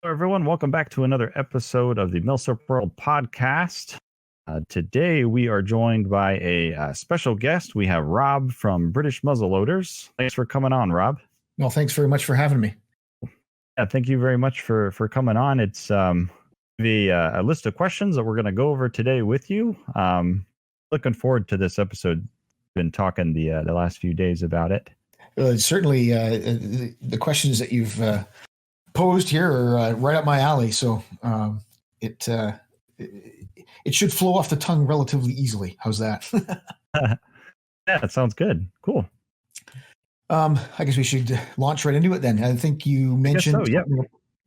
Hello, everyone. Welcome back to another episode of the Milsurp World podcast. Today, we are joined by a special guest. We have Rob from British Muzzleloaders. Thanks for coming on, Rob. Well, thanks very much for having me. Yeah, thank you very much for coming on. It's a list of questions that we're going to go over today with you. Looking forward to this episode. Been talking the last few days about it. Certainly, the questions that you've posed here are right up my alley. So it should flow off the tongue relatively easily. How's that? Yeah, that sounds good. Cool. I guess we should launch right into it then. I think you mentioned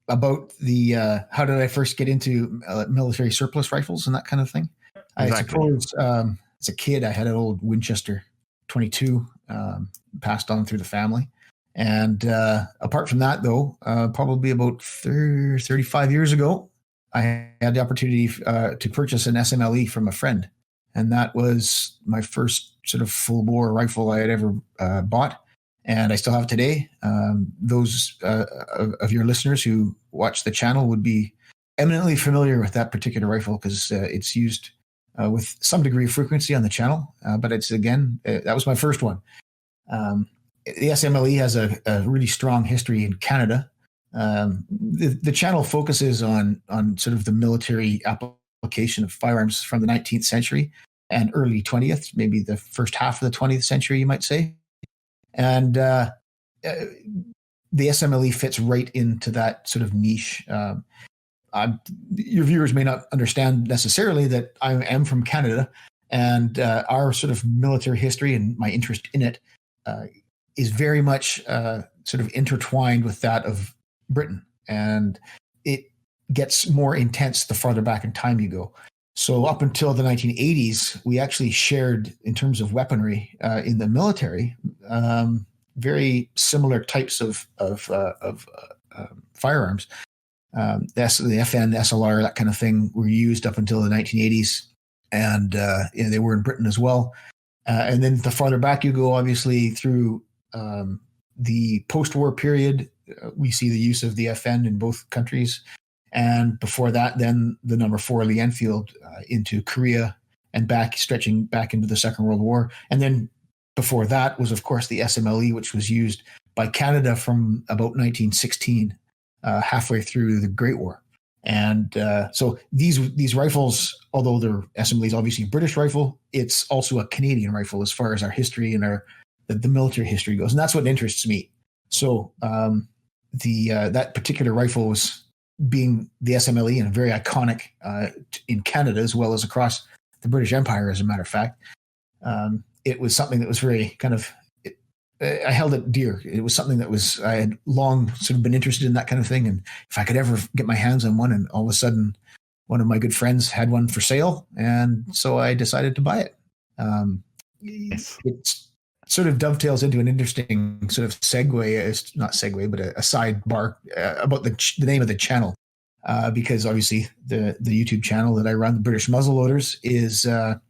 about the how did I first get into military surplus rifles and that kind of thing. Exactly. I suppose as a kid, I had an old Winchester 22 passed on through the family. And apart from that, though, probably about 35 years ago, I had the opportunity to purchase an SMLE from a friend. And that was my first sort of full-bore rifle I had ever bought. And I still have it today. Those of your listeners who watch the channel would be eminently familiar with that particular rifle because it's used with some degree of frequency on the channel. But it's, again, that was my first one. The SMLE has a really strong history in Canada. The channel focuses on sort of the military application of firearms from the 19th century and early 20th, maybe the first half of the 20th century, you might say. And the SMLE fits right into that sort of niche. Your viewers may not understand necessarily that I am from Canada, and our sort of military history and my interest in it is very much sort of intertwined with that of Britain. And it gets more intense the farther back in time you go. So up until the 1980s, we actually shared, in terms of weaponry in the military, very similar types of firearms. The FN, the SLR, that kind of thing were used up until the 1980s. And they were in Britain as well. And then the farther back you go, obviously, through the post-war period, we see the use of the FN in both countries. And before that, then the number 4 Lee Enfield into Korea and stretching back into the Second World War. And then before that was, of course, the SMLE, which was used by Canada from about 1916, halfway through the Great War. And so these rifles, although they're SMLE's obviously a British rifle, it's also a Canadian rifle as far as our history and the military history goes. And that's what interests me. So that particular rifle was being the SMLE and very iconic in Canada as well as across the British Empire, as a matter of fact. It was something that was very kind of, I held it dear. It was something that I had long sort of been interested in, that kind of thing. And if I could ever get my hands on one, and all of a sudden one of my good friends had one for sale. And so I decided to buy it. Yes. It sort of dovetails into an interesting sort of segue, not segue, but a sidebar about the name of the channel. Because obviously the YouTube channel that I run, the British Muzzleloaders, is the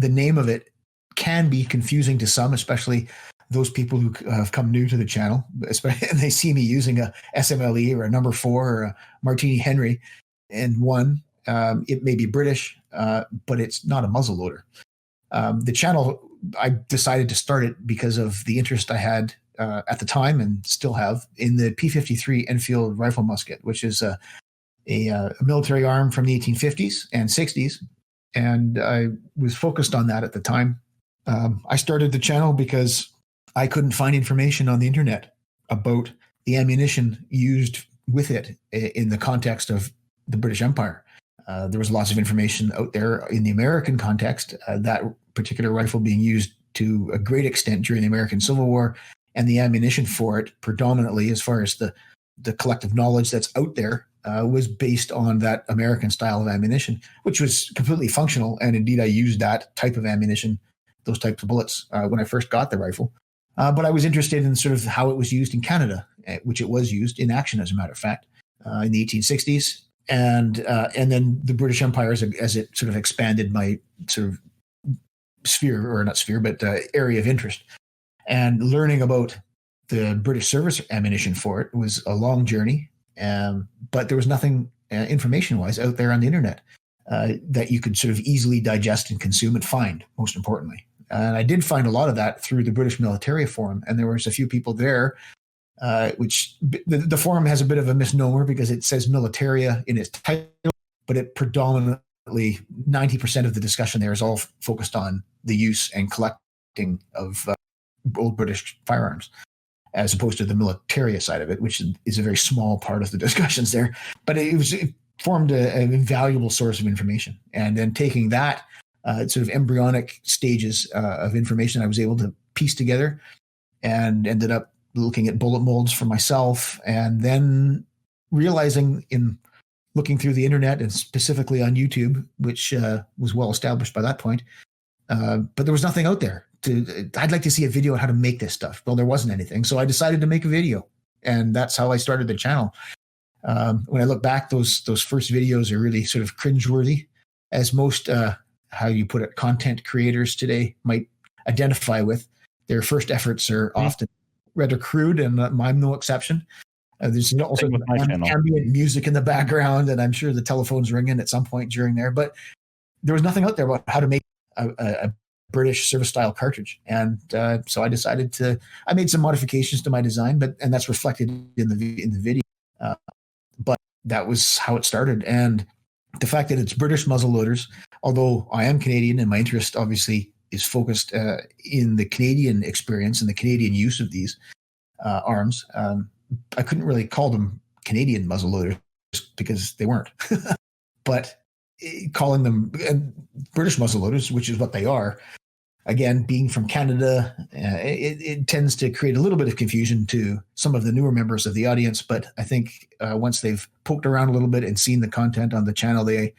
name of it can be confusing to some, especially those people who have come new to the channel, especially, and they see me using a SMLE or a number 4 or a Martini-Henry and one. It may be British, but it's not a muzzleloader. The channel, I decided to start it because of the interest I had at the time and still have in the P53 Enfield rifle musket, which is a military arm from the 1850s and 60s. And I was focused on that at the time. I started the channel because I couldn't find information on the internet about the ammunition used with it in the context of the British Empire. There was lots of information out there in the American context, that particular rifle being used to a great extent during the American Civil War, and the ammunition for it predominantly, as far as the collective knowledge that's out there, was based on that American style of ammunition, which was completely functional. And indeed, I used that type of ammunition, those types of bullets, when I first got the rifle. But I was interested in sort of how it was used in Canada, which it was used in action, as a matter of fact, in the 1860s. And then the British Empire, as it sort of expanded my sort of sphere, or not sphere, but area of interest. And learning about the British service ammunition for it was a long journey. but there was nothing information-wise out there on the internet that you could sort of easily digest and consume and find, most importantly. And I did find a lot of that through the British Military Forum, and there was a few people there, which the forum has a bit of a misnomer because it says militaria in its title, but it predominantly, 90% of the discussion there is all focused on the use and collecting of old British firearms, as opposed to the militaria side of it, which is a very small part of the discussions there. But it formed an invaluable source of information. And then taking that sort of embryonic stages of information I was able to piece together, and ended up looking at bullet molds for myself, and then realizing in looking through the internet and specifically on YouTube, which was well established by that point, but there was nothing out there. I'd like to see a video on how to make this stuff. Well, there wasn't anything. So I decided to make a video, and that's how I started the channel. When I look back, those first videos are really sort of cringeworthy, as most, how you put it, content creators today might identify with. Their first efforts are often rather crude, and I'm no exception. There's also ambient music in the background, and I'm sure the telephone's ringing at some point during there. But there was nothing out there about how to make a British service style cartridge, and so I decided I made some modifications to my design, and that's reflected in the video. But that was how it started, and the fact that it's British muzzleloaders, although I am Canadian and my interest obviously is focused in the Canadian experience and the Canadian use of these arms. I couldn't really call them Canadian muzzleloaders because they weren't, but calling them British muzzleloaders, which is what they are, again, being from Canada, it tends to create a little bit of confusion to some of the newer members of the audience. But I think once they've poked around a little bit and seen the content on the channel, they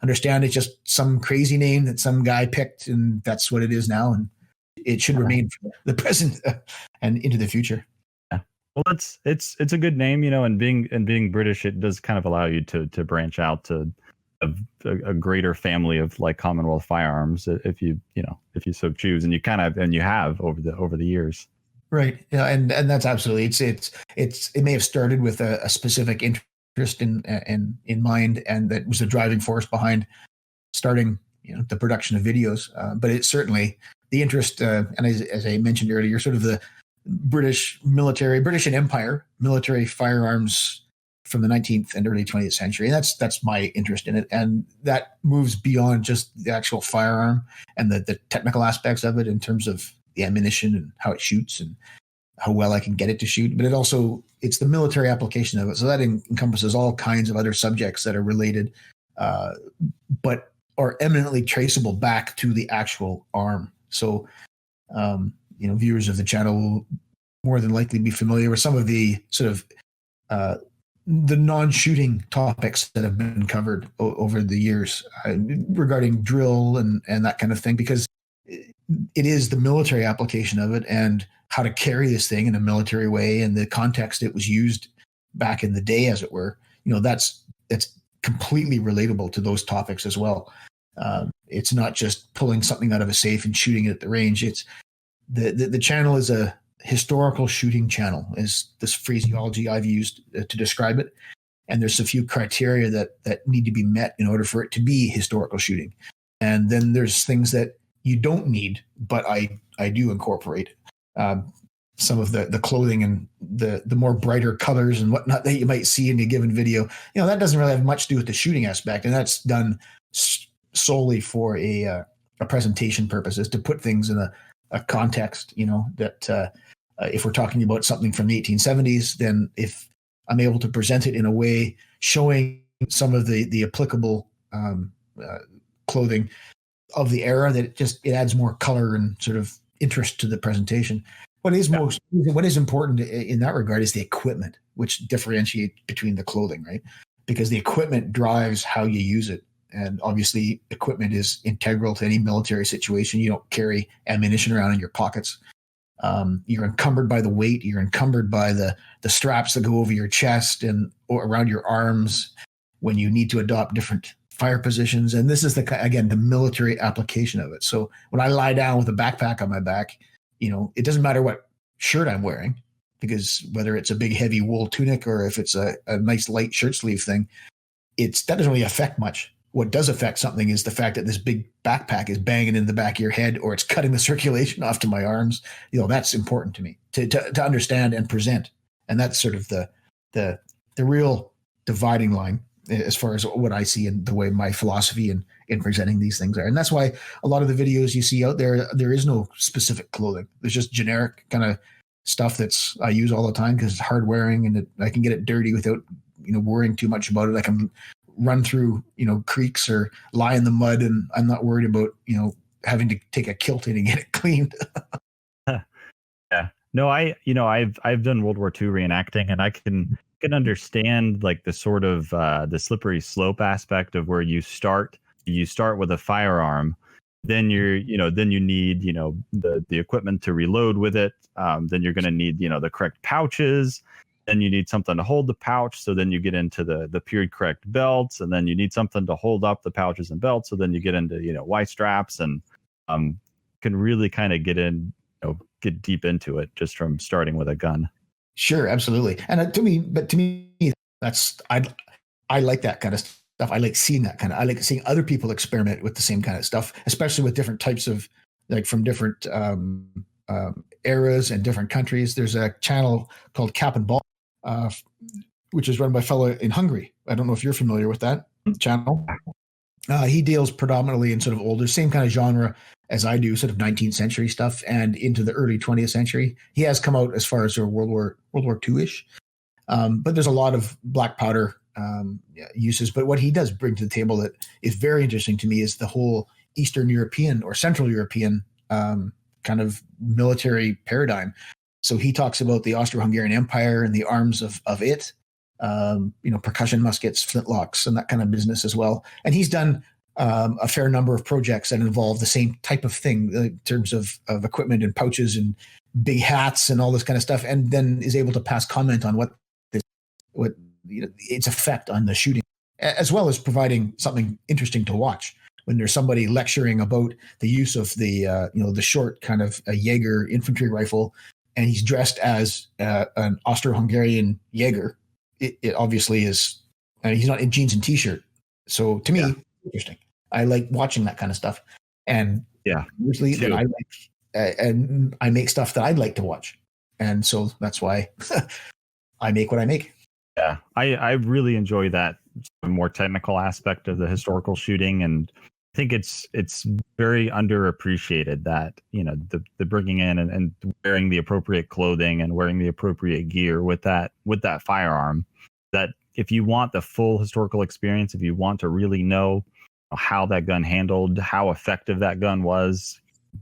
understand it's just some crazy name that some guy picked, and that's what it is now. And it should remain for the present and into the future. Yeah. Well, it's a good name, and being British, it does kind of allow you to branch out to a greater family of like Commonwealth firearms if you so choose, and you have over the years. Right. Yeah. And that's absolutely, it may have started with a specific interest in mind, and that was the driving force behind starting, the production of videos. But it's certainly the interest, and as I mentioned earlier, sort of the British and Empire military firearms from the 19th and early 20th century. And that's my interest in it. And that moves beyond just the actual firearm and the technical aspects of it in terms of the ammunition and how it shoots and how well I can get it to shoot. But it's the military application of it. So that encompasses all kinds of other subjects that are related, but are eminently traceable back to the actual arm. So, viewers of the channel will more than likely be familiar with some of the sort of, the non-shooting topics that have been covered over the years regarding drill and that kind of thing, because it is the military application of it and how to carry this thing in a military way and the context it was used back in the day, as it were. That's completely relatable to those topics as well. It's not just pulling something out of a safe and shooting it at the range. It's the channel is a historical shooting channel, is this phraseology I've used to describe it. And there's a few criteria that need to be met in order for it to be historical shooting. And then there's things that you don't need, but I do incorporate. Some of the clothing and the more brighter colors and whatnot that you might see in a given video, that doesn't really have much to do with the shooting aspect. And that's done solely for a presentation purposes, to put things in a context, that if we're talking about something from the 1870s, then if I'm able to present it in a way showing some of the applicable clothing of the era, that it adds more color and sort of interest to the presentation. What is important in that regard is the equipment, which differentiates between the clothing, right? Because the equipment drives how you use it. And obviously equipment is integral to any military situation. You don't carry ammunition around in your pockets. You're encumbered by the weight. You're encumbered by the straps that go over your chest or around your arms when you need to adopt different fire positions. And this is the military application of it. So when I lie down with a backpack on my back, it doesn't matter what shirt I'm wearing. because whether it's a big heavy wool tunic or if it's a nice light shirt sleeve thing, that doesn't really affect much. What does affect something is the fact that this big backpack is banging in the back of your head, or it's cutting the circulation off to my arms. That's important to me to understand and present. And that's sort of the real dividing line as far as what I see and the way my philosophy in presenting these things are. And that's why a lot of the videos you see out there is no specific clothing. There's just generic kind of stuff I use all the time because it's hard wearing and I can get it dirty without, worrying too much about it. I can run through, creeks or lie in the mud, and I'm not worried about, having to take a kilt in and get it cleaned. Yeah. No, I've done World War II reenacting, and I can understand like the sort of the slippery slope aspect of where you start with a firearm, then you need the equipment to reload with it, then you're going to need the correct pouches, then you need something to hold the pouch, so then you get into the period correct belts, and then you need something to hold up the pouches and belts, so then you get into Y straps, and can really kind of get deep into it just from starting with a gun. Sure, absolutely. And to me, that's I like that kind of stuff. I like seeing I like seeing other people experiment with the same kind of stuff, especially with different types of, like, from different eras and different countries. There's a channel called Cap and Ball, which is run by a fellow in Hungary. I don't know if you're familiar with that channel. He deals predominantly in sort of older, same kind of genre as I do, sort of 19th century stuff and into the early 20th century. He has come out as far as World War II-ish, but there's a lot of black powder uses. But what he does bring to the table that is very interesting to me is the whole Eastern European or Central European kind of military paradigm. So he talks about the Austro-Hungarian Empire and the arms of it, percussion muskets, flintlocks, and that kind of business as well. And he's done a fair number of projects that involve the same type of thing in terms of equipment and pouches and big hats and all this kind of stuff, and then is able to pass comment on what its effect on the shooting, as well as providing something interesting to watch when there's somebody lecturing about the use of the short kind of a Jaeger infantry rifle, and he's dressed as an Austro-Hungarian Jaeger. It obviously is. He's not in jeans and t-shirt. So to me, interesting. I like watching that kind of stuff, and usually then I like, and I make stuff that I'd like to watch, and so that's why I make what I make. Yeah, I really enjoy that more technical aspect of the historical shooting, and I think it's very underappreciated that the bringing in and wearing the appropriate clothing and wearing the appropriate gear with that firearm. That if you want the full historical experience, if you want to really know how that gun handled, how effective that gun was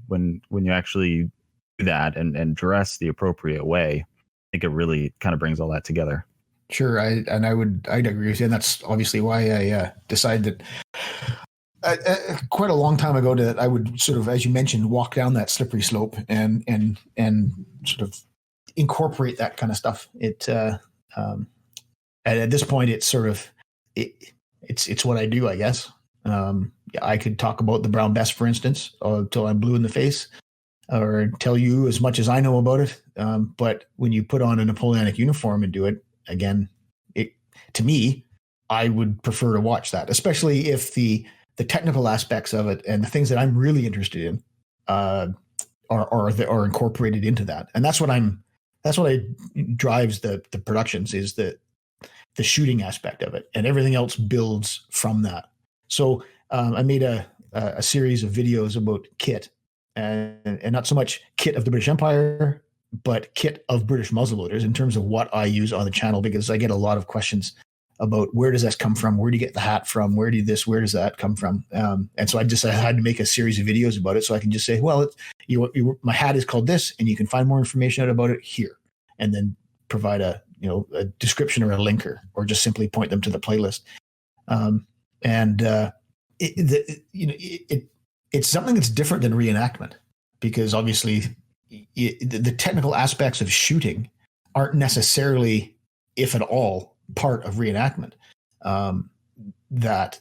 when you actually do that and dress the appropriate way, I think it really kind of brings all that together. Sure, I'd agree with you, and that's obviously why I decided that quite a long time ago that I would sort of, as you mentioned, walk down that slippery slope and sort of incorporate that kind of stuff. At this point, it's sort of it's what I do, I guess. I could talk about the Brown Bess, for instance, until I'm blue in the face, or tell you as much as I know about it. But when you put on a Napoleonic uniform and do it again, to me, I would prefer to watch that, especially if the technical aspects of it and the things that I'm really interested in are incorporated into that. And that's what drives the productions, is the shooting aspect of it, and everything else builds from that. So I made a series of videos about kit, and not so much kit of the British Empire, but kit of British muzzleloaders in terms of what I use on the channel, because I get a lot of questions about where does this come from? Where do you get the hat from? Where does that come from? And so I had to make a series of videos about it, so I can just say, well, my hat is called this, and you can find more information out about it here, and then provide a description or a linker, or just simply point them to the playlist. It's something that's different than reenactment, because obviously the technical aspects of shooting aren't necessarily, if at all, part of reenactment. That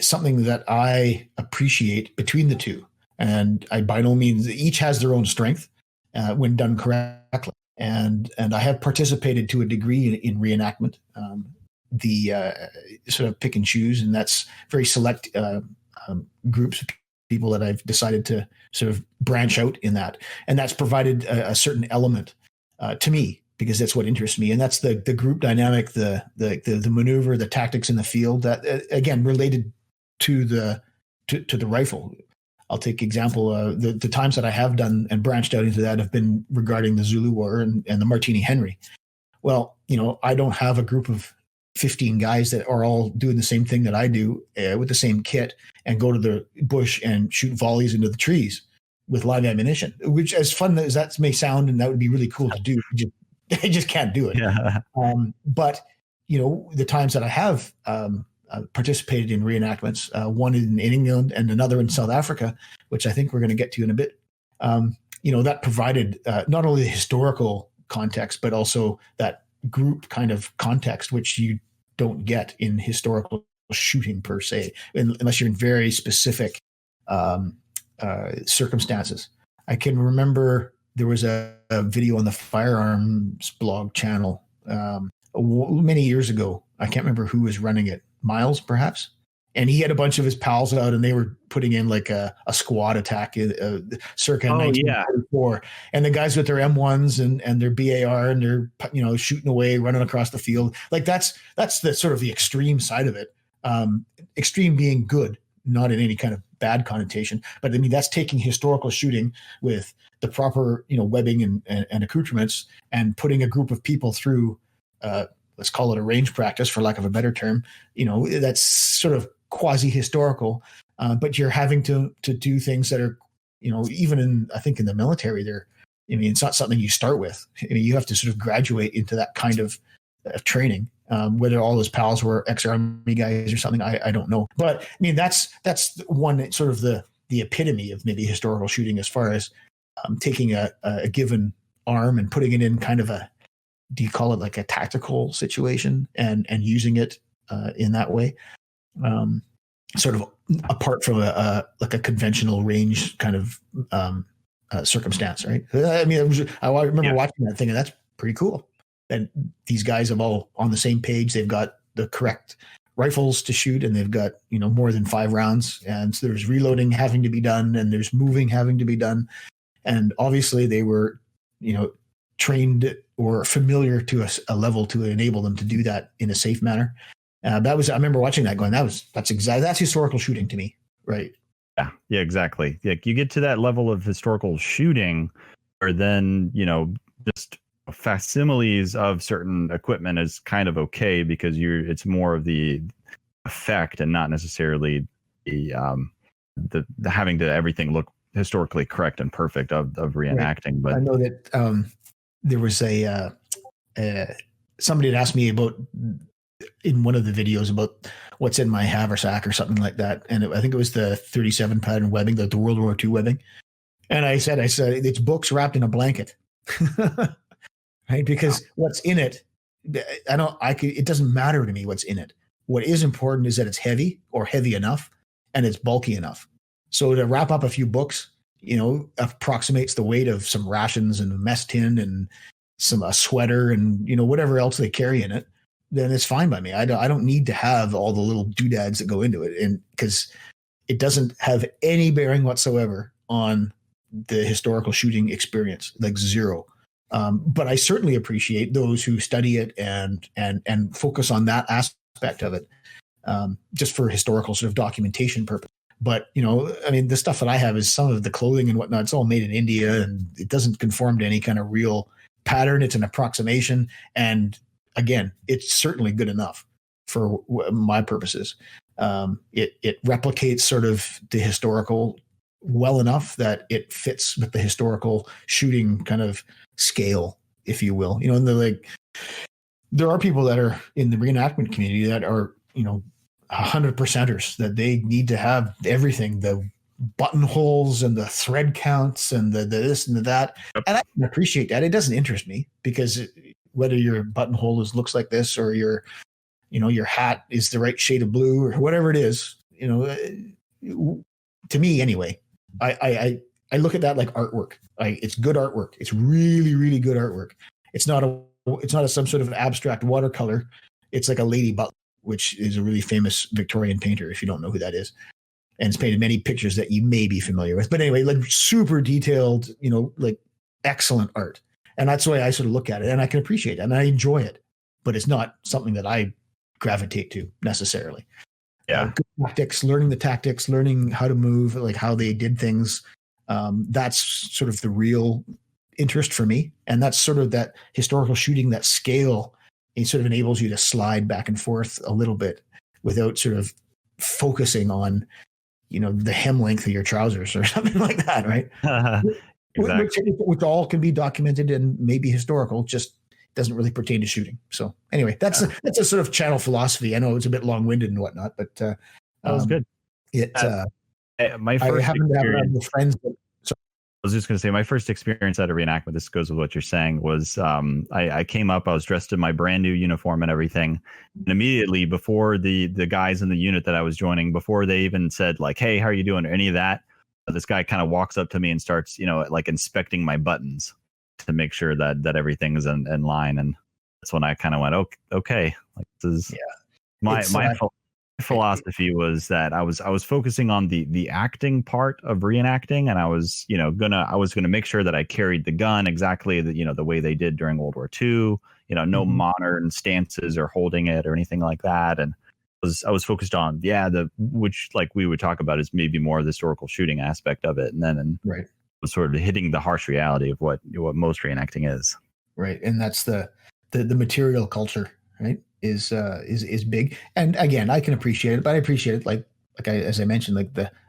something that I appreciate between the two, and I by no means, each has their own strength when done correctly. and I have participated to a degree in reenactment. The sort of pick and choose, and that's very select groups of people that I've decided to sort of branch out in that, and that's provided a certain element to me, because that's what interests me, and that's the group dynamic, the maneuver, the tactics in the field, that again related to the rifle. I'll take example, the times that I have done and branched out into that have been regarding the Zulu War and the Martini-Henry. Well, I don't have a group of 15 guys that are all doing the same thing that I do with the same kit and go to the bush and shoot volleys into the trees with live ammunition, which, as fun as that may sound, and that would be really cool to do, I just can't do it. Yeah. But the times that I have participated in reenactments, one in England and another in South Africa, which I think we're going to get to in a bit. That provided not only the historical context, but also that group kind of context, which you don't get in historical shooting per se, unless you're in very specific circumstances. I can remember there was a video on the firearms blog channel many years ago. I can't remember who was running it, Miles perhaps. And he had a bunch of his pals out, and they were putting in like a squad attack circa 1944. And the guys with their M1s and their BAR, and they're shooting away, running across the field. Like that's the sort of the extreme side of it. Extreme being good, not in any kind of bad connotation. But I mean, that's taking historical shooting with the proper webbing and accoutrements, and putting a group of people through let's call it a range practice, for lack of a better term. That's sort of quasi-historical, but you're having to do things that are, even I think in the military, it's not something you start with. You have to sort of graduate into that kind of training. Whether all his pals were ex-army guys or something, I don't know. But I mean, that's one sort of the epitome of maybe historical shooting, as far as taking a given arm and putting it in kind of do you call it like a tactical situation, and using it in that way, sort of apart from a conventional range kind of circumstance, right? I mean, I remember watching that thing, and that's pretty cool. And these guys have all on the same page. They've got the correct rifles to shoot, and they've got more than 5 rounds, and so there's reloading having to be done, and there's moving having to be done, and obviously they were trained or familiar to a level to enable them to do that in a safe manner. I remember watching that, going, that's historical shooting to me, right? Yeah, exactly. Like, you get to that level of historical shooting, or then just facsimiles of certain equipment is kind of okay, because it's more of the effect and not necessarily the having to everything look historically correct and perfect of reenacting. Right. But I know that there was somebody had asked me about, in one of the videos, about what's in my haversack or something like that, and I think it was the 37 pattern webbing, the World War II webbing, and I said it's books wrapped in a blanket. Right? Because what's in it, it doesn't matter to me what's in it. What is important is that it's heavy, or heavy enough, and it's bulky enough. So to wrap up a few books, approximates the weight of some rations and a mess tin and a sweater and, whatever else they carry in it, then it's fine by me. I don't need to have all the little doodads that go into it, and because it doesn't have any bearing whatsoever on the historical shooting experience, like zero. But I certainly appreciate those who study it and focus on that aspect of it, just for historical sort of documentation purpose. But, I mean, the stuff that I have is some of the clothing and whatnot. It's all made in India, and it doesn't conform to any kind of real pattern. It's an approximation. And again, it's certainly good enough for my purposes. It replicates sort of the historical well enough that it fits with the historical shooting kind of scale, if you will. And there are people that are in the reenactment community that are, 100%ers, that they need to have everything, the buttonholes and the thread counts and the this and the that. And I can appreciate that. It doesn't interest me, because whether your buttonhole looks like this, or your hat is the right shade of blue, or whatever it is, to me anyway, I look at that like artwork. Like it's good artwork. It's really, really good artwork. It's not some sort of abstract watercolor. It's like a Lady Butler, which is a really famous Victorian painter, if you don't know who that is. And it's painted many pictures that you may be familiar with. But anyway, like super detailed, like excellent art. And that's the way I sort of look at it. And I can appreciate it and I enjoy it. But it's not something that I gravitate to necessarily. Yeah. Good tactics, learning the tactics, learning how to move, like how they did things. That's sort of the real interest for me. And that's sort of that historical shooting, that scale. It sort of enables you to slide back and forth a little bit without sort of focusing on, the hem length of your trousers or something like that, right? Exactly. Which all can be documented and maybe historical, just doesn't really pertain to shooting. So anyway, that's a sort of channel philosophy. I know it's a bit long-winded and whatnot, but that was good. My first I happen to have friends that, I was just going to say, my first experience at a reenactment, this goes with what you're saying, was I came up, I was dressed in my brand new uniform and everything. And immediately before the guys in the unit that I was joining, before they even said like, hey, how are you doing? Or any of that, this guy kind of walks up to me and starts, like inspecting my buttons to make sure that everything's in line. And that's when I kind of went, okay, like this is my philosophy was that I was focusing on the acting part of reenacting, and I was gonna make sure that I carried the gun exactly the way they did during World War II. No modern stances or holding it or anything like that. And I was focused on which like we would talk about is maybe more of the historical shooting aspect of it, and then was sort of hitting the harsh reality of what most reenacting is. Right, and that's the material culture, right? Is big, and again, I can appreciate it, but I appreciate it like as I mentioned,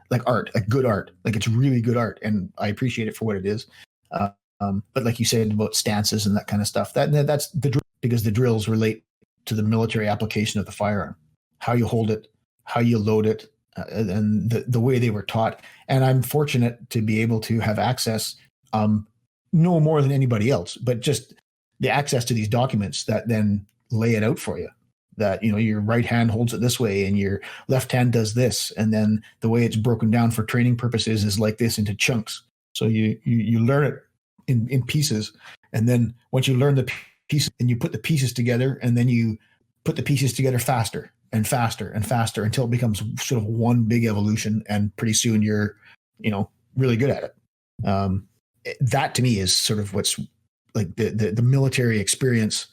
like art, like good art, like it's really good art, and I appreciate it for what it is. But like you said about stances and that kind of stuff, that's the drill, because the drills relate to the military application of the firearm, how you hold it, how you load it, and the way they were taught. And I'm fortunate to be able to have access, no more than anybody else, but just the access to these documents that then lay it out for you, that your right hand holds it this way and your left hand does this, and then the way it's broken down for training purposes is like this into chunks. So you learn it in pieces, and then once you learn the pieces and you put the pieces together, and then you put the pieces together faster and faster and faster until it becomes sort of one big evolution, and pretty soon you're really good at it. That to me is sort of what's like the military experience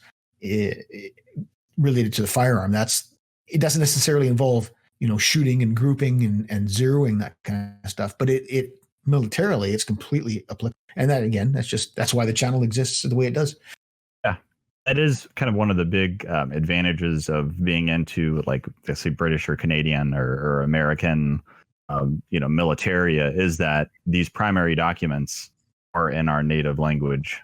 related to the firearm. It doesn't necessarily involve shooting and grouping and zeroing, that kind of stuff, but it militarily it's completely applicable. And that again, that's why the channel exists the way it does. Yeah, that is kind of one of the big advantages of being into, like, let's say British or Canadian or American militaria, is that these primary documents are in our native language.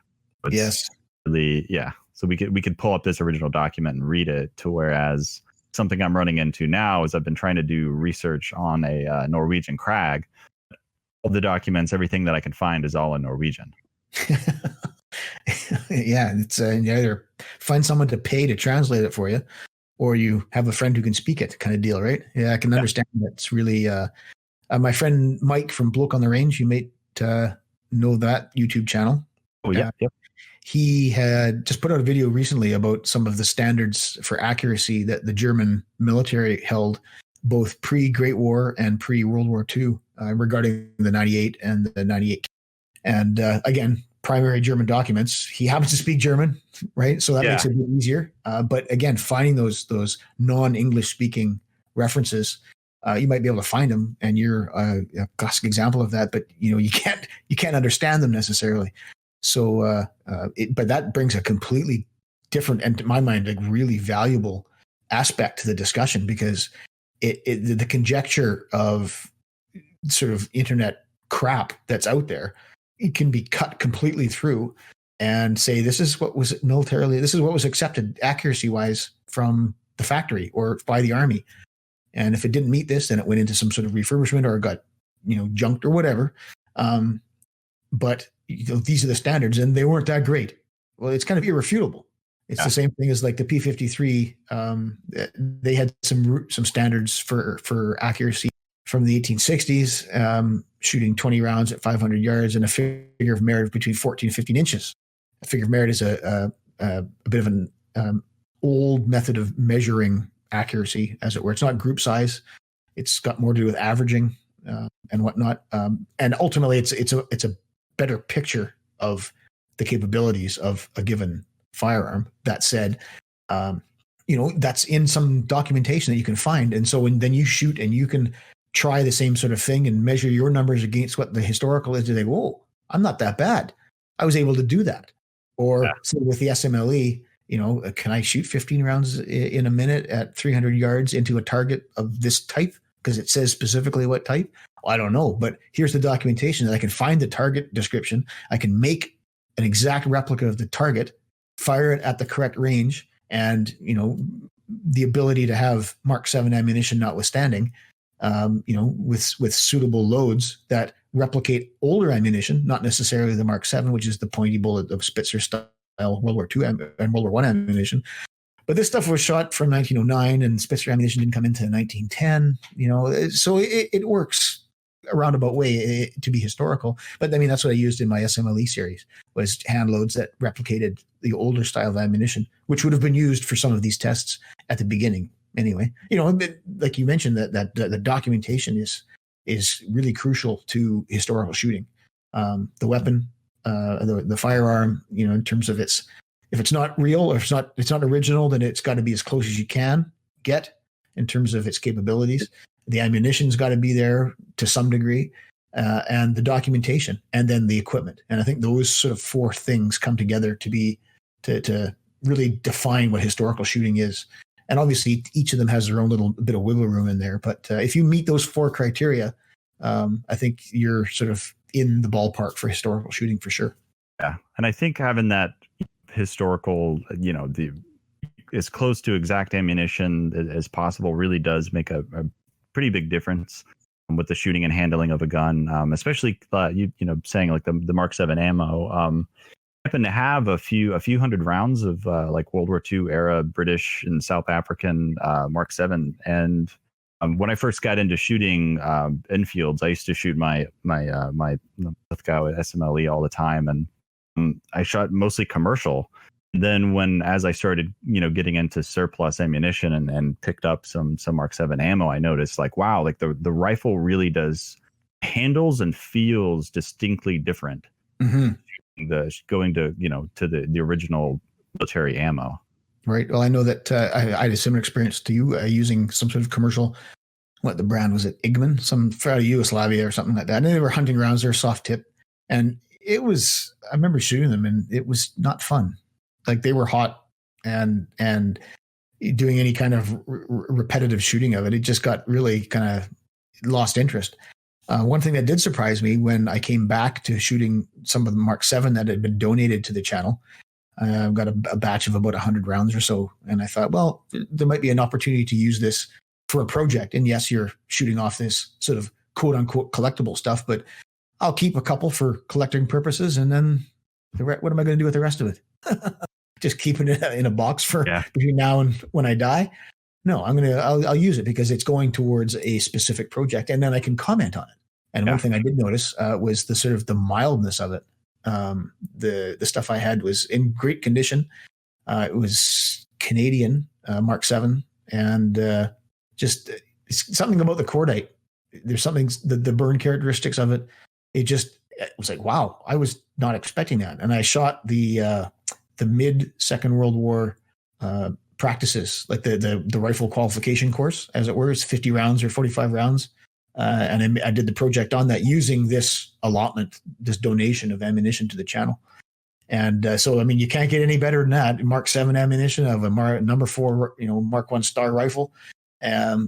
Yes. Really, yeah. So we could pull up this original document and read it. To whereas something I'm running into now is I've been trying to do research on a Norwegian crag. All the documents, everything that I can find, is all in Norwegian. Yeah, it's you either find someone to pay to translate it for you, or you have a friend who can speak it, kind of deal, right? Yeah, I can understand that. It's really my friend Mike from Bloke on the Range. You might know that YouTube channel. Oh yeah, yep. He had just put out a video recently about some of the standards for accuracy that the German military held, both pre-Great War and pre-World War II, regarding the 98 and the 98. And again, primary German documents. He happens to speak German, right? So that makes it a bit easier. But again, finding those non-English speaking references, you might be able to find them, and you're a classic example of that. But you can't understand them necessarily. So, but that brings a completely different, and to my mind, like really valuable aspect to the discussion, because the conjecture of sort of internet crap that's out there, it can be cut completely through and say, this is what was militarily, this is what was accepted accuracy wise from the factory or by the army. And if it didn't meet this, then it went into some sort of refurbishment or got, junked or whatever. But these are the standards, and they weren't that great. Well, it's kind of irrefutable. It's the same thing as like the P-53. They had some standards for accuracy from the 1860s, shooting 20 rounds at 500 yards and a figure of merit of between 14 and 15 inches. A figure of merit is a bit of an old method of measuring accuracy, as it were. It's not group size. It's got more to do with averaging and whatnot. And ultimately, it's a better picture of the capabilities of a given firearm. That said, that's in some documentation that you can find. And so then you shoot and you can try the same sort of thing and measure your numbers against what the historical is. You think, whoa, I'm not that bad. I was able to do that. Or say with the SMLE, can I shoot 15 rounds in a minute at 300 yards into a target of this type? Because it says specifically what type. Well, I don't know, but here's the documentation that I can find the target description. I can make an exact replica of the target, fire it at the correct range, and the ability to have Mark 7 ammunition notwithstanding, with suitable loads that replicate older ammunition, not necessarily the Mark 7, which is the pointy bullet of Spitzer style World War II and World War I ammunition. But this stuff was shot from 1909, and Spitzer ammunition didn't come into 1910. So it works a roundabout way to be historical. But I mean, that's what I used in my SMLE series, was hand loads that replicated the older style of ammunition, which would have been used for some of these tests at the beginning. Anyway, like you mentioned, that the documentation is really crucial to historical shooting. The weapon, the firearm, in terms of if it's not real or it's not original, then it's got to be as close as you can get in terms of its capabilities. The ammunition's got to be there to some degree, and the documentation, and then the equipment. And I think those sort of four things come together to really define what historical shooting is. And obviously, each of them has their own little bit of wiggle room in there. But if you meet those four criteria, I think you're sort of in the ballpark for historical shooting for sure. Yeah, and I think having that historical, the as close to exact ammunition as possible really does make a pretty big difference with the shooting and handling of a gun, especially saying like the Mark 7 ammo. I happen to have a few hundred rounds of like World War II era British and South African Mark 7, and when I first got into shooting Enfields, I used to shoot my Lithgow at SMLE all the time, and I shot mostly commercial. Then as I started, getting into surplus ammunition and picked up some Mark 7 ammo, I noticed like, wow, like the rifle really handles and feels distinctly different. Mm-hmm. Going to the original military ammo. Right. Well, I know that I had a similar experience to you using some sort of commercial. What the brand was it? Igman, some out of Yugoslavia or something like that. And they were hunting rounds. They're soft tip, and I remember shooting them, and it was not fun. Like they were hot, and doing any kind of repetitive shooting of it, it just got really kind of lost interest. One thing that did surprise me when I came back to shooting some of the Mark 7 that had been donated to the channel, I've got a batch of about 100 rounds or so. And I thought, well, there might be an opportunity to use this for a project. And yes, you're shooting off this sort of quote unquote collectible stuff, but I'll keep a couple for collecting purposes. And then what am I going to do with the rest of it? Just keeping it in a box for between now and when I die? No, I'll use it because it's going towards a specific project, and then I can comment on it. And one thing I did notice was the sort of the mildness of it. The stuff I had was in great condition. It was Canadian Mark 7, and just it's something about the cordite. There's something the burn characteristics of it. It was like, wow, I was not expecting that. And I shot the mid Second World War practices, like the rifle qualification course, as it were. It's 50 rounds or 45 rounds. And I did the project on that using this allotment, this donation of ammunition to the channel. And so, I mean, you can't get any better than that. Mark 7 ammunition of a number 4, Mark 1 Star rifle,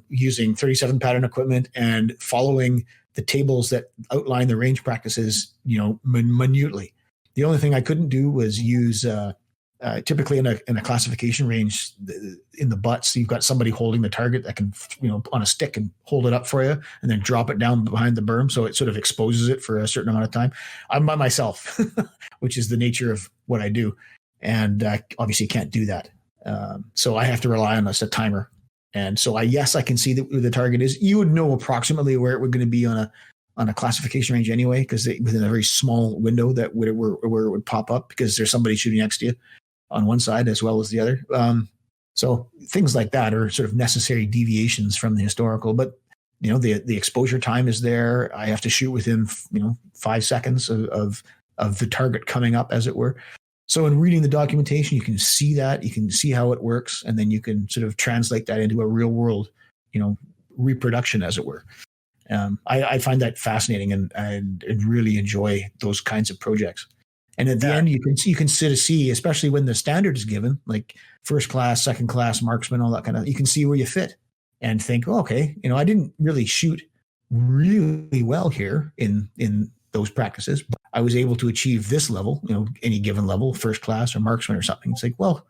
using 37 pattern equipment and following the tables that outline the range practices, minutely. The only thing I couldn't do was use typically in a classification range, in the butts, you've got somebody holding the target that can, on a stick and hold it up for you and then drop it down behind the berm. So it sort of exposes it for a certain amount of time. I'm by myself, which is the nature of what I do. And obviously can't do that. So I have to rely on a timer And so yes, I can see where the target is. You would know approximately where it would going to be on a classification range anyway, because within a very small window where it would pop up, because there's somebody shooting next to you on one side as well as the other. So things like that are sort of necessary deviations from the historical, but the exposure time is there. I have to shoot within 5 seconds of the target coming up, as it were. So in reading the documentation, you can see that, you can see how it works, and then you can sort of translate that into a real world, reproduction, as it were. I find that fascinating and really enjoy those kinds of projects. And at the end, you can sort of see, especially when the standard is given, like first class, second class, marksman, all that kind of, you can see where you fit and think, oh, okay, I didn't really shoot really well here in those practices, but I was able to achieve this level, any given level, first class or marksman or something. It's like, well,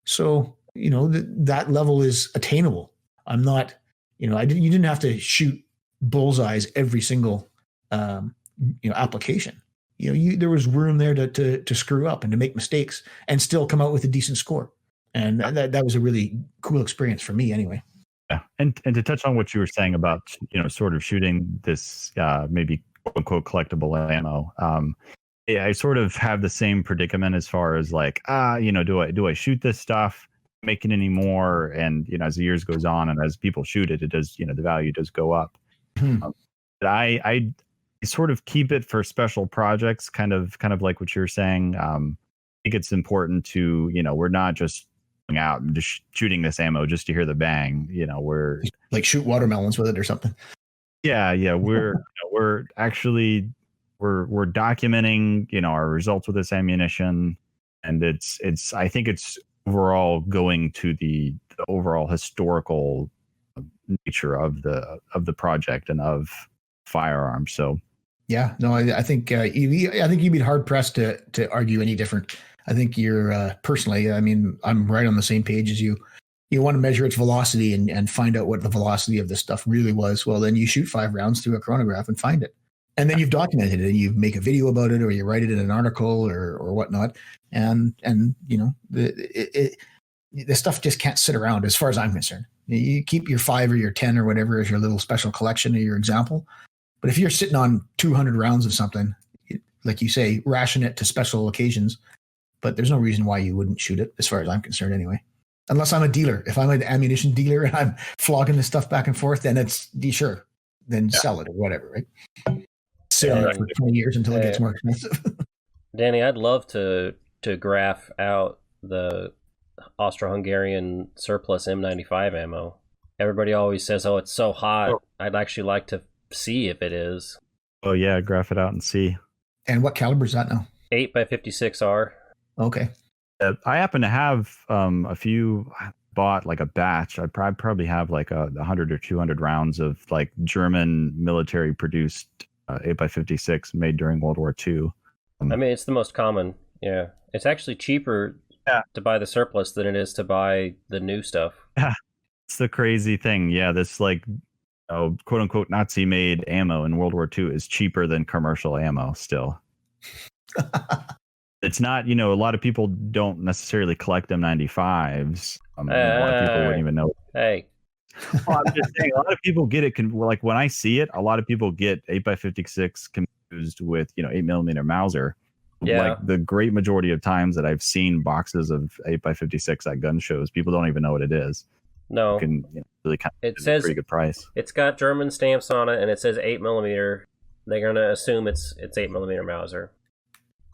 so, that level is attainable. I'm not, you didn't have to shoot bullseyes every single, application. There was room there to screw up and to make mistakes and still come out with a decent score. And that was a really cool experience for me anyway. Yeah. And to touch on what you were saying about, sort of shooting this, maybe quote unquote collectible ammo. I sort of have the same predicament as far as like, do I shoot this stuff, make it anymore? And, as the years goes on and as people shoot it, it does, the value does go up. But I sort of keep it for special projects, kind of like what you're saying. I think it's important to, we're not just going out and just shooting this ammo just to hear the bang. We're like shoot watermelons with it or something. Yeah. We're actually we're documenting, our results with this ammunition, and it's I think it's overall going to the overall historical nature of the project and of firearms. So yeah, no, I think you'd be hard pressed to argue any different. I think you're personally, I mean, I'm right on the same page as you. You want to measure its velocity and find out what the velocity of this stuff really was. Well, then you shoot 5 rounds through a chronograph and find it. And then you've documented it and you make a video about it, or you write it in an article or whatnot. And the stuff just can't sit around as far as I'm concerned. You keep your 5 or your 10 or whatever as your little special collection or your example. But if you're sitting on 200 rounds of something, like you say, ration it to special occasions, but there's no reason why you wouldn't shoot it as far as I'm concerned anyway. Unless I'm a dealer. If I'm an ammunition dealer and I'm flogging this stuff back and forth, then then sell it or whatever, right? Sit on it for 20 years until it gets more expensive. Danny, I'd love to graph out the Austro-Hungarian surplus M95 ammo. Everybody always says, oh, it's so hot. Oh. I'd actually like to see if it is. Oh, yeah, graph it out and see. And what caliber is that now? 8x56R. Okay. I happen to have a few bought, like a batch. I probably have like 100 or 200 rounds of like German military produced 8x56 made during World War II. I mean, it's the most common. Yeah. It's actually cheaper to buy the surplus than it is to buy the new stuff. Yeah. It's the crazy thing. Yeah. This like, quote unquote Nazi made ammo in World War II is cheaper than commercial ammo still. It's not, a lot of people don't necessarily collect M95s. A lot of people wouldn't even know. Hey. Well, I'm just saying, a lot of people get it. Like when I see it, a lot of people get 8x56 confused with, 8mm Mauser. Yeah. Like the great majority of times that I've seen boxes of 8x56 at gun shows, people don't even know what it is. No. You can really kind of it says, a pretty good price. It's got German stamps on it and it says 8mm. They're going to assume it's 8mm Mauser.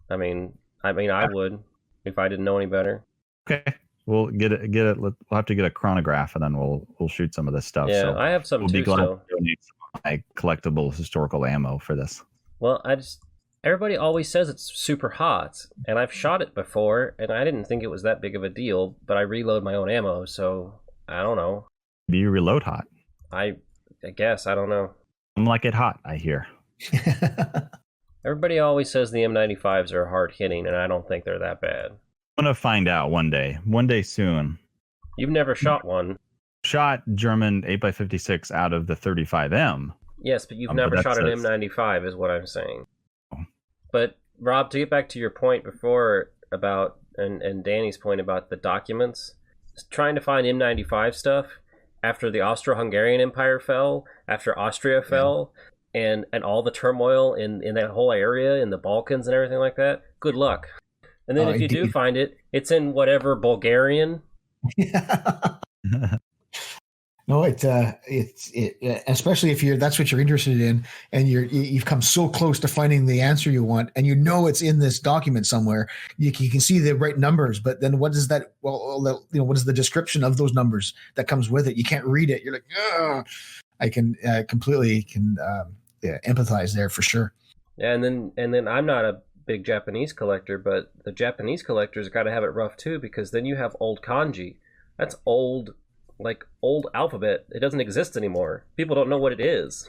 I mean, I would if I didn't know any better. Okay, we'll get it. We'll have to get a chronograph, and then we'll shoot some of this stuff. Yeah, so I have some we'll too. Be glad to donate some of my collectible historical ammo for this. Well, everybody always says it's super hot, and I've shot it before, and I didn't think it was that big of a deal. But I reload my own ammo, so I don't know. Do you reload hot? I guess I don't know. I'm like it hot. I hear. Everybody always says the M95s are hard hitting, and I don't think they're that bad. I'm going to find out one day soon. You've never shot one. Shot German 8x56 out of the 35M. Yes, but you've never shot an M95 is what I'm saying. Oh. But Rob, to get back to your point before about, and Danny's point about the documents, trying to find M95 stuff after the Austro-Hungarian Empire fell, after Austria fell, and all the turmoil in that whole area, in the Balkans and everything like that. Good luck. And then if you do find it, it's in whatever Bulgarian. No, especially if that's what you're interested in, and you've come so close to finding the answer you want, and you know it's in this document somewhere. You can see the right numbers, but then what is that? Well, what is the description of those numbers that comes with it? You can't read it. You're like, ugh. I can completely empathize there for sure. Yeah, and then I'm not a big Japanese collector, but the Japanese collectors got to have it rough too, because then you have old kanji. That's old alphabet. It doesn't exist anymore. People don't know what it is.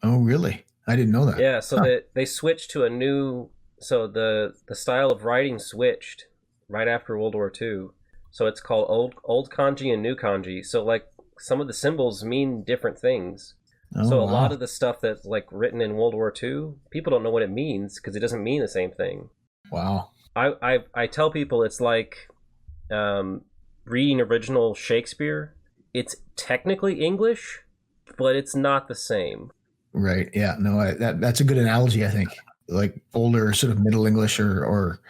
Oh, really? I didn't know that. Yeah, so they switched to a new. So the style of writing switched right after World War II. So it's called old kanji and new kanji. So like some of the symbols mean different things. Oh, so a wow. lot of the stuff that's like written in World War II, people don't know what it means because it doesn't mean the same thing. Wow. I tell people it's like reading original Shakespeare. It's technically English, but it's not the same. Right. Yeah. No, that's a good analogy, I think. Like older sort of Middle English or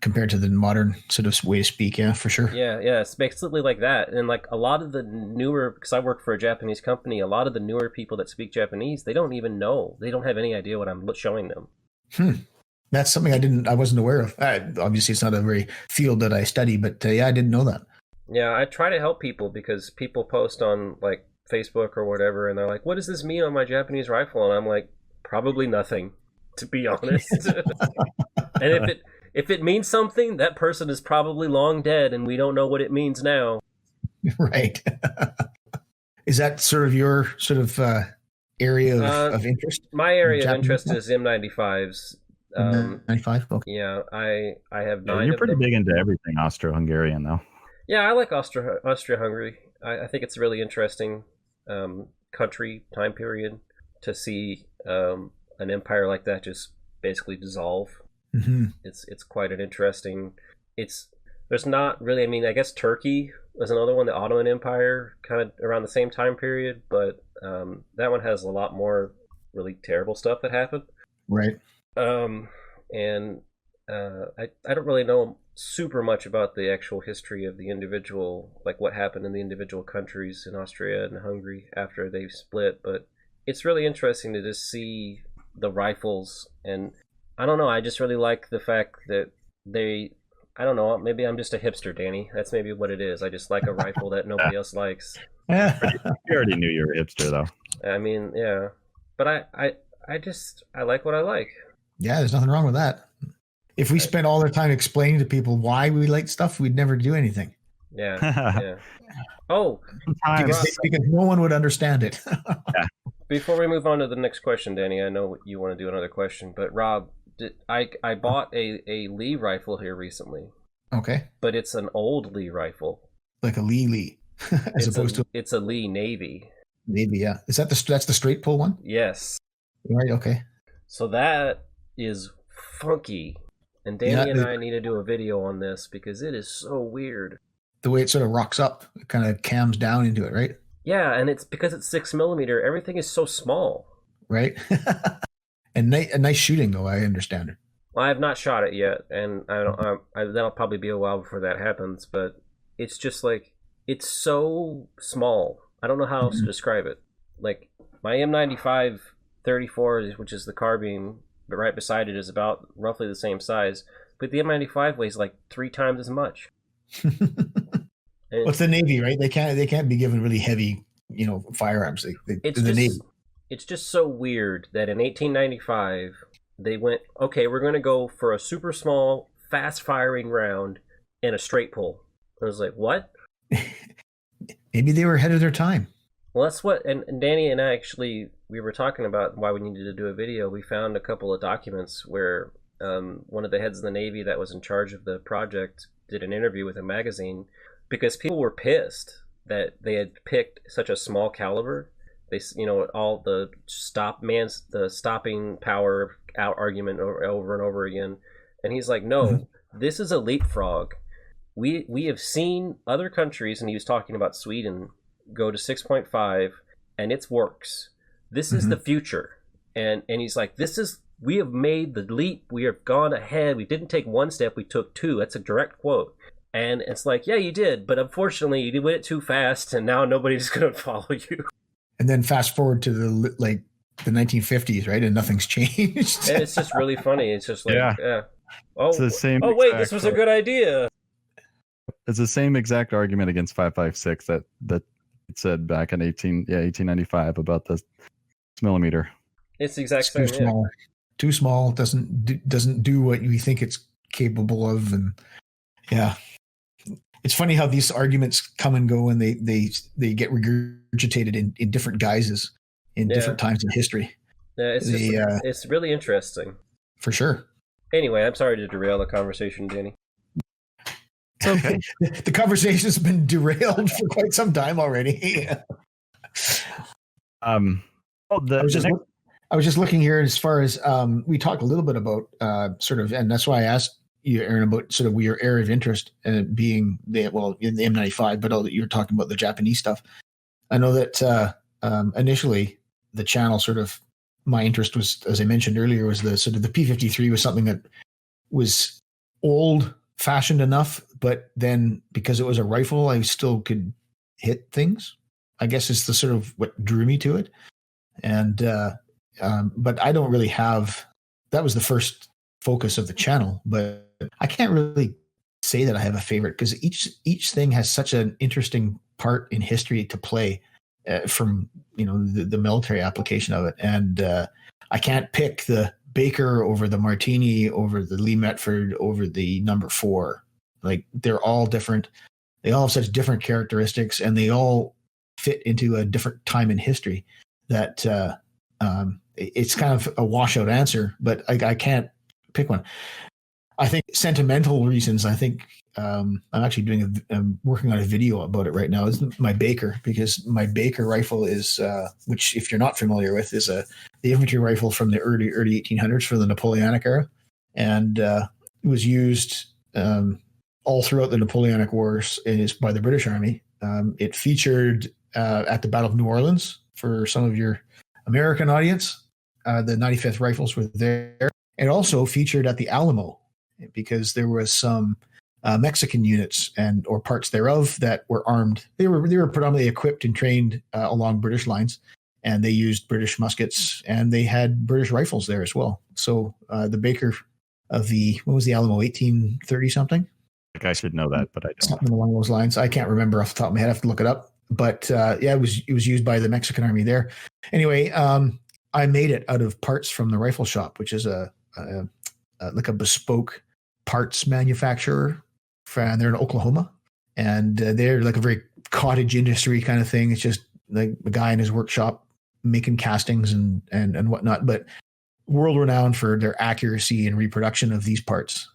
compared to the modern sort of way to speak. Yeah, for sure. Yeah. It's basically like that. And like a lot of the newer, because I work for a Japanese company, a lot of the newer people that speak Japanese, they don't even know. They don't have any idea what I'm showing them. That's something I wasn't aware of. Obviously, it's not a very field that I study, but I didn't know that. Yeah, I try to help people because people post on like Facebook or whatever, and they're like, "What does this mean on my Japanese rifle?" And I'm like, "Probably nothing, to be honest." And if it means something, that person is probably long dead, and we don't know what it means now. Right. Is that sort of your area of interest? My area of interest is M95s. 95. Okay. Yeah, I have 9. You're pretty big into everything Austro-Hungarian, though. Yeah, I like Austria-Hungary. I think it's a really interesting country, time period, to see an empire like that just basically dissolve. Mm-hmm. It's quite an interesting. There's not really. I mean, I guess Turkey was another one, the Ottoman Empire, kind of around the same time period, but that one has a lot more really terrible stuff that happened. Right. And I don't really know super much about the actual history of the individual, like what happened in the individual countries in Austria and Hungary after they split, but it's really interesting to just see the rifles. And I don't know, I just really like the fact that I don't know, maybe I'm just a hipster, Danny. That's maybe what it is. I just like a rifle that nobody else likes. You already knew you were a hipster, though. I mean, yeah, but I like what I like. Yeah, there's nothing wrong with that. If we spent all our time explaining to people why we like stuff, we'd never do anything. Yeah. Oh, because no one would understand it. Yeah. Before we move on to the next question, Danny, I know you want to do another question, but Rob, I bought a Lee rifle here recently. Okay. But it's an old Lee rifle. Like a Lee, it's a Lee Navy. Navy, yeah. Is that that's the straight pull one? Yes. Right. Okay. So that is funky. And Danny and I need to do a video on this because it is so weird. The way it sort of rocks up, it kind of cams down into it, right? Yeah, and it's because it's 6mm. Everything is so small. Right. And a nice shooting, though. I understand it. Well, I have not shot it yet, and that'll probably be a while before that happens. But it's just like it's so small. I don't know how else to describe it. Like my M95 34, which is the carbine, but right beside it is about roughly the same size. But the M95 weighs like 3 times as much. Well, it's the Navy, right? They can't be given really heavy, firearms. It's the Navy. It's just so weird that in 1895 they went, okay, we're going to go for a super small, fast firing round and a straight pull. I was like, what? Maybe they were ahead of their time. Well, that's what, and Danny and I actually, we were talking about why we needed to do a video. We found a couple of documents where one of the heads of the Navy that was in charge of the project did an interview with a magazine because people were pissed that they had picked such a small caliber. They, all the stopping power out argument over and over again. And he's like, no, this is a leapfrog. we have seen other countries, and he was talking about Sweden, go to 6.5, and it works. This is the future. And he's like, we have made the leap. We have gone ahead. We didn't take one step. We took two. That's a direct quote. And it's like, yeah, you did. But unfortunately, you went too fast, and now nobody's going to follow you. And then fast forward to the 1950s, right? And nothing's changed. And it's just really funny. It's just like, oh, it's the same wait, this was a good idea. It's the same exact argument against 5.56 that it said back in 1895 about the millimeter. It's the exact same. Too small. Doesn't do what you think it's capable of, and it's funny how these arguments come and go, and they get regurgitated in different guises in different times in history. Yeah, it's really interesting. For sure. Anyway, I'm sorry to derail the conversation, Danny. It's okay. The conversation's been derailed for quite some time already. I was just looking here as far as we talked a little bit about sort of, and that's why I asked you, Aaron, about sort of your area of interest being in the M95, but you're talking about the Japanese stuff. I know that initially the channel sort of, my interest was, as I mentioned earlier, was the sort of the P53 was something that was old fashioned enough, but then because it was a rifle, I still could hit things, I guess is the sort of what drew me to it. And, but I don't really have, that was the first focus of the channel, but I can't really say that I have a favorite because each thing has such an interesting part in history to play from, the military application of it. And I can't pick the Baker over the Martini, over the Lee Metford, over the number 4. Like they're all different. They all have such different characteristics, and they all fit into a different time in history that it's kind of a washout answer, but I can't pick one. I think sentimental reasons. I think I'm actually I'm working on a video about it right now. Is my Baker, because my Baker rifle is, which if you're not familiar with, is the infantry rifle from the early 1800s for the Napoleonic era, and it was used all throughout the Napoleonic Wars. It is by the British Army. It featured at the Battle of New Orleans for some of your American audience. The 95th Rifles were there. It also featured at the Alamo because there was some Mexican units or parts thereof that were armed. They were predominantly equipped and trained along British lines, and they used British muskets, and they had British rifles there as well. So the Baker of when was the Alamo, 1830 something? I should know that, but I don't. Something along those lines. I can't remember off the top of my head. I have to look it up. But it was used by the Mexican Army there. Anyway, I made it out of parts from the rifle shop, which is like a bespoke parts manufacturer. And they're in Oklahoma, and they're like a very cottage industry kind of thing. It's just like a guy in his workshop making castings and whatnot, but world renowned for their accuracy and reproduction of these parts.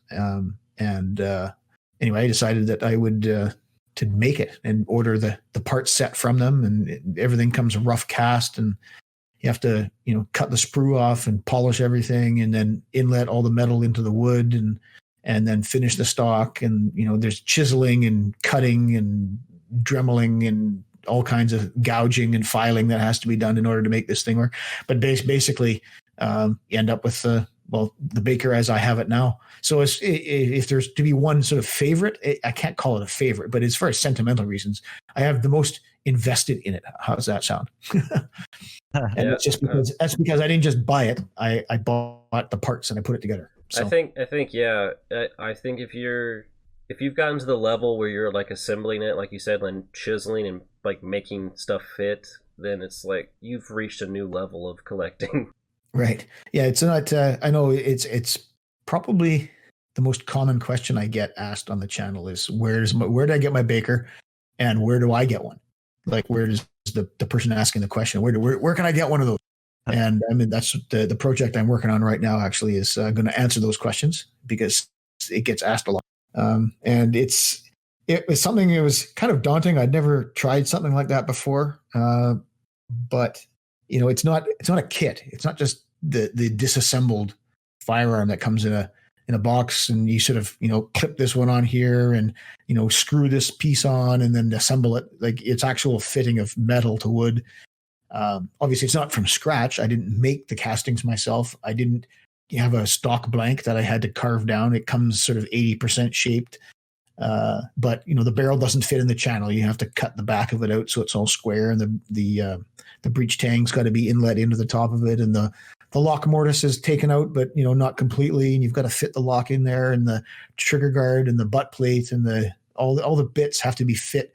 Anyway, I decided that I would to make it and order the parts set from them, and everything comes rough cast, and you have to cut the sprue off and polish everything, and then inlet all the metal into the wood, and then finish the stock, and there's chiseling and cutting and dremeling and all kinds of gouging and filing that has to be done in order to make this thing work. But basically, you end up with the Baker as I have it now. So if there's to be one sort of favorite, I can't call it a favorite, but as far as sentimental reasons, I have the most invested in it. How does that sound? And it's just because I didn't just buy it. I bought the parts and I put it together. So. I think if you've gotten to the level where you're like assembling it, like you said, and chiseling and like making stuff fit, then it's like you've reached a new level of collecting. Right. Yeah. It's not. I know it's probably the most common question I get asked on the channel is where do I get my Baker, and where do I get one? Like where does the person asking the question where can I get one of those? And I mean, that's the project I'm working on right now actually is going to answer those questions because it gets asked a lot. And it was something that was kind of daunting. I'd never tried something like that before. But it's not a kit. It's not just the disassembled firearm that comes in a in a box, and you sort of, clip this one on here and, screw this piece on and then assemble it. Like it's actual fitting of metal to wood. Obviously it's not from scratch. I didn't make the castings myself. I didn't have a stock blank that I had to carve down. It comes sort of 80% shaped. But the barrel doesn't fit in the channel. You have to cut the back of it out so it's all square, and the breech tang's got to be inlet into the top of it, and the lock mortise is taken out, but not completely, and you've got to fit the lock in there, and the trigger guard and the butt plate and all the bits have to be fit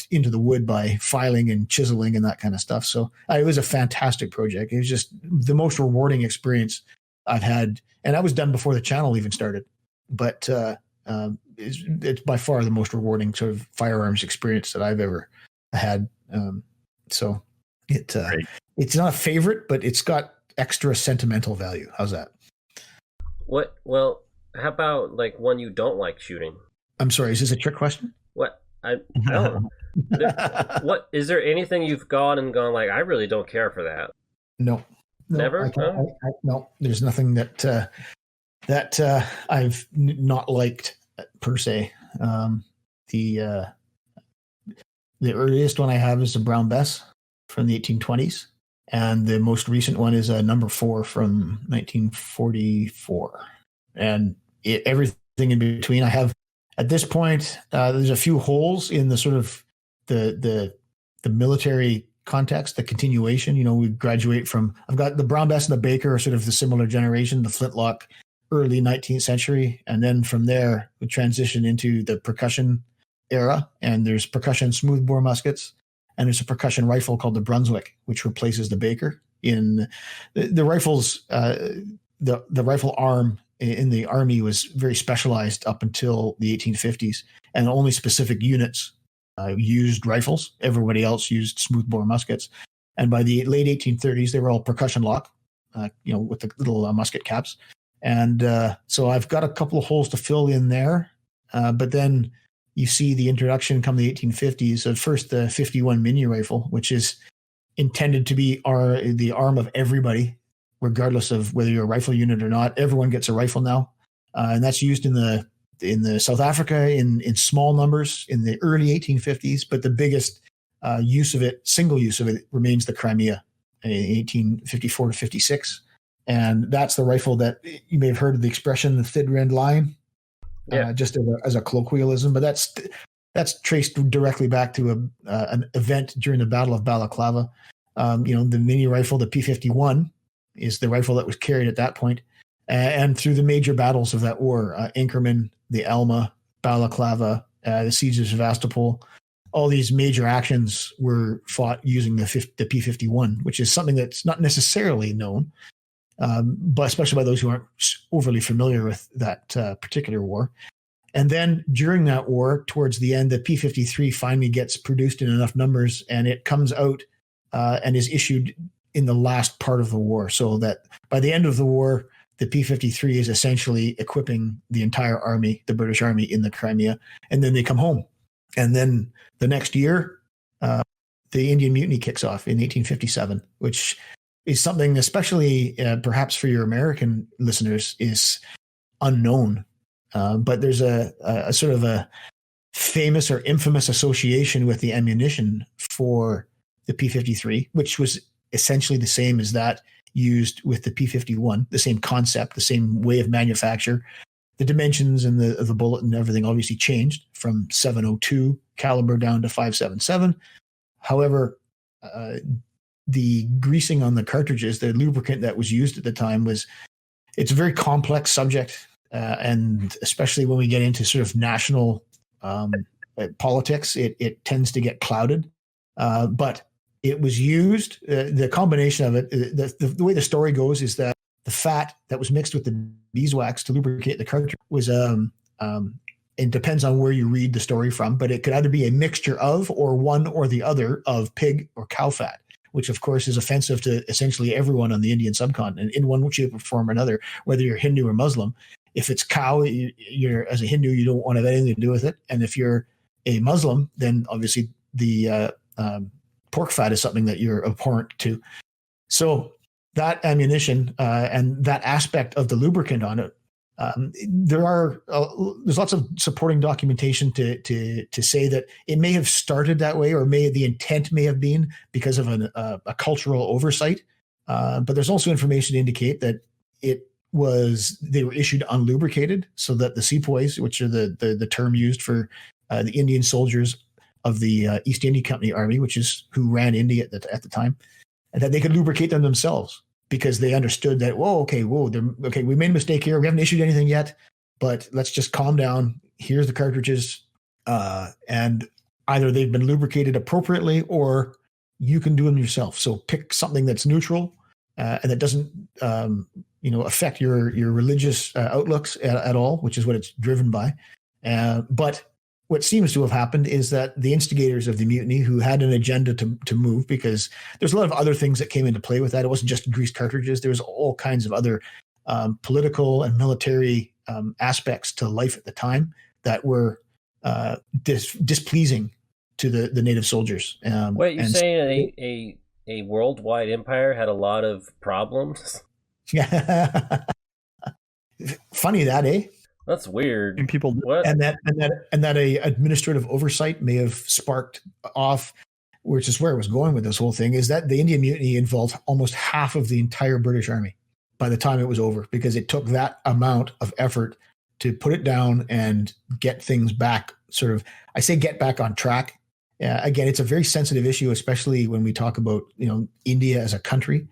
into the wood by filing and chiseling and that kind of stuff. So it was a fantastic project. It was just the most rewarding experience I've had, and that was done before the channel even started. But it's by far the most rewarding sort of firearms experience that I've ever had. So it's not a favorite, but it's got extra sentimental value. How's that? What? Well, how about like one you don't like shooting? I'm sorry, is this a trick question? What? I don't. What is there anything you've gone like, I really don't care for that? No. Never. No, there's nothing that I've not liked per se. The earliest one I have is a Brown Bess from the 1820s, and the most recent one is a number 4 from 1944, and everything in between. I have at this point. There's a few holes in the sort of the military context, the continuation. We graduate from. I've got the Brown Bess and the Baker are sort of the similar generation, the flintlock, early 19th century, and then from there we transition into the percussion era, and there's percussion smoothbore muskets, and there's a percussion rifle called the Brunswick, which replaces the Baker. In the rifles, the rifle arm in the Army was very specialized up until the 1850s, and only specific units used rifles. Everybody else used smoothbore muskets, and by the late 1830s they were all percussion lock, with the little musket caps. And so I've got a couple of holes to fill in there, but then you see the introduction come the 1850s of first the 51 mini rifle, which is intended to be the arm of everybody, regardless of whether you're a rifle unit or not. Everyone gets a rifle now, and that's used in the South Africa in small numbers in the early 1850s. But the biggest single use of it, remains the Crimea in 1854 to 56. And that's the rifle that you may have heard of the expression, the Thidrend line, just as a colloquialism. But that's traced directly back to an event during the Battle of Balaclava. The mini rifle, the P-51, is the rifle that was carried at that point. And through the major battles of that war, Inkerman, the Alma, Balaclava, the siege of Sevastopol, all these major actions were fought using the P-51, which is something that's not necessarily known, but especially by those who aren't overly familiar with that particular war. And then during that war, towards the end, the P-53 finally gets produced in enough numbers, and it comes out and is issued in the last part of the war, so that by the end of the war, the P-53 is essentially equipping the entire army, the British Army, in the Crimea, and then they come home. And then the next year, the Indian Mutiny kicks off in 1857, which is something, especially perhaps for your American listeners, is unknown. But there's a sort of a famous or infamous association with the ammunition for the P-53, which was essentially the same as that used with the P-51, the same concept, the same way of manufacture. The dimensions and the bullet and everything obviously changed from 702 caliber down to 577. However, the greasing on the cartridges, the lubricant that was used at the time, it's a very complex subject. And especially when we get into sort of national politics, it tends to get clouded. But it was used, the combination of it, the way the story goes is that the fat that was mixed with the beeswax to lubricate the cartridge was, it depends on where you read the story from, but it could either be a mixture of, or one or the other of, pig or cow fat, which of course is offensive to essentially everyone on the Indian subcontinent in one shape or form or another, whether you're Hindu or Muslim. If it's cow, you're as a Hindu, you don't want to have anything to do with it. And if you're a Muslim, then obviously the pork fat is something that you're abhorrent to. So that ammunition and that aspect of the lubricant on it There's lots of supporting documentation to say that it may have started that way, or the intent may have been because of a cultural oversight. But there's also information to indicate that they were issued unlubricated, so that the sepoys, which are the term used for the Indian soldiers of the East India Company Army, which is who ran India at the time, and that they could lubricate them themselves, because they understood that, we made a mistake here. We haven't issued anything yet, but let's just calm down. Here's the cartridges. And either they've been lubricated appropriately, or you can do them yourself. So pick something that's neutral and that doesn't, affect your religious outlooks at all, which is what it's driven by. But what seems to have happened is that the instigators of the mutiny, who had an agenda to move, because there's a lot of other things that came into play with that. It wasn't just greased cartridges. There was all kinds of other political and military aspects to life at the time that were displeasing to the native soldiers. Wait, you're saying a worldwide empire had a lot of problems? Yeah. Funny that, eh? That's weird. And people, what? And that a administrative oversight may have sparked off, which is where it was going with this whole thing, is that the Indian Mutiny involved almost half of the entire British Army by the time it was over, because it took that amount of effort to put it down and get things back. I say get back on track. Again, it's a very sensitive issue, especially when we talk about India as a country,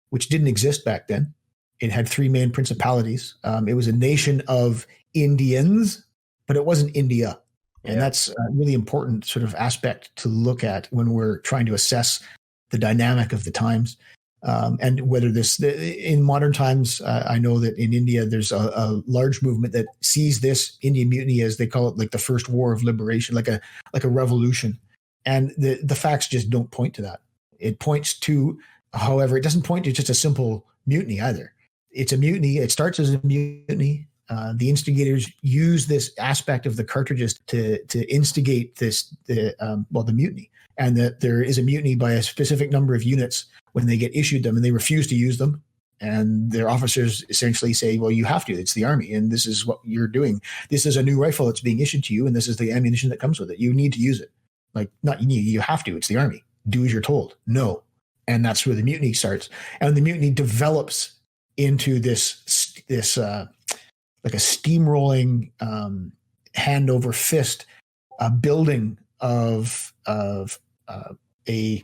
which didn't exist back then. It had three main principalities. It was a nation of Indians, but it wasn't India. And that's a really important sort of aspect to look at when we're trying to assess the dynamic of the times. And whether in modern times, I know that in India, there's a large movement that sees this Indian Mutiny, as they call it, like the first war of liberation, like a revolution. And the facts just don't point to that. It points to, however, it doesn't point to just a simple mutiny either. It's a mutiny. It starts as a mutiny. The instigators use this aspect of the cartridges to instigate the mutiny, and that there is a mutiny by a specific number of units when they get issued them, and they refuse to use them. And their officers essentially say, well, you have to. It's the army, and this is what you're doing. This is a new rifle that's being issued to you, and this is the ammunition that comes with it. You need to use it. Like, not you need, you have to. It's the army. Do as you're told. No. And that's where the mutiny starts. And the mutiny develops into this like a steamrolling hand over fist building of a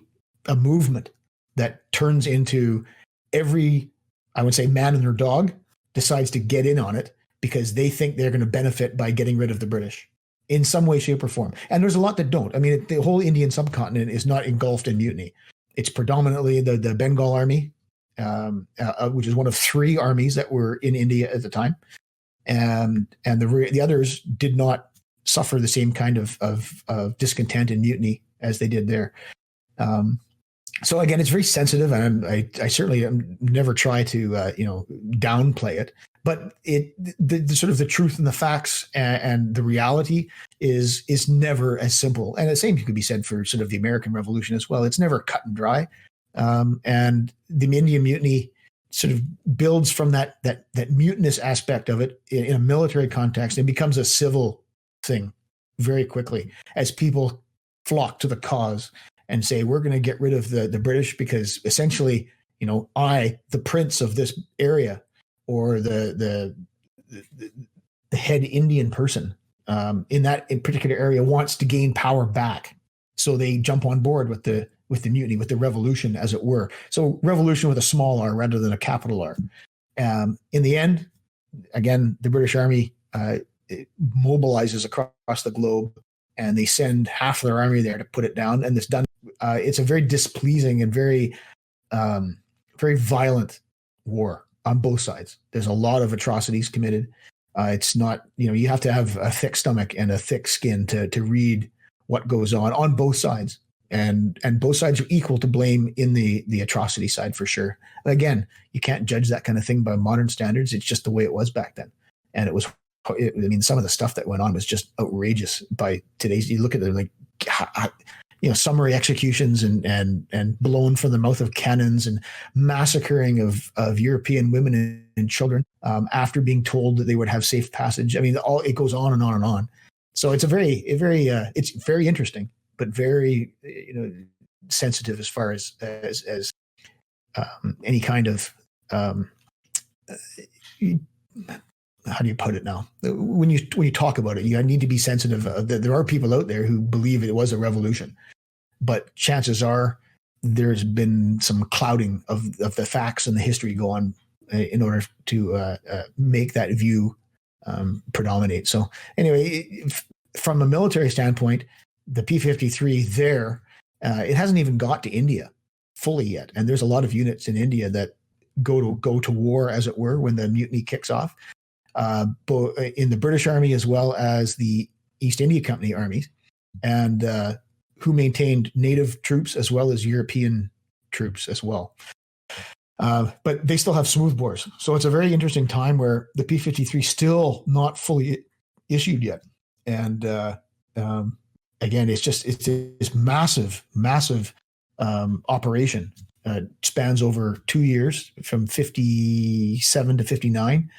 movement that turns into every, I would say, man and their dog decides to get in on it, because they think they're going to benefit by getting rid of the British in some way, shape, or form. And there's a lot that don't. I mean, the whole Indian subcontinent is not engulfed in mutiny. It's predominantly the Bengal Army, which is one of three armies that were in India at the time. And the others did not suffer the same kind of discontent and mutiny as they did there. So again, it's very sensitive, and I certainly never try to downplay it. But the sort of the truth and the facts and the reality is never as simple. And the same could be said for sort of the American Revolution as well. It's never cut and dry. And the Indian Mutiny sort of builds from that mutinous aspect of it in a military context, and becomes a civil thing very quickly as people flock to the cause and say, we're going to get rid of the British, because essentially, I, the prince of this area, or the head Indian person in particular area, wants to gain power back. So they jump on board with the mutiny, with the revolution, as it were. So revolution with a small r rather than a capital R. In the end, again, the British Army mobilizes across the globe, and they send half their army there to put it down. And it's a very displeasing and very, very violent war on both sides. There's a lot of atrocities committed. It's not, you have to have a thick stomach and a thick skin to read what goes on both sides. And both sides are equal to blame in the atrocity side, for sure. And again, you can't judge that kind of thing by modern standards. It's just the way it was back then. And some of the stuff that went on was just outrageous by today's. You look at it like, summary executions and blown from the mouth of cannons, and massacring of European women and children. after being told that they would have safe passage. I mean, it goes on and on and on. So it's it's very interesting, but very sensitive as far as any kind of how do you put it now? When you talk about it, you need to be sensitive. There are people out there who believe it was a revolution, but chances are there's been some clouding of the facts and the history go on in order to make that view predominate. So anyway, from a military standpoint, the P-53 there, it hasn't even got to India fully yet, and there's a lot of units in India that go to war, as it were, when the mutiny kicks off. Both in the British Army as well as the East India Company armies, and who maintained native troops as well as European troops as well. But they still have smoothbores. So it's a very interesting time where the P-53 still not fully issued yet. And again, it's this massive operation. Spans over 2 years from 57 to 59.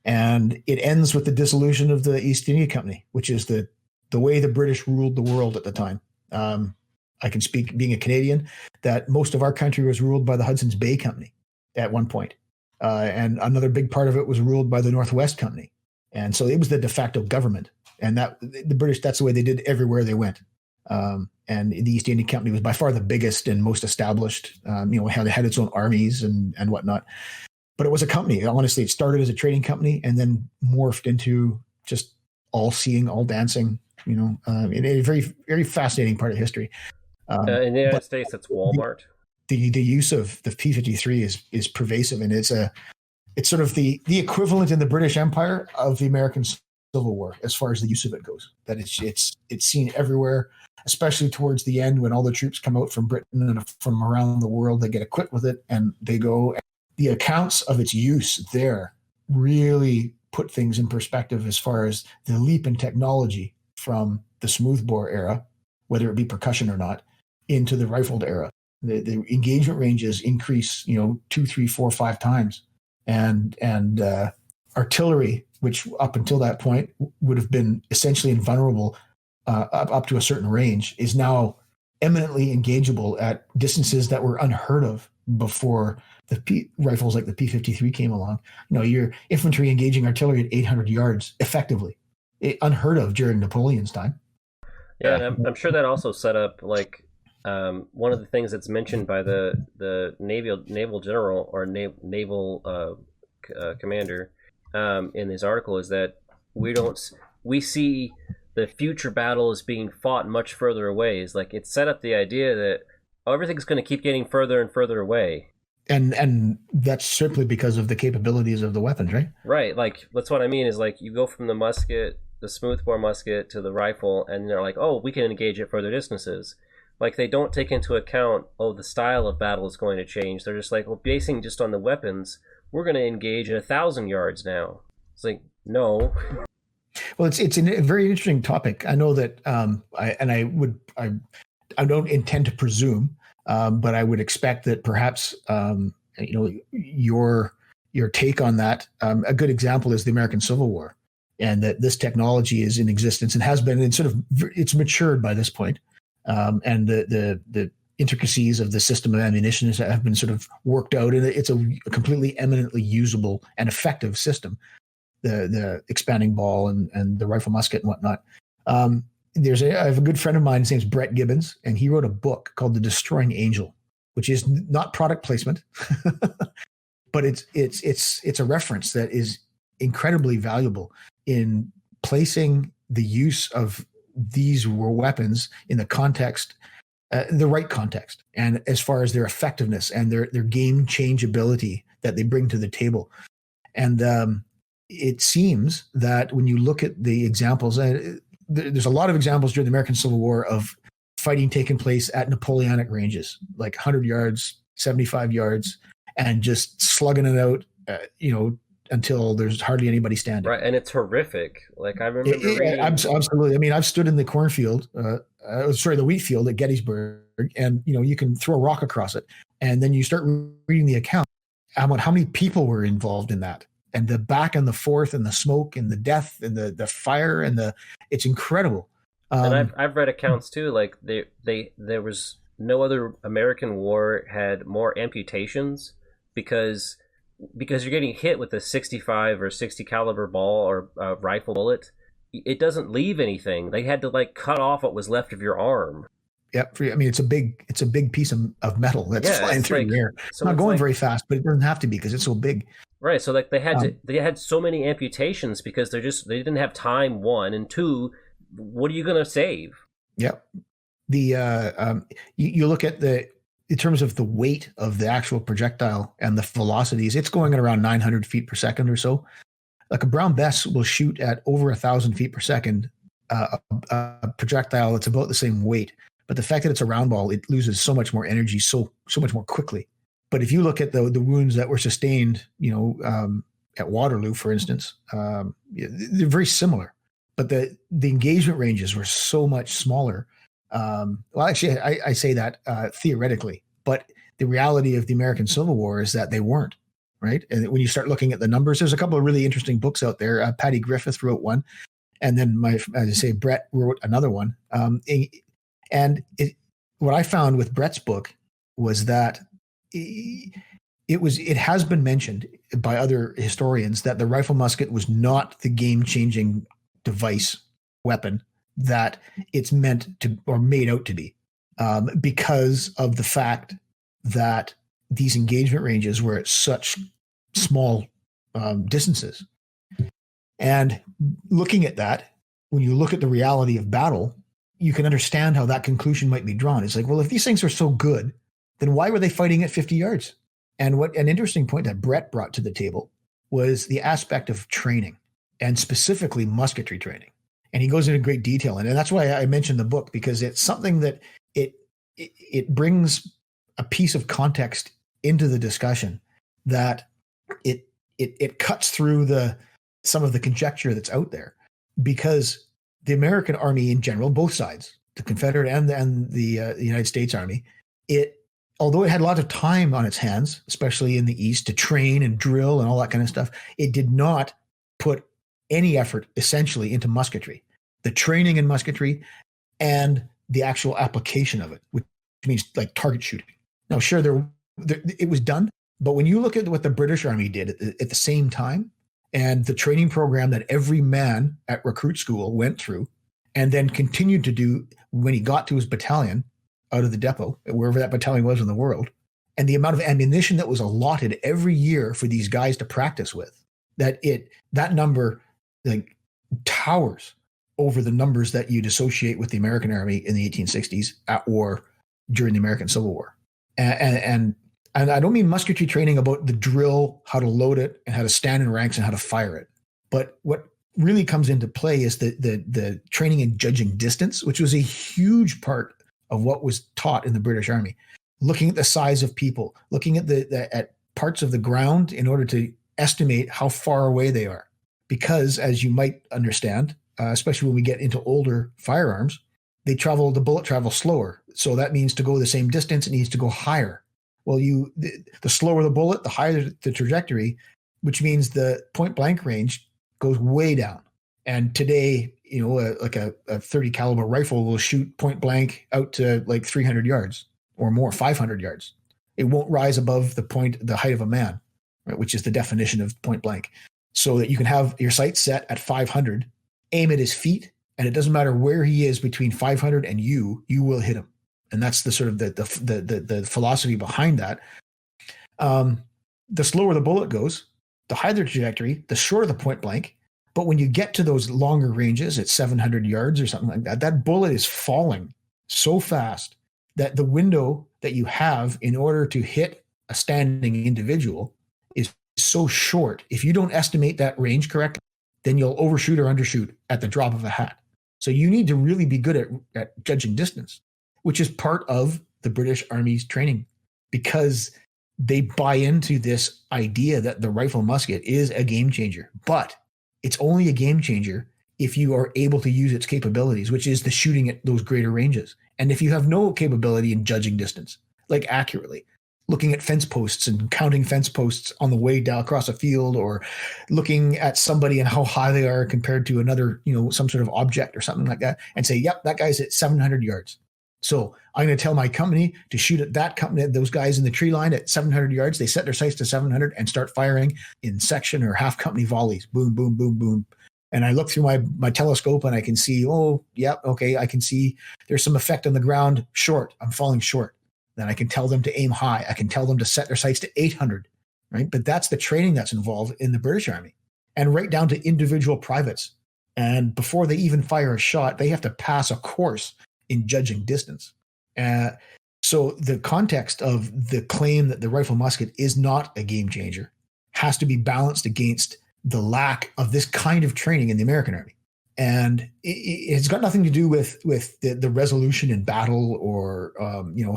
And it ends with the dissolution of the East India Company, which is the way the British ruled the world at the time. I can speak, being a Canadian, that most of our country was ruled by the Hudson's Bay Company at one point. And another big part of it was ruled by the Northwest Company. And so it was the de facto government. And that the British, that's the way they did everywhere they went. And the East India Company was by far the biggest and most established, had its own armies and whatnot. But it was a company. Honestly, it started as a trading company and then morphed into just all seeing, all dancing, in a very, very fascinating part of history. In the United States, it's Walmart. The use of the P-53 is pervasive, and it's sort of the equivalent in the British Empire of the American Civil War as far as the use of it goes. That it's seen everywhere, especially towards the end when all the troops come out from Britain and from around the world. They get equipped with it and they go. The accounts of its use there really put things in perspective as far as the leap in technology from the smoothbore era, whether it be percussion or not, into the rifled era. The engagement ranges increase, 2, 3, 4, 5 times. And artillery, which up until that point would have been essentially invulnerable up to a certain range, is now eminently engageable at distances that were unheard of before the rifles like the P-53 came along. Your infantry engaging artillery at 800 yards effectively, unheard of during Napoleon's time. Yeah, and I'm sure that also set up one of the things that's mentioned by the naval general or naval commander in this article is that we see the future battle is being fought much further away. Is like it set up the idea that everything's going to keep getting further and further away. And that's simply because of the capabilities of the weapons, right? Right. Like that's what I mean is like you go from the musket, the smoothbore musket to the rifle, and they're like, oh, we can engage at further distances. Like they don't take into account, the style of battle is going to change. They're just like, well, basing just on the weapons, we're going to engage at 1,000 yards now. It's like, no. Well, it's a very interesting topic. I know that I don't intend to presume, but I would expect that perhaps your take on that. A good example is the American Civil War, and that this technology is in existence and has been, and it's matured by this point. And the intricacies of the system of ammunition have been sort of worked out, and it's a completely eminently usable and effective system. The expanding ball and the rifle musket and whatnot. I have a good friend of mine. His name's Brett Gibbons, and he wrote a book called The Destroying Angel, which is not product placement, but it's a reference that is incredibly valuable in placing the use of these weapons in the context, the right context, and as far as their effectiveness and their game change ability that they bring to the table. And it seems that when you look at the examples, there's a lot of examples during the American Civil War of fighting taking place at Napoleonic ranges, like 100 yards, 75 yards, and just slugging it out, until there's hardly anybody standing. Right, and it's horrific. Like I remember reading. Absolutely. I mean, I've stood in the cornfield, the wheat field at Gettysburg, and you can throw a rock across it, and then you start reading the account about how many people were involved in that. and the back and the forth and the smoke and the death and the fire and it's incredible. And I've read accounts too, like there was no other American war had more amputations because you're getting hit with a 65 or 60 caliber ball or rifle bullet. It doesn't leave anything. They had to like cut off what was left of your arm. Yep. I mean, it's a big piece of metal that's flying through the air. It's not going very fast, but it doesn't have to be because it's so big. Right. So like they had so many amputations because they didn't have time, one, and two, what are you going to save? Yep. You look at in terms of the weight of the actual projectile and the velocities, it's going at around 900 feet per second or so. Like a Brown Bess will shoot at over 1,000 feet per second, a projectile that's about the same weight. But the fact that it's a round ball, it loses so much more energy so much more quickly. But if you look at the wounds that were sustained, at Waterloo, for instance, they're very similar. But the engagement ranges were so much smaller. Well, actually, I say that theoretically, but the reality of the American Civil War is that they weren't, right? And when you start looking at the numbers, there's a couple of really interesting books out there. Patty Griffith wrote one, and then as I say, Brett wrote another one. What I found with Brett's book was that it has been mentioned by other historians that the rifle musket was not the game-changing device weapon that it's meant to or made out to be, because of the fact that these engagement ranges were at such small distances. And looking at that, when you look at the reality of battle, you can understand how that conclusion might be drawn. It's like, well, if these things are so good, then why were they fighting at 50 yards? And what an interesting point that Brett brought to the table was the aspect of training, and specifically musketry training. And he goes into great detail. And that's why I mentioned the book, because it's something that it brings a piece of context into the discussion that it cuts through some of the conjecture that's out there, because the American Army in general, both sides, the Confederate and the United States Army, although it had a lot of time on its hands, especially in the East, to train and drill and all that kind of stuff, it did not put any effort essentially into musketry, the training in musketry and the actual application of it, which means like target shooting. Now, sure, it was done, but when you look at what the British Army did at the same time, and the training program that every man at recruit school went through and then continued to do when he got to his battalion out of the depot, wherever that battalion was in the world, and the amount of ammunition that was allotted every year for these guys to practice with, that number like towers over the numbers that you'd associate with the American Army in the 1860s at war during the American Civil War. And I don't mean musketry training about the drill, how to load it, and how to stand in ranks and how to fire it. But what really comes into play is the training in judging distance, which was a huge part of what was taught in the British Army. Looking at the size of people, looking at at parts of the ground in order to estimate how far away they are. Because, as you might understand, especially when we get into older firearms, the bullet travels slower. So that means to go the same distance, it needs to go higher. Well, the slower the bullet, the higher the trajectory, which means the point blank range goes way down. And today, like a 30 caliber rifle will shoot point blank out to like 300 yards or more, 500 yards. It won't rise above the height of a man, right, which is the definition of point blank. So that you can have your sight set at 500, aim at his feet, and it doesn't matter where he is between 500 and you will hit him. And that's the sort of the philosophy behind that. The slower the bullet goes, the higher the trajectory, the shorter the point blank. But when you get to those longer ranges at 700 yards or something like that, that bullet is falling so fast that the window that you have in order to hit a standing individual is so short. If you don't estimate that range correctly, then you'll overshoot or undershoot at the drop of a hat. So you need to really be good at judging distance, which is part of the British Army's training, because they buy into this idea that the rifle musket is a game changer. But it's only a game changer if you are able to use its capabilities, which is the shooting at those greater ranges. And if you have no capability in judging distance, like accurately, looking at fence posts and counting fence posts on the way down across a field, or looking at somebody and how high they are compared to another, some sort of object or something like that, and say, yep, that guy's at 700 yards. So I'm going to tell my company to shoot at that company, those guys in the tree line at 700 yards. They set their sights to 700 and start firing in section or half company volleys. Boom, boom, boom, boom. And I look through my telescope and I can see, I can see there's some effect on the ground. Short. I'm falling short. Then I can tell them to aim high. I can tell them to set their sights to 800, right? But that's the training that's involved in the British Army, and right down to individual privates. And before they even fire a shot, they have to pass a course in judging distance. So the context of the claim that the rifle musket is not a game changer has to be balanced against the lack of this kind of training in the American Army. And it's got nothing to do with the resolution in battle, or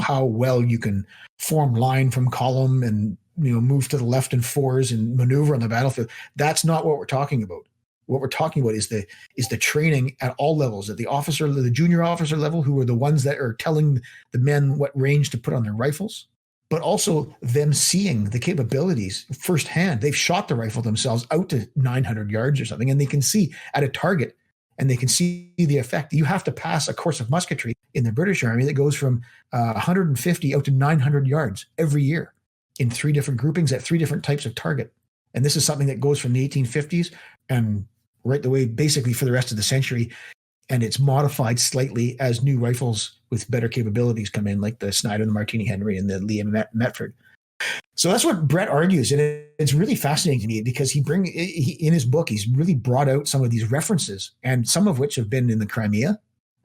how well you can form line from column and move to the left in fours and maneuver on the battlefield. That's not what we're talking about. What we're talking about is the training at all levels, at the junior officer level, who are the ones that are telling the men what range to put on their rifles, but also them seeing the capabilities firsthand. They've shot the rifle themselves out to 900 yards or something, and they can see at a target, and they can see the effect. You have to pass a course of musketry in the British Army that goes from 150 out to 900 yards every year in 3 different groupings at 3 different types of target. And this is something that goes from the 1850s and right the way basically for the rest of the century. And it's modified slightly as new rifles with better capabilities come in, like the Snider, the Martini-Henry, and the Lee Enfield. So that's what Brett argues, and it's really fascinating to me because in his book, he's really brought out some of these references, and some of which have been in the Crimea,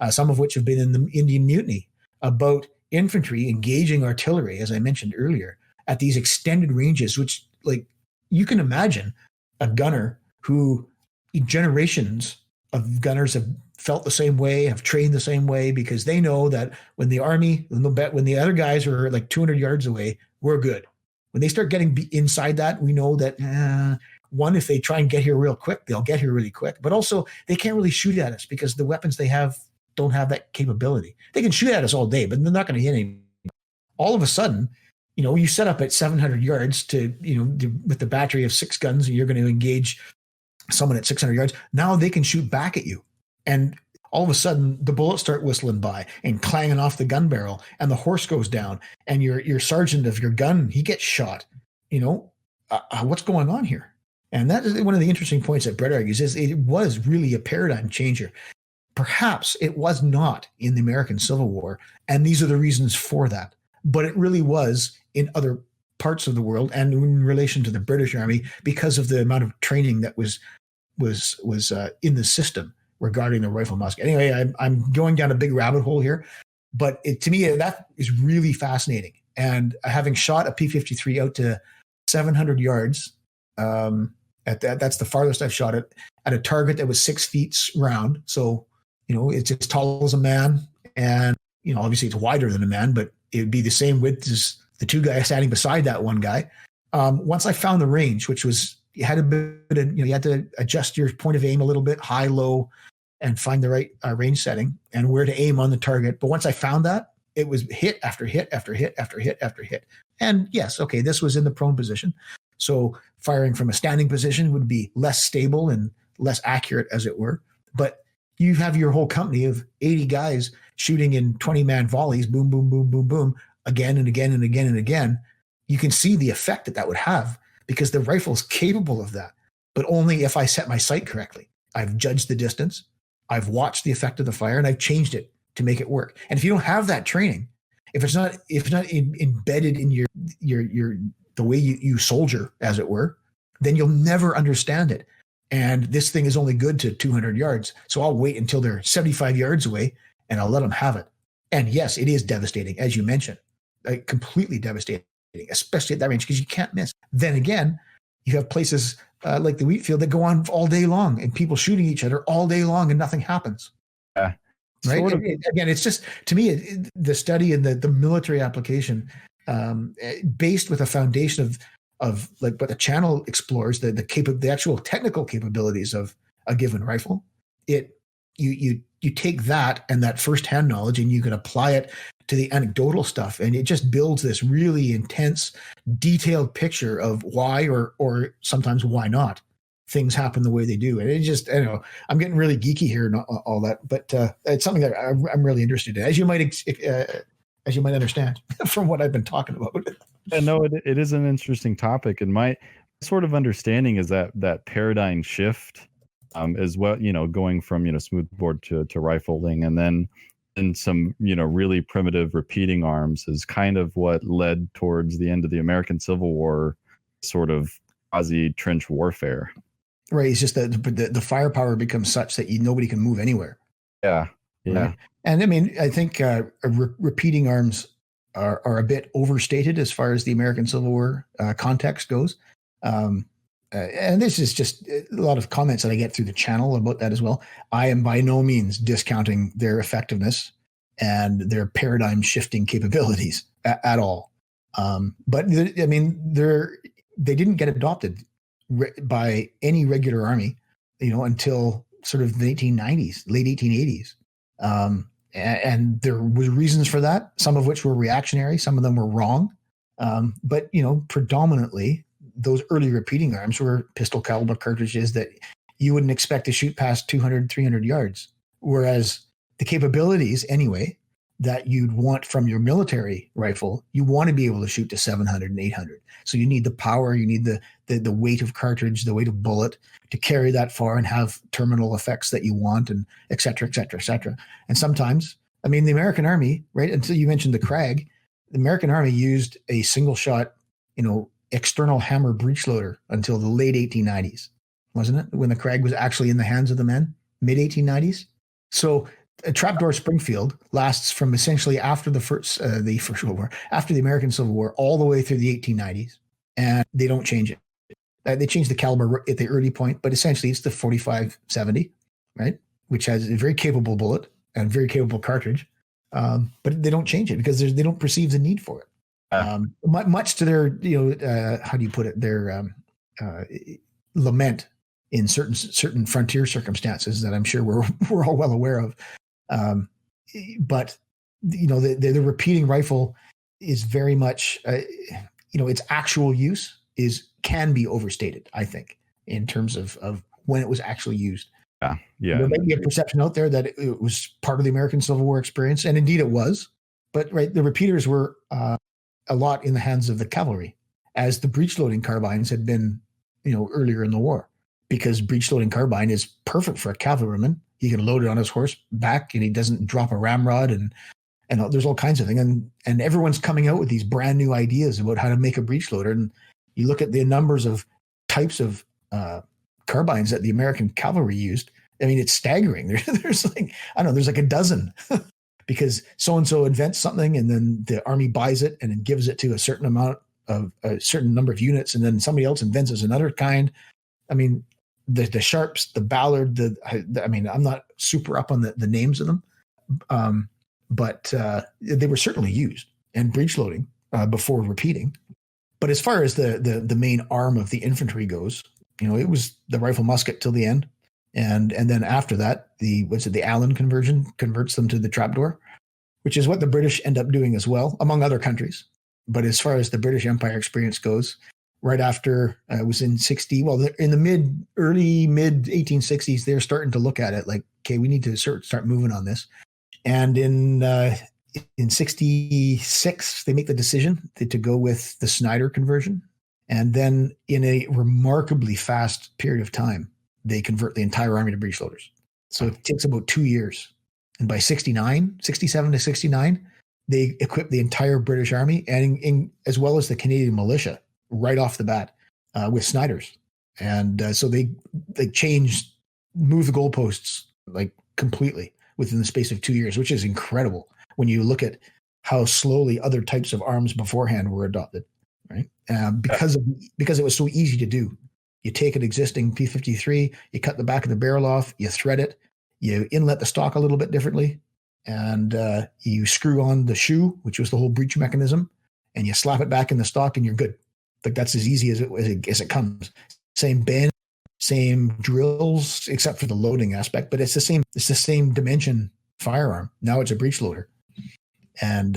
some of which have been in the Indian Mutiny, about infantry engaging artillery, as I mentioned earlier, at these extended ranges, which, like, you can imagine a gunner who generations of gunners have felt the same way, have trained the same way, because they know that when the other guys are like 200 yards away, we're good. When they start getting inside that, we know that, one, if they try and get here real quick, they'll get here really quick. But also, they can't really shoot at us because the weapons they have don't have that capability. They can shoot at us all day, but they're not going to hit anything. All of a sudden, you set up at 700 yards with the battery of 6 guns, and you're going to engage someone at 600 yards. Now they can shoot back at you. And all of a sudden, the bullets start whistling by and clanging off the gun barrel, and the horse goes down, and your sergeant of your gun, he gets shot. What's going on here? And that is one of the interesting points that Brett argues, is it was really a paradigm changer. Perhaps it was not in the American Civil War, and these are the reasons for that. But it really was in other parts of the world and in relation to the British Army, because of the amount of training that was in the system regarding the rifle musket. Anyway, I'm going down a big rabbit hole here, but to me, that is really fascinating. And having shot a P-53 out to 700 yards, that's the farthest I've shot it, at a target that was 6 feet round. So, it's as tall as a man, and, obviously it's wider than a man, but it would be the same width as the 2 guys standing beside that one guy. Once I found the range, which was, you had to adjust your point of aim a little bit, high, low, and find the right range setting and where to aim on the target. But once I found that, it was hit after hit after hit after hit after hit. And yes, okay, this was in the prone position. So firing from a standing position would be less stable and less accurate, as it were. But you have your whole company of 80 guys shooting in 20-man volleys, boom, boom, boom, boom, boom, again and again and again and again. You can see the effect that would have, because the rifle is capable of that, but only if I set my sight correctly. I've judged the distance, I've watched the effect of the fire, and I've changed it to make it work. And if you don't have that training, if it's not embedded in your the way you soldier, as it were, then you'll never understand it. And this thing is only good to 200 yards. So I'll wait until they're 75 yards away and I'll let them have it. And yes, it is devastating, as you mentioned, like completely devastating, especially at that range, because you can't miss. Then again, you have places like the wheat field that go on all day long, and people shooting each other all day long, and nothing happens. Right? Again, it's just, to me, the study and the military application, based with a foundation of like what the channel explores, the actual technical capabilities of a given rifle. You take that and that firsthand knowledge, and you can apply it to the anecdotal stuff, and it just builds this really intense, detailed picture of why or sometimes why not things happen the way they do. And it just, I don't know, I'm getting really geeky here and all that, but it's something that I'm really interested in, as you might understand from what I've been talking about. Yeah, no, it is an interesting topic, and my sort of understanding is that paradigm shift, as well, going from smoothbore to rifling, and then in some really primitive repeating arms is kind of what led towards the end of the American Civil War, sort of quasi trench warfare. Right, it's just that the firepower becomes such that nobody can move anywhere. Yeah. Right? And I mean, I think repeating arms are a bit overstated as far as the American Civil War context goes. And this is just a lot of comments that I get through the channel about that as well. I am by no means discounting their effectiveness and their paradigm shifting capabilities at all. But I mean, they didn't get adopted by any regular army, until sort of the 1890s, late 1880s. And there were reasons for that, some of which were reactionary, some of them were wrong. But predominantly those early repeating arms were pistol caliber cartridges that you wouldn't expect to shoot past 200, 300 yards. Whereas the capabilities anyway that you'd want from your military rifle, you want to be able to shoot to 700 and 800. So you need the power, you need the weight of cartridge, the weight of bullet to carry that far and have terminal effects that you want, and et cetera, et cetera, et cetera. And sometimes, I mean, the American Army, right, until you mentioned the Krag, the American Army used a single shot, external hammer breech loader until the late 1890s, wasn't it? When the Krag was actually in the hands of the men, mid 1890s. So a trapdoor Springfield lasts from essentially after the First World War, after the American Civil War, all the way through the 1890s, and they don't change it. They change the caliber at the early point, but essentially it's the 45-70, right, which has a very capable bullet and very capable cartridge, but they don't change it because they don't perceive the need for it. Much to their, how do you put it, their lament in certain frontier circumstances that I'm sure we're all well aware of. But the repeating rifle is very much, its actual use can be overstated, I think, in terms of when it was actually used. Yeah. There might be a perception out there that it was part of the American Civil War experience, and indeed it was. But right, the repeaters were a lot in the hands of the cavalry, as the breech-loading carbines had been, earlier in the war, because breech-loading carbine is perfect for a cavalryman. He can load it on his horse back, and he doesn't drop a ramrod, and there's all kinds of things. And everyone's coming out with these brand new ideas about how to make a breech loader. And you look at the numbers of types of carbines that the American cavalry used. I mean, it's staggering. There's like, I don't know, there's like a dozen because so-and-so invents something, and then the army buys it and then gives it to a certain number of units. And then somebody else invents another kind. I mean, the Sharps, the Ballard, I mean, I'm not super up on the names of them, but they were certainly used and breech loading before repeating. But as far as the main arm of the infantry goes, it was the rifle musket till the end, and then after that, the Allen conversion converts them to the trapdoor, which is what the British end up doing as well, among other countries. But as far as the British Empire experience goes, right after it was in the early mid 1860s, they're starting to look at it like, okay, we need to start moving on this. And in 66, they make the decision to go with the Snider conversion. And then in a remarkably fast period of time, they convert the entire army to breech loaders. So it takes about 2 years. And by 67 to 69, they equip the entire British army and as well as the Canadian militia right off the bat with Sniders. And so they move the goalposts like completely within the space of 2 years, which is incredible when you look at how slowly other types of arms beforehand were adopted, right? Because it was so easy to do. You take an existing P-53, you cut the back of the barrel off, you thread it, you inlet the stock a little bit differently, and you screw on the shoe, which was the whole breech mechanism, and you slap it back in the stock, and you're good. Like that's as easy as it comes. Same bend, same drills, except for the loading aspect, but it's the same dimension firearm. Now it's a breech loader. And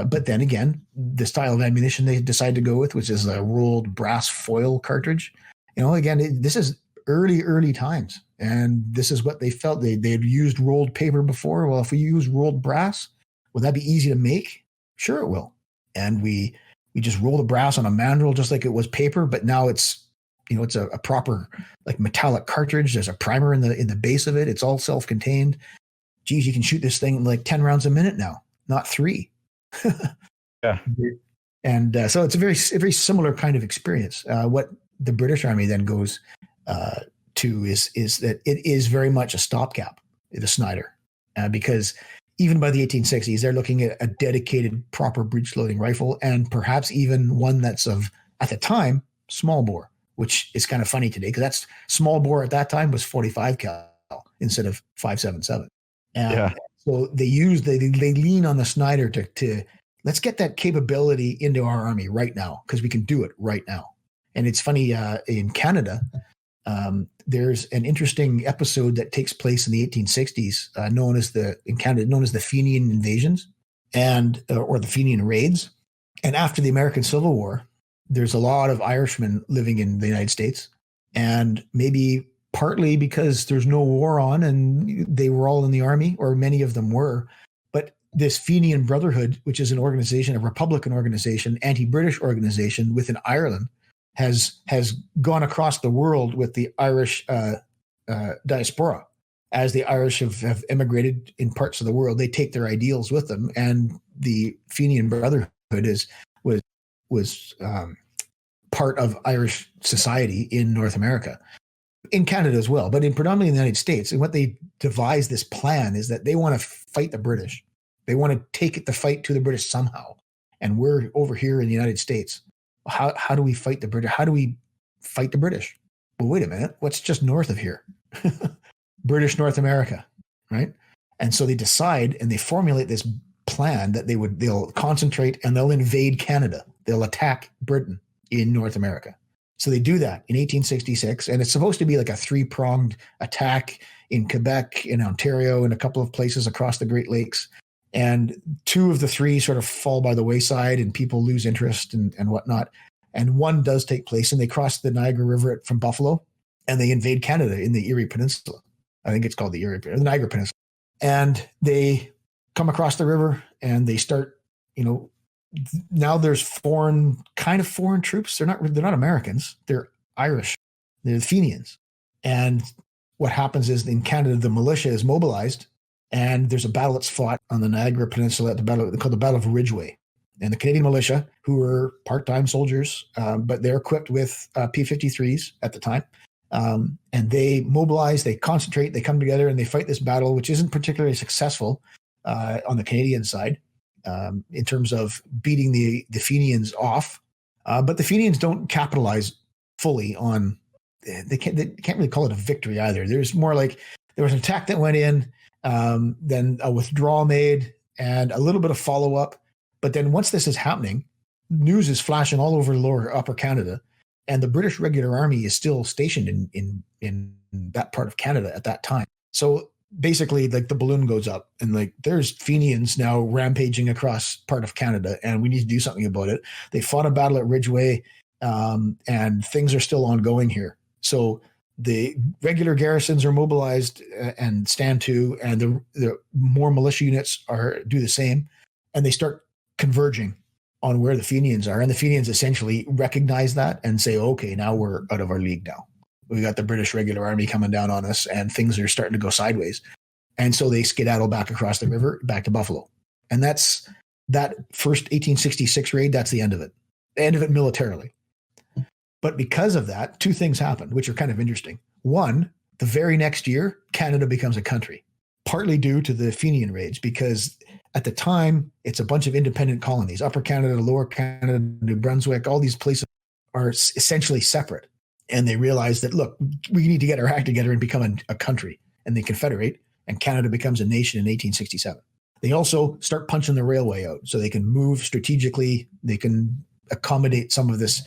but then again, the style of ammunition they decided to go with, which is a rolled brass foil cartridge. Again, this is early times, and this is what they felt. They'd used rolled paper before. Well, if we use rolled brass, will that be easy to make? Sure, it will. And we just roll the brass on a mandrel just like it was paper, but now it's it's a proper like metallic cartridge. There's a primer in the base of it. It's all self-contained. Geez, you can shoot this thing like 10 rounds a minute now, not 3. Yeah. And so it's a very similar kind of experience. What the British Army then goes to is that it is very much a stopgap, the Snider, because even by the 1860s, they're looking at a dedicated, proper breech-loading rifle, and perhaps even one that's of, at the time, small bore, which is kind of funny today because that's small bore at that time was 45 cal instead of 5.77. So they lean on the Snider to let's get that capability into our army right now because we can do it right now. And it's funny, in Canada, there's an interesting episode that takes place in the 1860s, known as the Fenian invasions or the Fenian raids. And after the American Civil War, there's a lot of Irishmen living in the United States, and maybe partly because there's no war on and they were all in the army, or many of them were. But this Fenian Brotherhood, which is an organization, a Republican organization, anti-British organization within Ireland, has gone across the world with the Irish diaspora. As the Irish have immigrated in parts of the world, they take their ideals with them, and the Fenian Brotherhood was part of Irish society in North America, in Canada as well, but predominantly in the United States. And what they devised this plan is that they want to fight the British. They want to take the fight to the British somehow. And we're over here in the United States. How do we fight the British? How do we fight the British? Well, wait a minute. What's just north of here? British North America, right? And so they decide and they formulate this plan that they'll concentrate and they'll invade Canada. They'll attack Britain in North America. So they do that in 1866, and it's supposed to be like a 3-pronged attack in Quebec, in Ontario, and a couple of places across the Great Lakes. And 2 of the 3 sort of fall by the wayside and people lose interest and whatnot. And one does take place, and they cross the Niagara River from Buffalo, and they invade Canada in the Erie Peninsula. I think it's called the Niagara Peninsula. And they come across the river and they start, now there's foreign troops. They're not Americans. They're Irish. They're the Fenians. And what happens is in Canada, the militia is mobilized, and there's a battle that's fought on the Niagara Peninsula called the Battle of Ridgeway. And the Canadian militia, who were part-time soldiers, but they're equipped with P-53s at the time, and they mobilize, they concentrate, they come together, and they fight this battle, which isn't particularly successful on the Canadian side in terms of beating the Fenians off. But the Fenians don't capitalize fully on. They can't really call it a victory either. There's more like there was an attack that went in, then a withdrawal made, and a little bit of follow-up. But then once this is happening, news is flashing all over upper Canada, and the British regular army is still stationed in that part of Canada at that time. So basically, like, the balloon goes up, and like there's Fenians now rampaging across part of Canada, and we need to do something about it. They fought a battle at Ridgeway, and things are still ongoing here. So the regular garrisons are mobilized and stand to, and the more militia units do the same, and they start converging on where the Fenians are. And the Fenians essentially recognize that and say, okay, now we're out of our league now. We got the British regular army coming down on us, and things are starting to go sideways. And so they skedaddle back across the river, back to Buffalo. And that's that first 1866 raid. That's the end of it. The end of it militarily. But because of that, 2 things happened, which are kind of interesting. One, the very next year, Canada becomes a country, partly due to the Fenian raids, because at the time, it's a bunch of independent colonies. Upper Canada, Lower Canada, New Brunswick, all these places are essentially separate. And they realize that, look, we need to get our act together and become a country. And they confederate, and Canada becomes a nation in 1867. They also start punching the railway out so they can move strategically. They can accommodate some of this.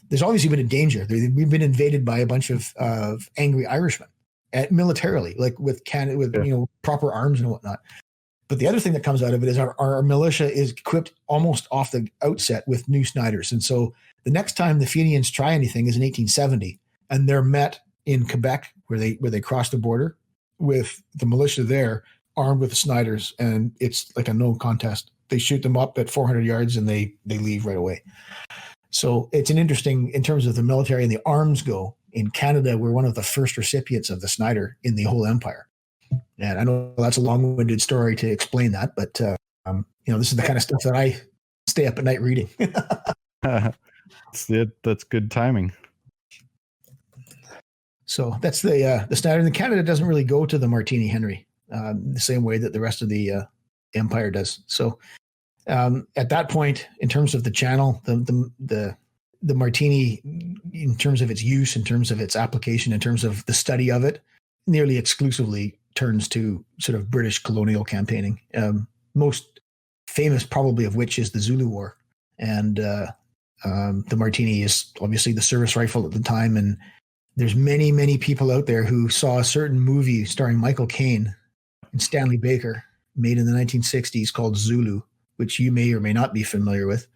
There's obviously been a danger. We've been invaded by a bunch of angry Irishmen militarily, like with Canada, with proper arms and whatnot. But the other thing that comes out of it is our militia is equipped almost off the outset with new Sniders. And so the next time the Fenians try anything is in 1870, and they're met in Quebec where they cross the border with the militia there armed with the Sniders, and it's like a no contest. They shoot them up at 400 yards and they leave right away. So it's an interesting, in terms of the military and the arms go, in Canada, we're one of the first recipients of the Snider in the whole empire. And I know that's a long-winded story to explain that, but this is the kind of stuff that I stay up at night reading. That's good timing. So that's the Snider. And Canada doesn't really go to the Martini-Henry the same way that the rest of the empire does. So at that point, in terms of the channel, the Martini, in terms of its use, in terms of its application, in terms of the study of it, nearly exclusively turns to sort of British colonial campaigning. Most famous probably of which is the Zulu War. And the Martini is obviously the service rifle at the time. And there's many, many people out there who saw a certain movie starring Michael Caine and Stanley Baker made in the 1960s called Zulu, which you may or may not be familiar with.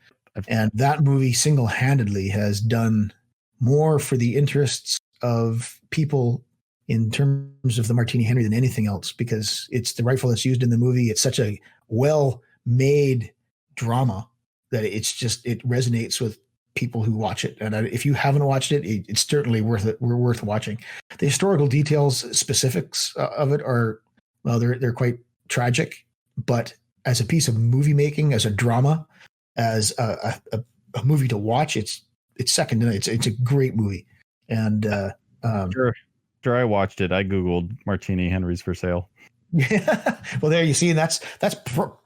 And that movie single-handedly has done more for the interests of people in terms of the Martini-Henry than anything else, because it's the rifle that's used in the movie. It's such a well-made drama that it resonates with people who watch it. And if you haven't watched it, it's certainly worth watching. The historical details, specifics of it are, well, they're quite tragic, but as a piece of movie making, as a drama, as a movie to watch, it's second to none. It's a great movie. And Sure, I watched it. I Googled Martini-Henrys for sale. Yeah. Well, there you see, and that's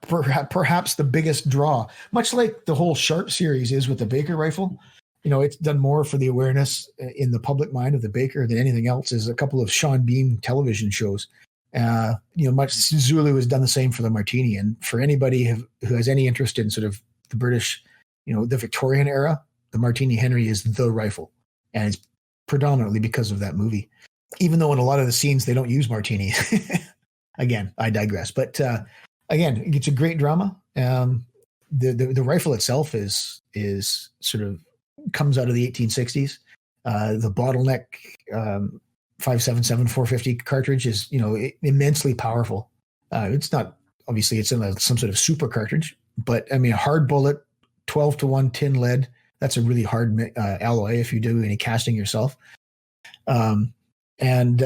perhaps the biggest draw, much like the whole Sharp series is with the Baker rifle. It's done more for the awareness in the public mind of the Baker than anything else. Is a couple of Sean Bean television shows. Much Zulu has done the same for the Martini. And for anybody who has any interest in sort of the British, the Victorian era, the Martini-Henry is the rifle. And it's predominantly because of that movie. Even though in a lot of the scenes they don't use martini. Again, I digress. But again, it's a great drama. The rifle itself is sort of comes out of the 1860s. The bottleneck 5.77 450 cartridge is immensely powerful. It's not, obviously it's in some sort of super cartridge, but I mean a hard bullet, 12-1 tin lead. That's a really hard alloy if you do any casting yourself. And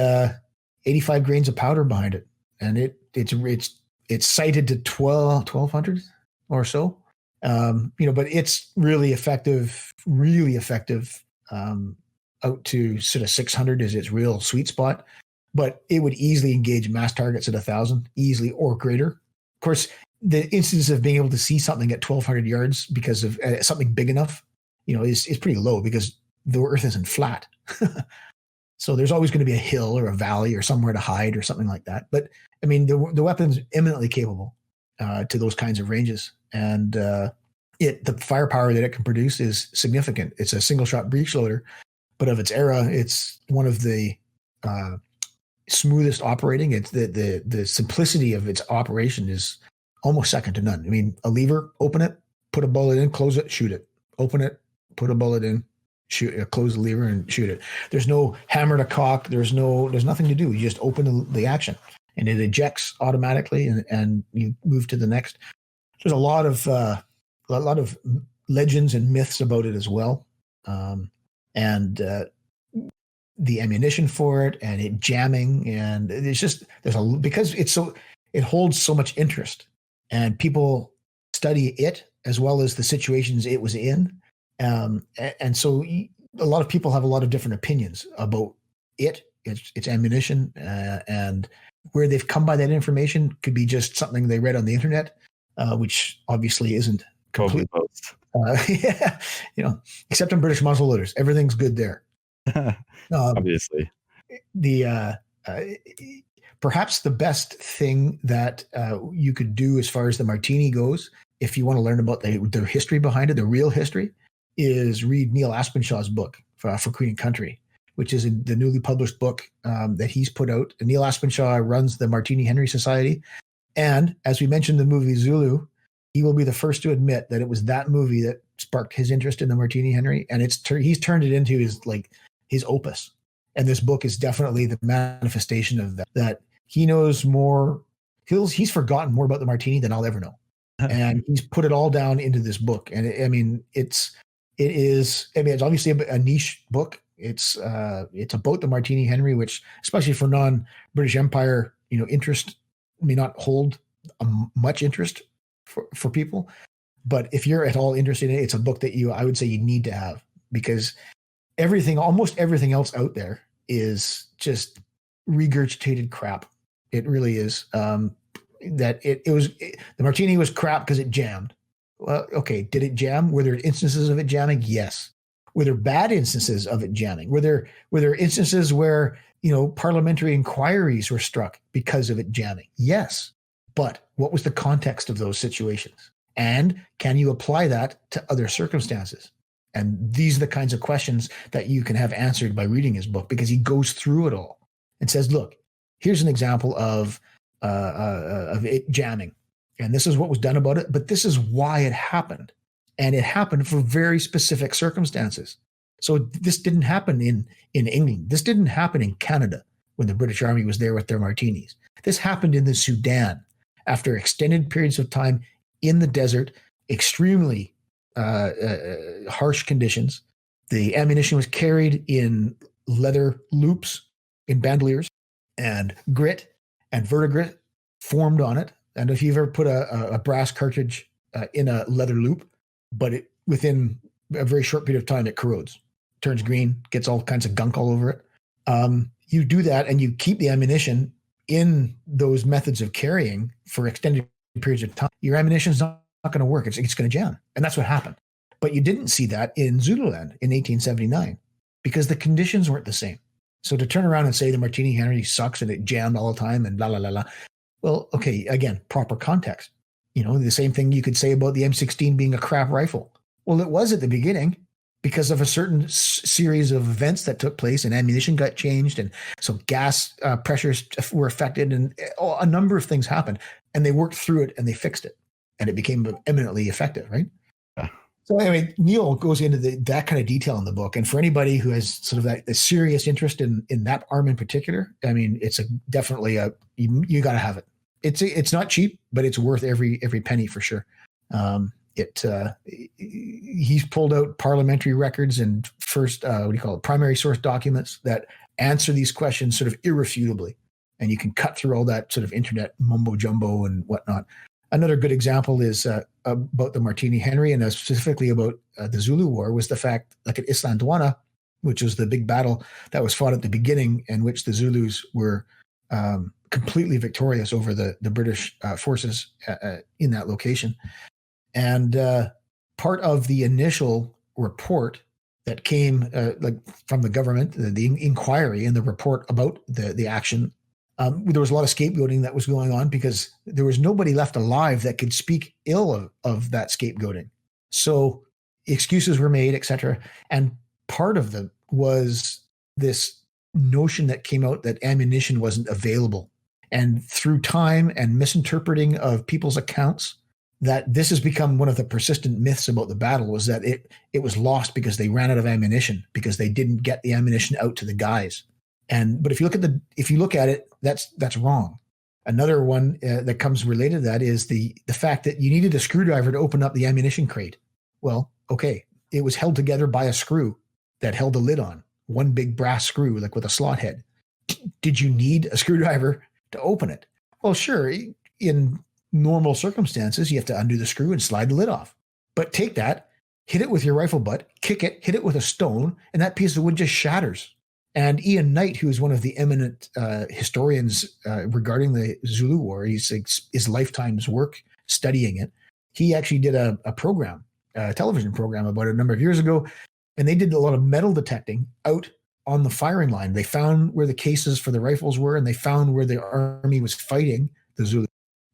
85 grains of powder behind it, and it's sighted to 1200 or so. But it's really effective. Out to sort of 600 is its real sweet spot, but it would easily engage mass targets at 1,000, easily or greater. Of course, the instance of being able to see something at 1,200 yards because of something big enough, is pretty low because the earth isn't flat. So there's always going to be a hill or a valley or somewhere to hide or something like that. But I mean, the weapon's eminently capable to those kinds of ranges. And the firepower that it can produce is significant. It's a single shot breech loader, but of its era, it's one of the smoothest operating. It's the simplicity of its operation is almost second to none. I mean, a lever, open it, put a bullet in, close it, shoot it. Open it, put a bullet in, shoot it, close the lever and shoot it. There's no hammer to cock. There's nothing to do. You just open the action and it ejects automatically and you move to the next. There's a lot of legends and myths about it as well. And the ammunition for it and it jamming, and it's just, because it holds so much interest and people study it as well as the situations it was in. And so a lot of people have a lot of different opinions about its ammunition, and where they've come by that information could be just something they read on the internet, which obviously isn't complete. Yeah, except in British muzzleloaders, everything's good there. Obviously, perhaps the best thing that you could do as far as the Martini goes, if you want to learn about the history behind it, the real history, is read Neil Aspenshaw's book for Queen and Country, which is the newly published book that he's put out. And Neil Aspenshaw runs the Martini-Henry Society, And as we mentioned, the movie Zulu, he will be the first to admit that it was that movie that sparked his interest in the Martini-Henry, and he's turned it into his opus. And this book is definitely the manifestation of that. That he knows more. He's forgotten more about the Martini than I'll ever know, and he's put it all down into this book. And it's obviously a niche book. It's about the Martini-Henry, which, especially for non-British Empire, interest may not hold much interest for people. But if you're at all interested in it, it's a book that I would say you need to have, because almost everything else out there is just regurgitated crap. It really is. The Martini was crap because it jammed. Well, okay, did it jam? Were there instances of it jamming? Yes. Were there bad instances of it jamming? Were there instances where parliamentary inquiries were struck because of it jamming? Yes. But what was the context of those situations? And can you apply that to other circumstances? And these are the kinds of questions that you can have answered by reading his book, because he goes through it all and says, look, here's an example of it jamming. And this is what was done about it, but this is why it happened. And it happened for very specific circumstances. So this didn't happen in England. This didn't happen in Canada when the British Army was there with their martinis. This happened in the Sudan after extended periods of time in the desert, extremely harsh conditions. The ammunition was carried in leather loops, in bandoliers, and grit and verdigris formed on it. And if you've ever put a brass cartridge in a leather loop, but within a very short period of time, it corrodes, turns green, gets all kinds of gunk all over it. You do that and you keep the ammunition in those methods of carrying for extended periods of time, your ammunition is not going to work. It's going to jam. And that's what happened. But you didn't see that in Zululand in 1879 because the conditions weren't the same. So to turn around and say the Martini-Henry sucks and it jammed all the time and blah, blah, blah, blah. Well, okay, again, proper context. The same thing you could say about the M16 being a crap rifle. Well, it was at the beginning because of a certain series of events that took place, and ammunition got changed, and so gas pressures were affected, and a number of things happened, and they worked through it and they fixed it, and it became eminently effective, right? Yeah. So anyway, Neil goes into that kind of detail in the book, and for anybody who has sort of that serious interest in that arm in particular, it's definitely you got to have it. It's not cheap, but it's worth every penny for sure. He's pulled out parliamentary records and first, primary source documents that answer these questions sort of irrefutably. And you can cut through all that sort of internet mumbo jumbo and whatnot. Another good example is about the Martini-Henry, and specifically about the Zulu War, was the fact, like at Isandlwana, which was the big battle that was fought at the beginning, in which the Zulus were completely victorious over the British forces in that location. And part of the initial report that came from the government, the inquiry and the report about the action, there was a lot of scapegoating that was going on because there was nobody left alive that could speak ill of that scapegoating. So excuses were made, etc. And part of them was this notion that came out that ammunition wasn't available. And through time and misinterpreting of people's accounts, that this has become one of the persistent myths about the battle, was that it was lost because they ran out of ammunition, because they didn't get the ammunition out to the guys. But if you look at it, that's wrong. Another one that comes related to that is the fact that you needed a screwdriver to open up the ammunition crate. Well, okay, it was held together by a screw that held the lid on, one big brass screw, like with a slot head. Did you need a screwdriver to open it? Well, sure. In normal circumstances, you have to undo the screw and slide the lid off. But take that, hit it with your rifle butt, kick it, hit it with a stone, and that piece of wood just shatters. And Ian Knight, who is one of the eminent historians regarding the Zulu War, his lifetime's work studying it, he actually did a television program about it a number of years ago, and they did a lot of metal detecting out on the firing line. They found where the cases for the rifles were, and they found where the army was fighting the Zulu.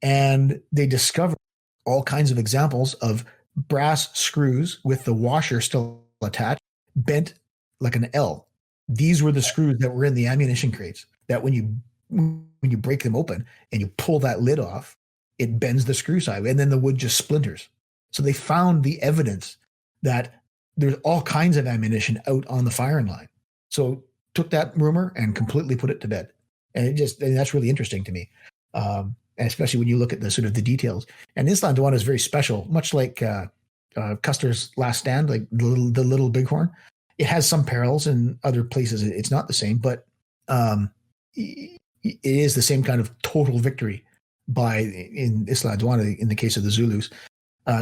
And they discovered all kinds of examples of brass screws with the washer still attached, bent like an L. These were the screws that were in the ammunition crates, that when you break them open and you pull that lid off, it bends the screw side, and then the wood just splinters. So they found the evidence that there's all kinds of ammunition out on the firing line. So took that rumor and completely put it to bed. And that's really interesting to me. And especially when you look at the sort of the details. And Isla Dawana is very special, much like Custer's Last Stand, like the Little Bighorn. It has some parallels in other places. It's not the same, but it is the same kind of total victory in Isla Dawana, in the case of the Zulus.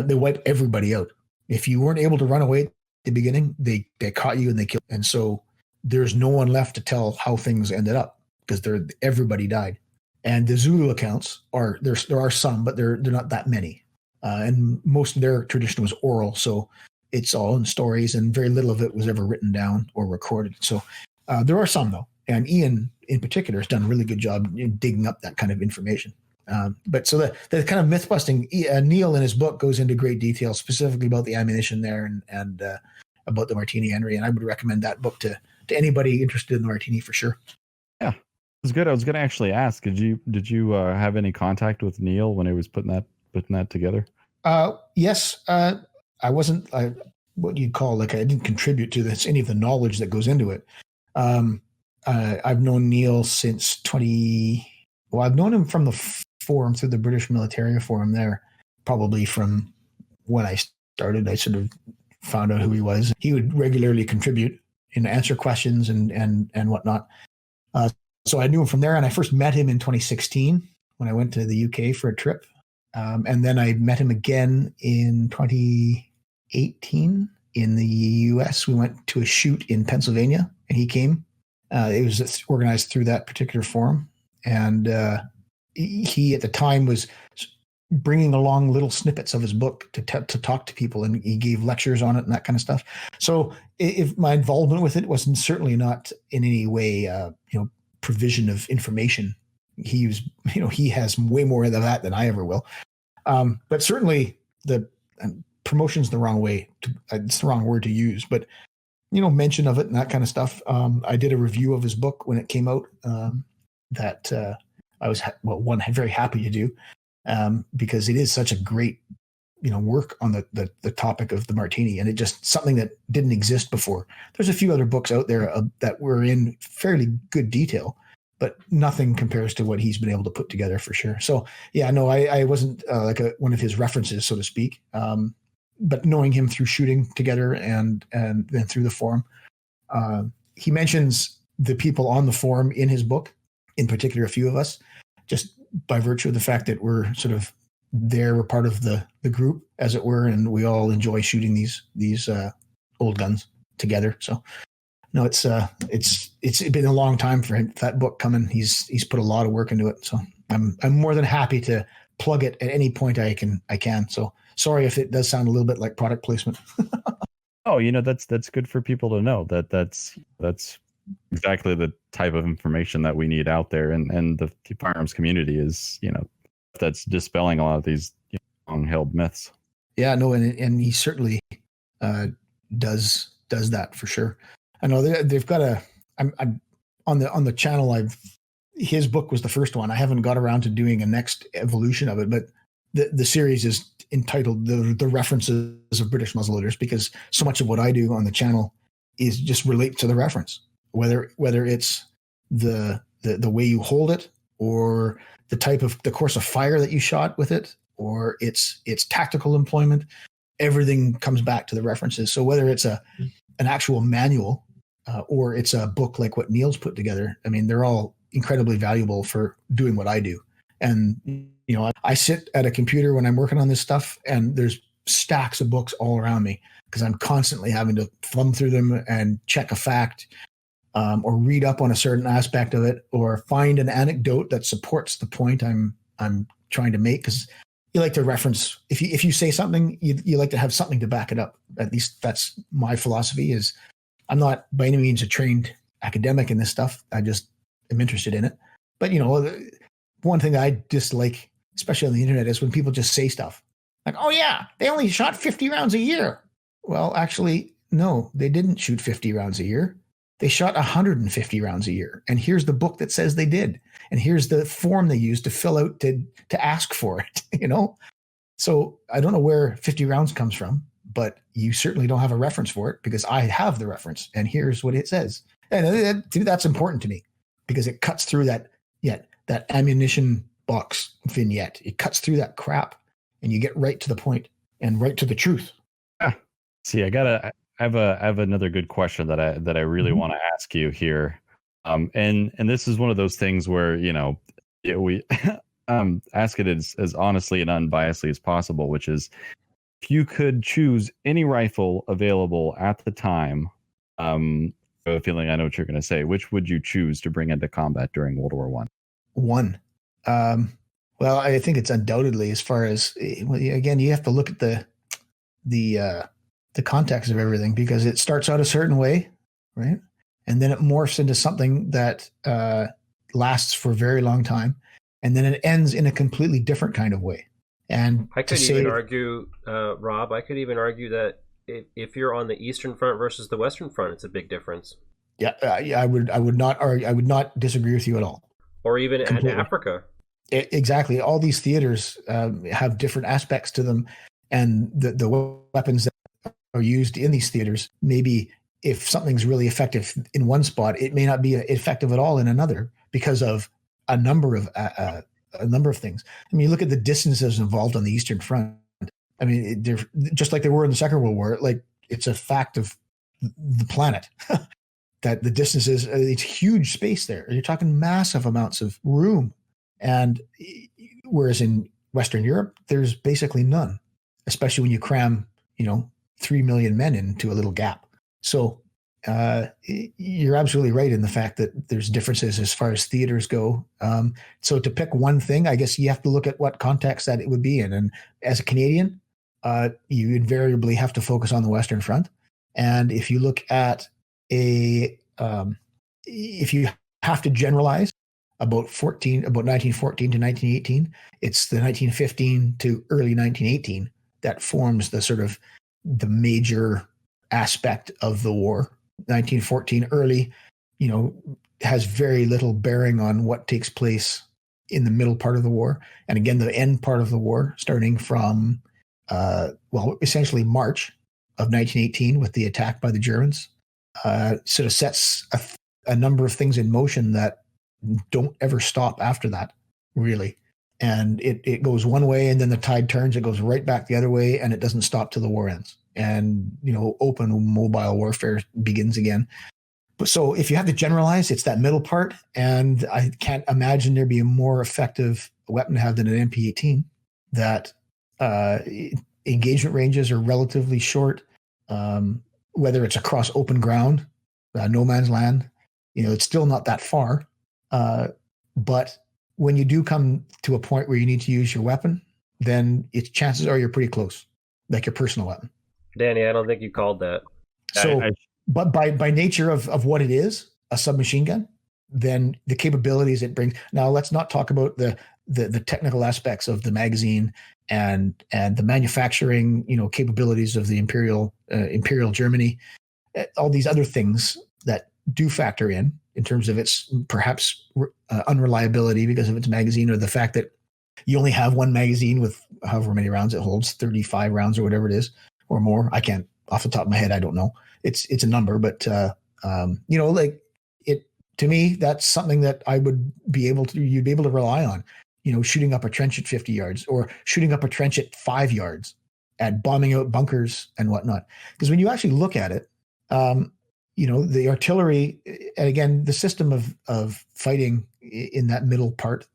They wiped everybody out. If you weren't able to run away at the beginning, they caught you and they killed you. And so there's no one left to tell how things ended up, because everybody died. And the Zulu accounts there are some, but they're not that many. And most of their tradition was oral, so it's all in stories, and very little of it was ever written down or recorded. So there are some, though, and Ian in particular has done a really good job in digging up that kind of information. But so the kind of myth busting, Neil in his book goes into great detail specifically about the ammunition there and about the Martini-Henry, and I would recommend that book to anybody interested in the Martini for sure. Yeah, it's good. I was going to actually ask, did you have any contact with Neil when he was putting that together? Yes. I wasn't, what you'd call, I didn't contribute to any of the knowledge that goes into it. I've known Neil since I've known him from the forum, through the British Military Forum there, probably from when I started. I sort of found out who he was. He would regularly contribute and answer questions and whatnot. So I knew him from there, and I first met him in 2016 when I went to the UK for a trip. And then I met him again in 2018 in the US. We went to a shoot in Pennsylvania, and he came. It was organized through that particular forum. And he, at the time, was bringing along little snippets of his book to talk to people, and he gave lectures on it and that kind of stuff. So if my involvement with it wasn't certainly not in any way, provision of information. He has way more of that than I ever will. But certainly the promotion's the wrong way. It's the wrong word to use, but mention of it and that kind of stuff. I did a review of his book when it came out. That I was very happy to do, because it is such a great work on the topic of the Martini, and it just something that didn't exist before. There's a few other books out there that were in fairly good detail, but nothing compares to what he's been able to put together for sure. So yeah, no, I wasn't one of his references, so to speak. But knowing him through shooting together and then through the forum, he mentions the people on the forum in his book, in particular, a few of us, just by virtue of the fact that we're sort of there, we're part of the group, as it were, and we all enjoy shooting these old guns together. So no, it's been a long time for him, that book coming. He's put a lot of work into it. So I'm more than happy to plug it at any point I can. So sorry if it does sound a little bit like product placement. Oh, that's good for people to know that's exactly the type of information that we need out there, and the firearms community is, that's dispelling a lot of these long-held myths. Yeah, no, and he certainly does that for sure. I know they've got I'm on the channel. His book was the first one. I haven't got around to doing a next evolution of it, but the series is entitled the References of British Muzzleloaders, because so much of what I do on the channel is just relate to the reference, whether it's the way you hold it, or the course of fire that you shot with it, or its tactical employment. Everything comes back to the references. So whether it's an actual manual or it's a book like what Neil's put together, I mean, they're all incredibly valuable for doing what I do. And I sit at a computer when I'm working on this stuff, and there's stacks of books all around me, because I'm constantly having to thumb through them and check a fact, or read up on a certain aspect of it, or find an anecdote that supports the point I'm trying to make. Because you like to reference, if you say something, you like to have something to back it up. At least that's my philosophy. Is I'm not by any means a trained academic in this stuff. I just am interested in it. But one thing that I dislike, especially on the internet, is when people just say stuff like, "Oh yeah, they only shot 50 rounds a year." Well, actually, no, they didn't shoot 50 rounds a year. They shot 150 rounds a year. And here's the book that says they did. And here's the form they used to fill out to ask for it, you know? So I don't know where 50 rounds comes from, but you certainly don't have a reference for it because I have the reference and here's what it says. And that's important to me because it cuts through that ammunition box vignette. It cuts through that crap and you get right to the point and right to the truth. See, I have another good question that I really want to ask you here. And this is one of those things where, you know, we ask it as honestly and unbiasedly as possible, which is if you could choose any rifle available at the time, I have a feeling I know what you're going to say. Which would you choose to bring into combat during World War One? One. Well, I think it's undoubtedly as far as, again, you have to look at the context of everything because it starts out a certain way, right? And then it morphs into something that lasts for a very long time. And then it ends in a completely different kind of way. And I could even argue, Rob, I could even argue that if you're on the Eastern Front versus the Western Front, it's a big difference. Yeah, I would not disagree with you at all. Or even in Africa. Exactly. All these theaters have different aspects to them. And the weapons that are used in these theaters, maybe if something's really effective in one spot, it may not be effective at all in another because of a number of things. I mean, you look at the distances involved on the Eastern Front. I mean, they're just like they were in the Second World War. Like it's a fact of the planet that the distances, it's huge space there. You're talking massive amounts of room. And whereas in Western Europe, there's basically none, especially when you cram, 3 million men into a little gap. So you're absolutely right in the fact that there's differences as far as theaters go. So to pick one thing, I guess you have to look at what context that it would be in. And as a Canadian, you invariably have to focus on the Western Front. And if you look at if you have to generalize about 1914 to 1918, it's the 1915 to early 1918 that forms the sort of the major aspect of the war. 1914 early, has very little bearing on what takes place in the middle part of the war. And again, the end part of the war, starting from, essentially March of 1918 with the attack by the Germans, sort of sets a number of things in motion that don't ever stop after that, really. And it goes one way and then the tide turns, it goes right back the other way and it doesn't stop till the war ends. And, open mobile warfare begins again. But so if you have to generalize, it's that middle part. And I can't imagine there be a more effective weapon to have than an MP18 that engagement ranges are relatively short, whether it's across open ground, no man's land, it's still not that far. But when you do come to a point where you need to use your weapon, then chances are you're pretty close, like your personal weapon. Danny, I don't think you called that. So, but by nature of what it is, a submachine gun, then the capabilities it brings. Now, let's not talk about the technical aspects of the magazine and the manufacturing, capabilities of the Imperial Germany, all these other things that do factor in terms of its perhaps unreliability because of its magazine, or the fact that you only have one magazine with however many rounds it holds, 35 rounds or whatever it is, or more. I can't, off the top of my head, I don't know. It's a number, but to me, that's something that you'd be able to rely on, shooting up a trench at 50 yards or shooting up a trench at 5 yards, at bombing out bunkers and whatnot. Because when you actually look at it, the artillery, and again, the system of fighting in that middle part,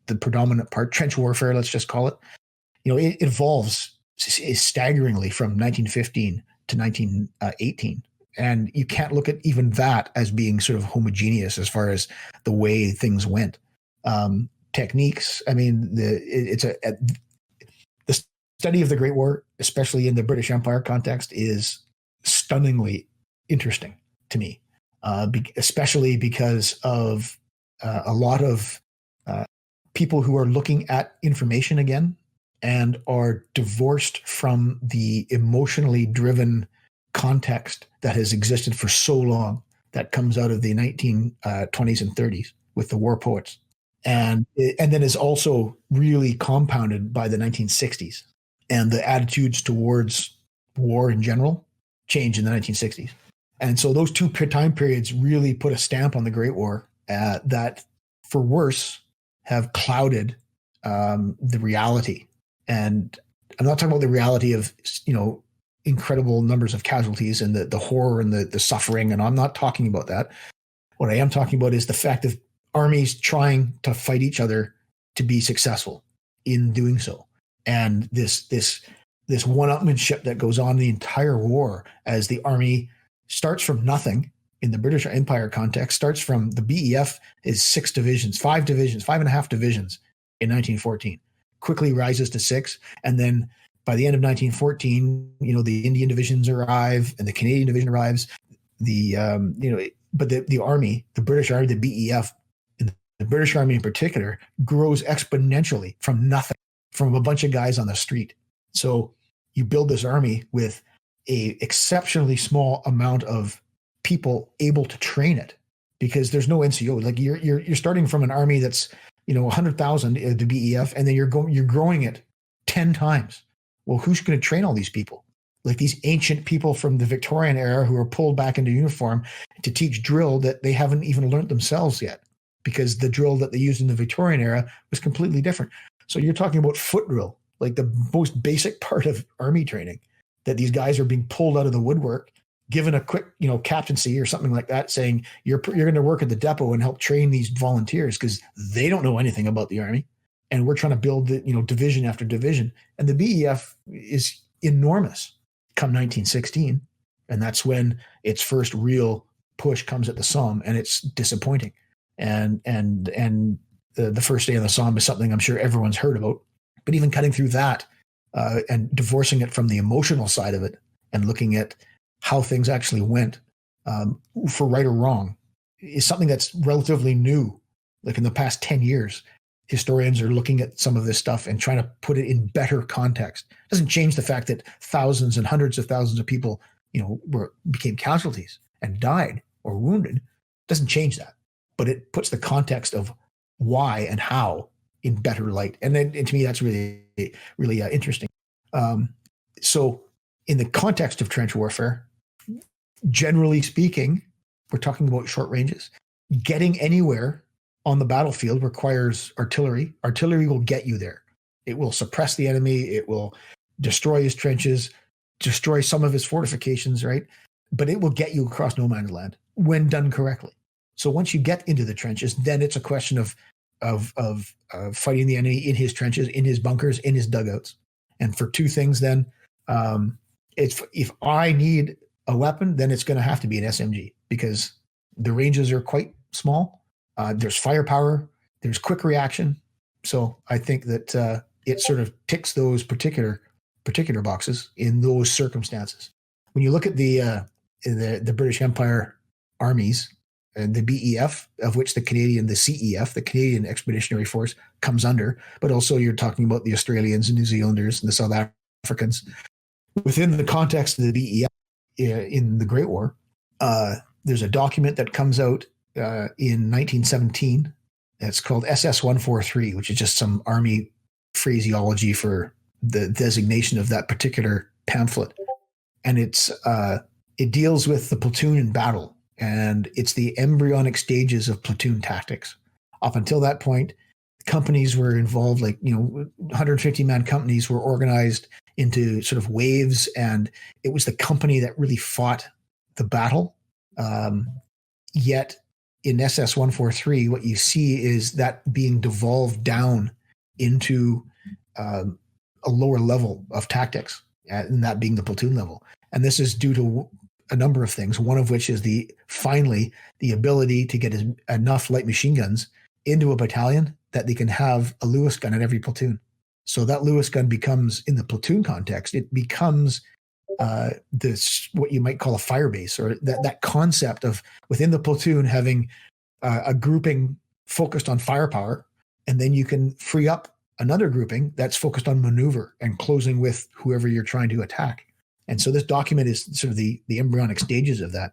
the predominant part, trench warfare, let's just call it, it evolves staggeringly from 1915 to 1918. And you can't look at even that as being sort of homogeneous as far as the way things went. Techniques, I mean, the study of the Great War, especially in the British Empire context, is stunningly interesting to me, especially because of a lot of people who are looking at information again and are divorced from the emotionally driven context that has existed for so long that comes out of the 1920s and 30s with the war poets. And then is also really compounded by the 1960s and the attitudes towards war in general change in the 1960s. And so those two time periods really put a stamp on the Great War that, for worse, have clouded the reality. And I'm not talking about the reality of, incredible numbers of casualties and the horror and the suffering. And I'm not talking about that. What I am talking about is the fact of armies trying to fight each other to be successful in doing so. And this one-upmanship that goes on the entire war as the army starts from nothing in the British Empire context, starts from the BEF is 5 divisions, 5.5 divisions in 1914, quickly rises to 6. And then by the end of 1914, the Indian divisions arrive and the Canadian division arrives. But the army, the British Army, the BEF, and the British Army in particular, grows exponentially from nothing, from a bunch of guys on the street. So you build this army with a exceptionally small amount of people able to train it, because there's no NCO. Like you're starting from an army that's 100,000 the BEF, and then you're growing it 10 times. Well, who's going to train all these people? Like these ancient people from the Victorian era who are pulled back into uniform to teach drill that they haven't even learned themselves yet, because the drill that they used in the Victorian era was completely different. So you're talking about foot drill, like the most basic part of army training, that these guys are being pulled out of the woodwork, given a quick, captaincy or something like that, saying you're going to work at the depot and help train these volunteers because they don't know anything about the army. And we're trying to build the, division after division. And the BEF is enormous come 1916. And that's when its first real push comes at the Somme, and it's disappointing. And the first day of the Somme is something I'm sure everyone's heard about. But even cutting through that and divorcing it from the emotional side of it and looking at how things actually went, for right or wrong, is something that's relatively new. Like in the past 10 years, historians are looking at some of this stuff and trying to put it in better context. It doesn't change the fact that thousands and hundreds of thousands of people, became casualties and died or wounded. It doesn't change that, but it puts the context of why and how in better light. And then, and to me, that's really, really interesting. So in the context of trench warfare, generally speaking, we're talking about short ranges. Getting anywhere on the battlefield requires artillery. Artillery will get you there. It will suppress the enemy. It will destroy his trenches, destroy some of his fortifications, right? But it will get you across no man's land when done correctly. So once you get into the trenches, then it's a question of fighting the enemy in his trenches, in his bunkers, in his dugouts. And for two things, then if I need a weapon, then it's going to have to be an SMG, because the ranges are quite small. There's firepower, there's quick reaction. So I think that it sort of ticks those particular boxes in those circumstances. When you look at the British Empire armies, the BEF, of which the CEF, the Canadian Expeditionary Force, comes under, but also you're talking about the Australians and New Zealanders and the South Africans. Within the context of the BEF in the Great War, there's a document that comes out in 1917. It's called SS-143, which is just some army phraseology for the designation of that particular pamphlet. And it deals with the platoon in battle, and it's the embryonic stages of platoon tactics. Up until that point, companies were involved, 150-man companies were organized into sort of waves, and it was the company that really fought the battle. Yet in SS-143, what you see is that being devolved down into a lower level of tactics, and that being the platoon level. And this is due to a number of things, one of which is finally the ability to get enough light machine guns into a battalion that they can have a Lewis gun in every platoon. So that Lewis gun becomes, in the platoon context, it becomes what you might call a fire base, or that concept of within the platoon having a grouping focused on firepower, and then you can free up another grouping that's focused on maneuver and closing with whoever you're trying to attack. And so this document is sort of the embryonic stages of that.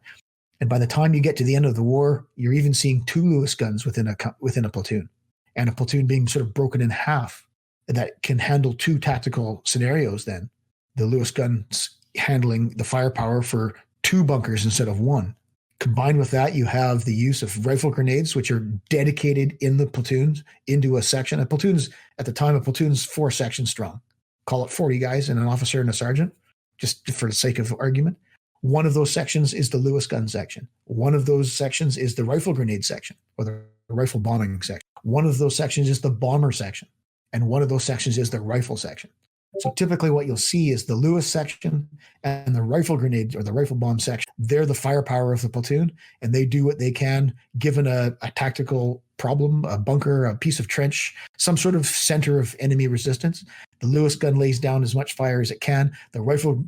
And by the time you get to the end of the war, you're even seeing 2 Lewis guns within a platoon, and a platoon being sort of broken in half that can handle 2 tactical scenarios. Then the Lewis guns handling the firepower for 2 bunkers instead of 1. Combined with that, you have the use of rifle grenades, which are dedicated in the platoons into a section. A platoon's, at the time, a platoon's 4 sections strong. Call it 40 guys and an officer and a sergeant, just for the sake of argument. One of those sections is the Lewis gun section. One of those sections is the rifle grenade section, or the rifle bombing section. One of those sections is the bomber section. And one of those sections is the rifle section. So typically what you'll see is the Lewis section and the rifle grenade or the rifle bomb section. They're the firepower of the platoon, and they do what they can given a tactical problem, a bunker, a piece of trench, some sort of center of enemy resistance. The Lewis gun lays down as much fire as it can. The rifle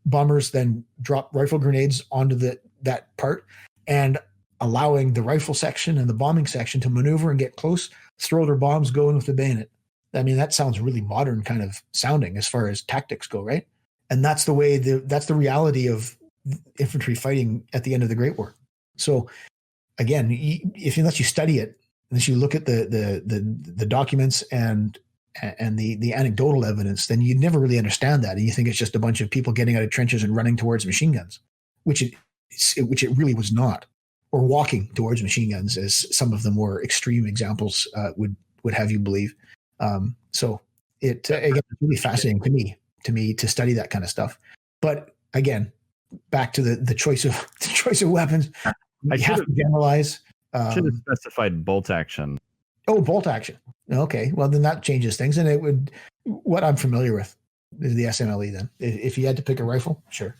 bombers then drop rifle grenades onto that part, and allowing the rifle section and the bombing section to maneuver and get close, throw their bombs, go in with the bayonet. I mean, that sounds really modern kind of sounding as far as tactics go, right? And that's the way that's the reality of infantry fighting at the end of the Great War. So again, unless you study it, unless you look at the documents and the anecdotal evidence, then you'd never really understand that. And you think it's just a bunch of people getting out of trenches and running towards machine guns, which it really was not, or walking towards machine guns, as some of the more extreme examples would have you believe. So it again, it's really fascinating to me to study that kind of stuff. But again, back to the choice of weapons, you have to generalize. Should have specified bolt action. Oh, bolt action. Okay, well then that changes things, and it would. What I'm familiar with is the SMLE. Then, if you had to pick a rifle, sure.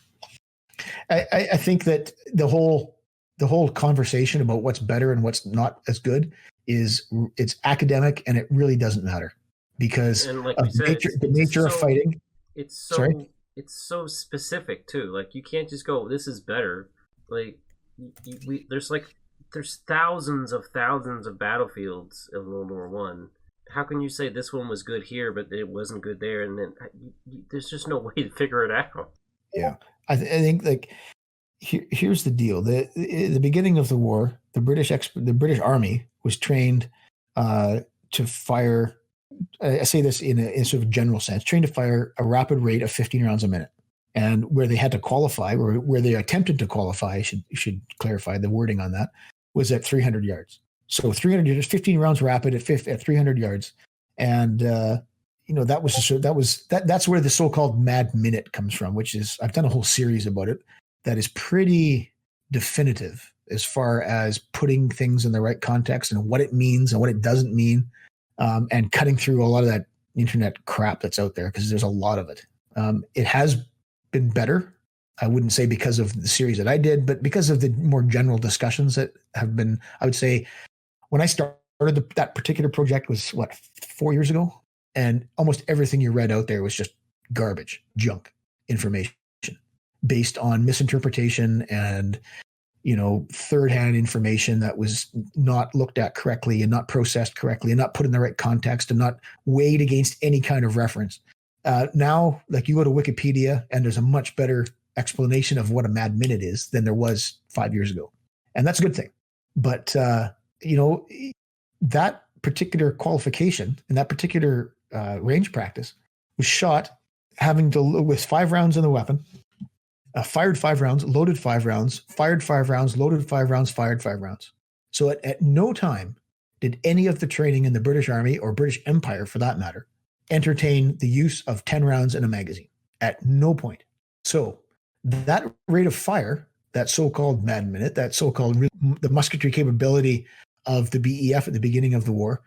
I think that the whole conversation about what's better and what's not as good it's academic, and it really doesn't matter because like of the nature of fighting. It's so specific too. Like you can't just go, "This is better." Like there's thousands of battlefields in World War One. How can you say this one was good here, but it wasn't good there? And then there's just no way to figure it out. Yeah, I think like here's the deal: in the beginning of the war, the British Army was trained to fire. I say this in a sort of general sense: trained to fire a rapid rate of 15 rounds a minute. And where they had to qualify, or where they attempted to qualify, should clarify the wording on that, was at 300 yards. So 300 yards, 15 rounds rapid at 300 yards, and that's where the so-called mad minute comes from. Which is, I've done a whole series about it that is pretty definitive as far as putting things in the right context and what it means and what it doesn't mean, and cutting through a lot of that internet crap that's out there, because there's a lot of it. It has been better. I wouldn't say because of the series that I did, but because of the more general discussions that have been, I would say when I started that particular project was 4 years ago, and almost everything you read out there was just garbage, junk information based on misinterpretation and, third-hand information that was not looked at correctly and not processed correctly and not put in the right context and not weighed against any kind of reference. Now, like, you go to Wikipedia and there's a much better explanation of what a mad minute is than there was 5 years ago. And that's a good thing. But, that particular qualification and that particular range practice was shot with 5 rounds in the weapon, fired 5 rounds, loaded 5 rounds, fired 5 rounds, loaded 5 rounds, fired 5 rounds. So at no time did any of the training in the British Army, or British Empire for that matter, entertain the use of 10 rounds in a magazine. At no point. So that rate of fire, that so-called mad minute, that so-called the musketry capability of the BEF at the beginning of the war,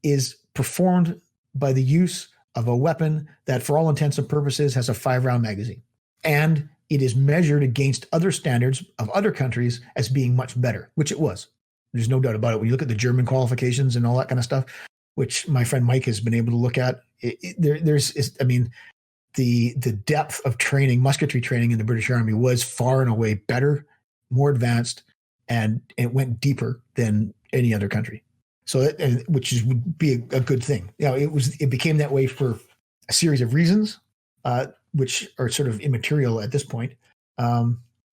is performed by the use of a weapon that, for all intents and purposes, has a 5-round magazine. And it is measured against other standards of other countries as being much better, which it was. There's no doubt about it. When you look at the German qualifications and all that kind of stuff, which my friend Mike has been able to look at, the depth of training, musketry training in the British Army was far and away better, more advanced, and it went deeper than any other country. So, would be a good thing. It became that way for a series of reasons, which are sort of immaterial at this point.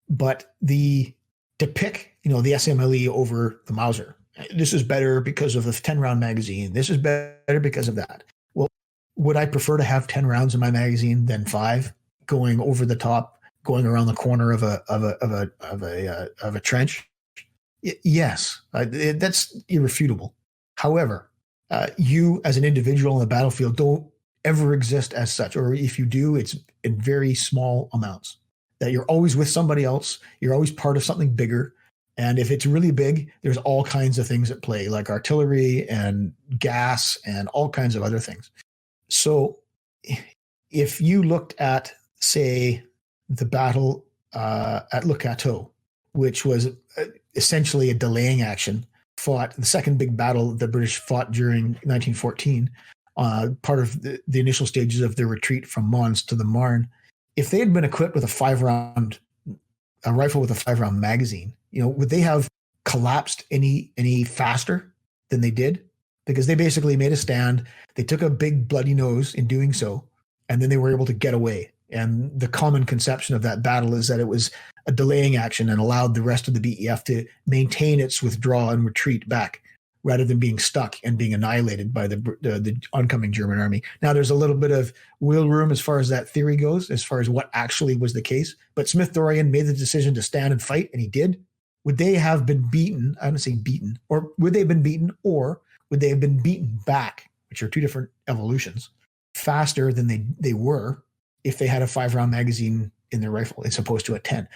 But to pick, the SMLE over the Mauser, this is better because of the 10-round magazine. This is better because of that. Well, would I prefer to have 10 rounds in my magazine than 5 going over the top, going around the corner of a trench? Yes, that's irrefutable. However, you as an individual in the battlefield don't ever exist as such, or if you do, it's in very small amounts. That you're always with somebody else, you're always part of something bigger. And if it's really big, there's all kinds of things at play, like artillery and gas and all kinds of other things. So if you looked at, say, the battle at Le Cateau, which was essentially a delaying action, fought the second big battle the British fought during 1914, part of the initial stages of their retreat from Mons to the Marne. If they had been equipped with a rifle with a 5-round magazine, would they have collapsed any faster than they did? Because they basically made a stand. They took a big bloody nose in doing so, and then they were able to get away. And the common conception of that battle is that it was a delaying action and allowed the rest of the BEF to maintain its withdrawal and retreat back, rather than being stuck and being annihilated by the oncoming German army. Now, there's a little bit of wiggle room as far as that theory goes, as far as what actually was the case. But Smith-Dorrien made the decision to stand and fight, and he did. Would they have been beaten? I don't say beaten, or would they have been beaten, or would they have been beaten back, which are two different evolutions, faster than they were if they had a 5-round magazine in their rifle as opposed to a 10?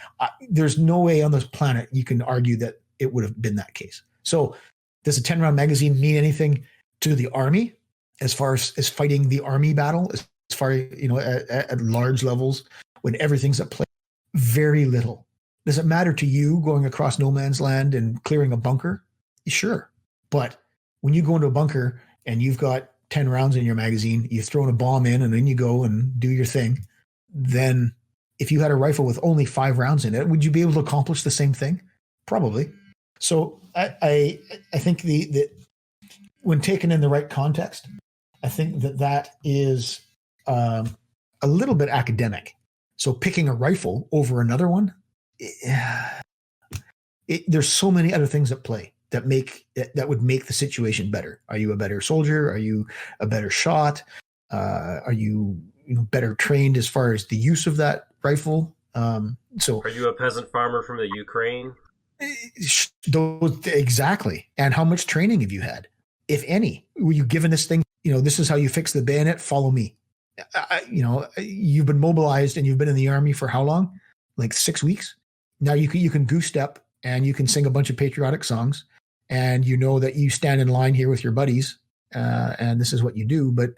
There's no way on this planet you can argue that it would have been that case. So does a 10-round magazine mean anything to the army as far as fighting the army battle, as far as, at large levels when everything's at play? Very little. Does it matter to you going across no man's land and clearing a bunker? Sure. But when you go into a bunker and you've got 10 rounds in your magazine, you've thrown a bomb in, and then you go and do your thing, then if you had a rifle with only 5 rounds in it, would you be able to accomplish the same thing? Probably. So I think that when taken in the right context, I think that is a little bit academic. So picking a rifle over another one, there's so many other things at play that would make the situation better. Are you a better soldier? Are you a better shot? Are you better trained as far as the use of that rifle? So are you a peasant farmer from the Ukraine? Exactly. And how much training have you had, if any? Were you given this thing? This is how you fix the bayonet. Follow me. You've been mobilized and you've been in the army for how long? Like 6 weeks. Now you can goose step and you can sing a bunch of patriotic songs, and you know that you stand in line here with your buddies, and this is what you do. But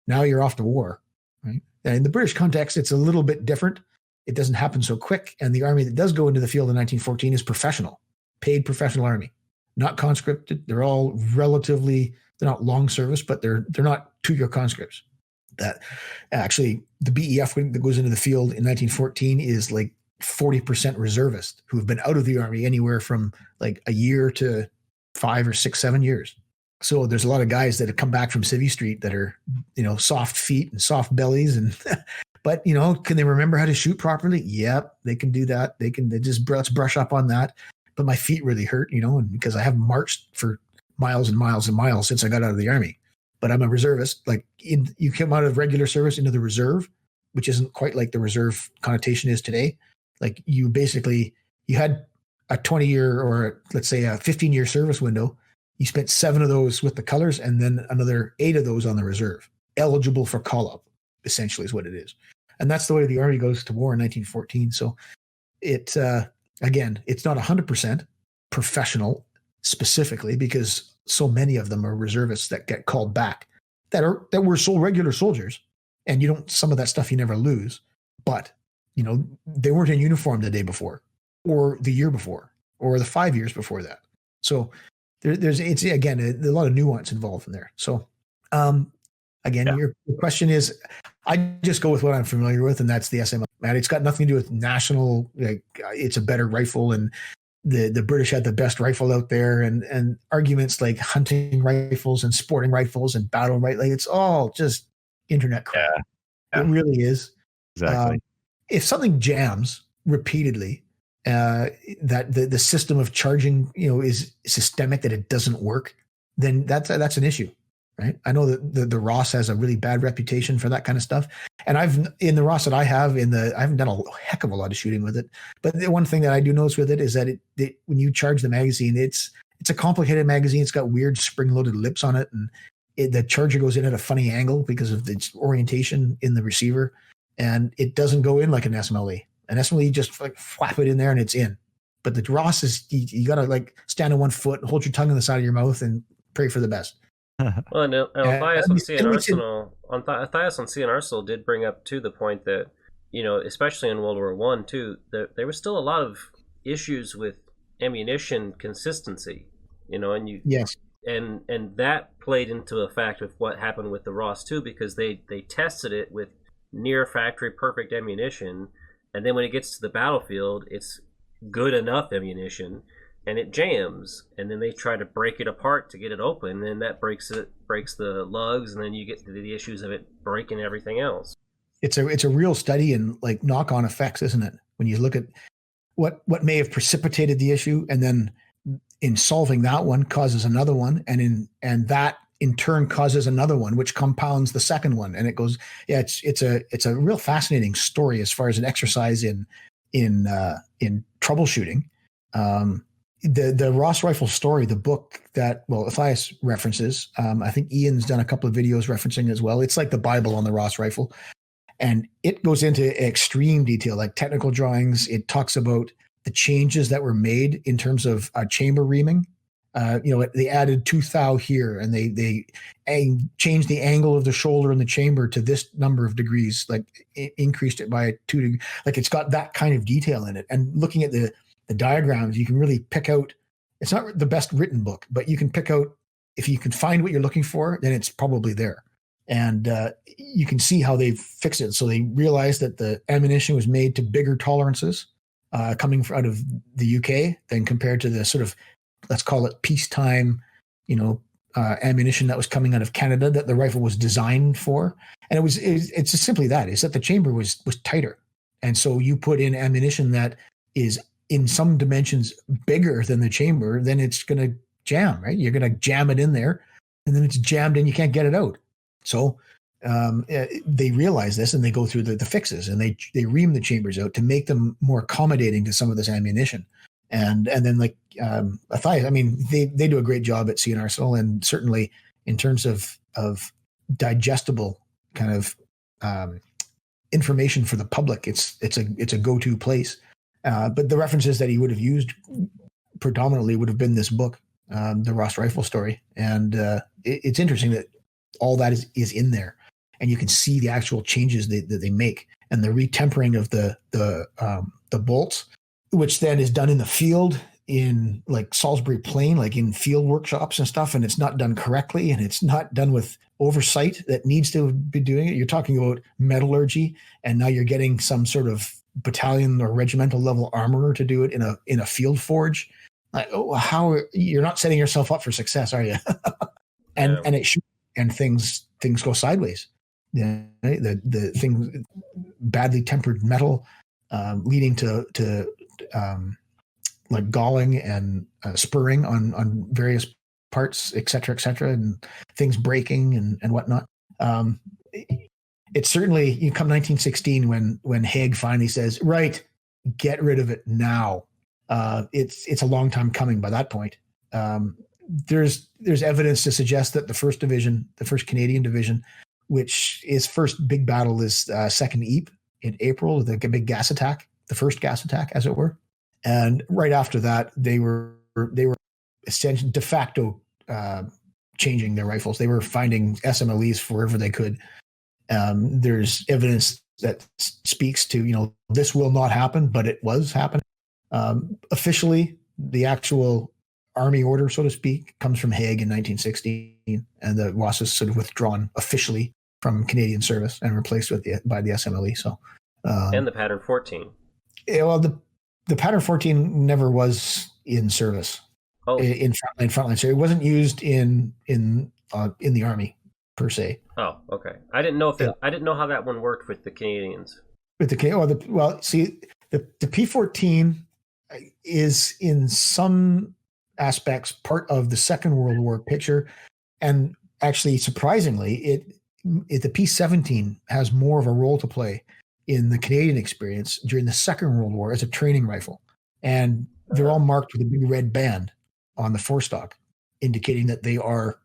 now you're off to war, right? And in the British context, it's a little bit different. It doesn't happen so quick. And the army that does go into the field in 1914 is professional, paid professional army, not conscripted. They're all they're not long service, but they're not 2-year conscripts. That actually the BEF that goes into the field in 1914 is like 40% reservists who have been out of the army anywhere from like a year to 5 or 6, 7 years. So there's a lot of guys that have come back from Civvy Street that are, soft feet and soft bellies, and but can they remember how to shoot properly? Yep, they can do that. They just let's brush up on that. But my feet really hurt, and because I haven't marched for miles and miles and miles since I got out of the army. But I'm a reservist. Like you come out of regular service into the reserve, which isn't quite like the reserve connotation is today. Like you had a 20-year or let's say a 15-year service window. You spent 7 of those with the colors, and then another 8 of those on the reserve, eligible for call-up, essentially is what it is. And that's the way the Army goes to war in 1914. So again, it's not 100% professional specifically, because so many of them are reservists that get called back that were so regular soldiers, and some of that stuff you never lose, but they weren't in uniform the day before or the year before or the 5 years before that. So it's again, a lot of nuance involved in there. So your question is, I just go with what I'm familiar with, and that's the SMLE. And it's got nothing to do with national, it's a better rifle, and the British had the best rifle out there, and arguments like hunting rifles and sporting rifles and battle rifles. It's all just internet crap. Yeah. It really is. Exactly. If something jams repeatedly that the system of charging, is systemic, that it doesn't work, then that's an issue, right? I know that the Ross has a really bad reputation for that kind of stuff. And in the Ross that I have, I haven't done a heck of a lot of shooting with it. But the one thing that I do notice with it is that when you charge the magazine, it's a complicated magazine. It's got weird spring-loaded lips on it, and the charger goes in at a funny angle because of its orientation in the receiver, and it doesn't go in like an SMLE. An SMLE, just like flap it in there and it's in. But the Ross is, you got to like stand on one foot, hold your tongue on the side of your mouth, and pray for the best. Well, no, Matthias on Sea and Arsenal, Matthias on Sea and Arsenal did bring up too the point that, especially in World War I too, there was still a lot of issues with ammunition consistency, and yes, and that played into a fact of what happened with the Ross too, because they tested it with near factory perfect ammunition, and then when it gets to the battlefield, it's good enough ammunition, and it jams, and then they try to break it apart to get it open, and then that breaks the lugs, and then you get to the issues of it breaking everything else. It's a real study in like knock-on effects, isn't it? When you look at what may have precipitated the issue, and then in solving that one causes another one, and that in turn causes another one, which compounds the second one, and it goes. Yeah, it's a real fascinating story as far as an exercise in troubleshooting. The Ross rifle story, the book that Matthias references, I think Ian's done a couple of videos referencing as well. It's like the Bible on the Ross rifle, and it goes into extreme detail, like technical drawings. It talks about the changes that were made in terms of chamber reaming. They added 2 thou here, and they changed the angle of the shoulder in the chamber to this number of degrees, like increased it by 2 degrees. Like it's got that kind of detail in it. And looking at the diagrams, you can really pick out. It's not the best written book, but you can pick out, if you can find what you're looking for, then it's probably there. And you can see how they fixed it. So they realized that the ammunition was made to bigger tolerances coming out of the UK than compared to the sort of, let's call it peacetime, ammunition that was coming out of Canada that the rifle was designed for. And it's just simply that, is that the chamber was tighter. And so you put in ammunition that is in some dimensions bigger than the chamber, then it's going to jam, right? You're going to jam it in there, and then it's jammed and you can't get it out. So they realize this, and they go through the fixes, and they ream the chambers out to make them more accommodating to some of this ammunition. And then like Matthias, I mean, they do a great job at Sea and Arsenal, and certainly in terms of digestible kind of information for the public, it's a go-to place. But the references that he would have used predominantly would have been this book, the Ross Rifle Story, and it's interesting that all that is in there, and you can see the actual changes that they make, and the retempering of the bolts, which then is done in the field in like Salisbury Plain, like in field workshops and stuff, and it's not done correctly, and it's not done with oversight that needs to be doing it. You're talking about metallurgy, and now you're getting some sort of battalion or regimental level armorer to do it in a field forge. Like, how you're not setting yourself up for success, are you? And it should, and things go sideways. Yeah, the thing, badly tempered metal, leading to like galling and spurring on various parts, et cetera, and things breaking and whatnot. It's certainly, you come 1916 when Haig finally says, right, get rid of it now. It's a long time coming by that point. There's evidence to suggest that the 1st Canadian Division, which is first big battle is 2nd Ypres in April, the big gas attack, the first gas attack, as it were. And right after that, they were essentially de facto changing their rifles. They were finding SMLEs wherever they could. There's evidence that speaks to, this will not happen, but it was happening. Officially, the actual army order, so to speak, comes from Haig in 1916, and the Ross is sort of withdrawn officially from Canadian service and replaced by the SMLE. So, and the Pattern 14. Yeah, well, the Pattern 14 never was in service. Oh. In frontline, so it wasn't used in the army per se. Oh, okay. I didn't know I didn't know how that one worked with the Canadians. With the P14 is in some aspects part of the Second World War picture. And actually, surprisingly, the P-17 has more of a role to play in the Canadian experience during the Second World War as a training rifle. And they're all marked with a big red band on the forestock, indicating that they are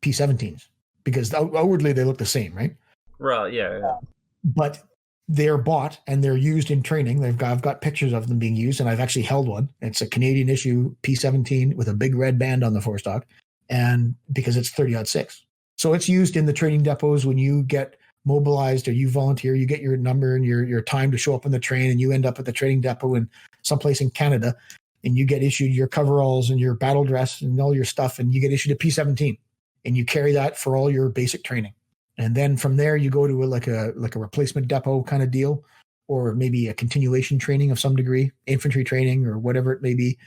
P-17s, because outwardly they look the same, right? Right, yeah. But they're bought and they're used in training. I've got pictures of them being used, and I've actually held one. It's a Canadian issue P-17 with a big red band on the forestock, and because it's 30-06. So it's used in the training depots when you get mobilized or you volunteer, you get your number and your time to show up on the train, and you end up at the training depot in someplace in Canada, and you get issued your coveralls and your battle dress and all your stuff, and you get issued a P-17, and you carry that for all your basic training. And then from there, you go to a replacement depot kind of deal, or maybe a continuation training of some degree, infantry training or whatever it may be,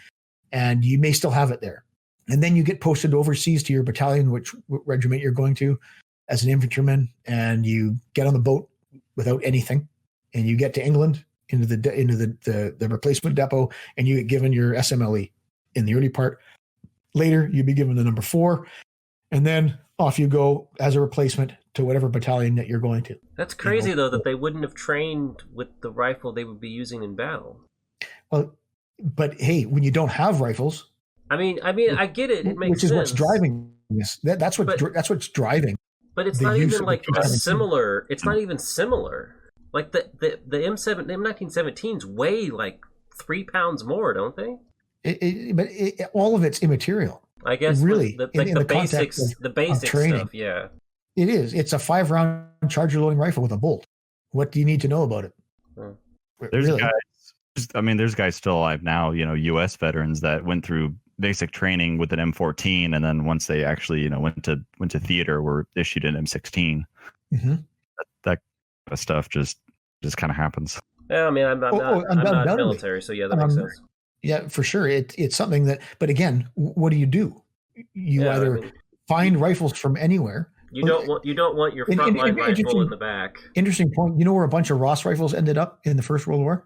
and you may still have it there. And then you get posted overseas to your battalion, which regiment you're going to, as an infantryman, and you get on the boat without anything, and you get to England into the replacement depot, and you get given your SMLE in the early part. Later, you'd be given the number 4, and then off you go as a replacement to whatever battalion that you're going to. That's crazy, though, that they wouldn't have trained with the rifle they would be using in battle. Well, but hey, when you don't have rifles, I mean, I get it. It makes which is sense. What's driving this. That's what's driving. But it's not even like a similar. It's not even similar. Like the M1917s weigh like 3 pounds more, don't they? But all of it's immaterial. I guess really, the basics, the basic stuff. Yeah, it is. It's a 5-round charger loading rifle with a bolt. What do you need to know about it? There's guys. I mean, there's guys still alive now. U.S. veterans that went through basic training with an M14, and then once they actually went to theater, were issued an M16. Mm-hmm. That stuff just kind of happens. Yeah, I mean, I'm not military, so yeah, that makes sense. Yeah, for sure. It's something that, but again, what do? You either find rifles from anywhere. You don't want your frontline rifle in the back. Interesting point. You know where a bunch of Ross rifles ended up in the First World War?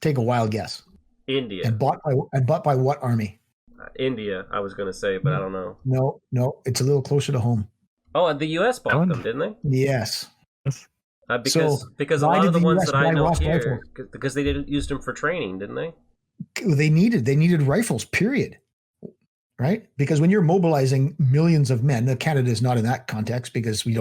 Take a wild guess. India. And bought by what army? India, I was going to say, but I don't know. No, it's a little closer to home. Oh, and the U.S. bought them, didn't they? Yes. Because a lot of the ones that I know here, because they used them for training, didn't they? They needed rifles, period. Right? Because when you're mobilizing millions of men, Canada is not in that context because we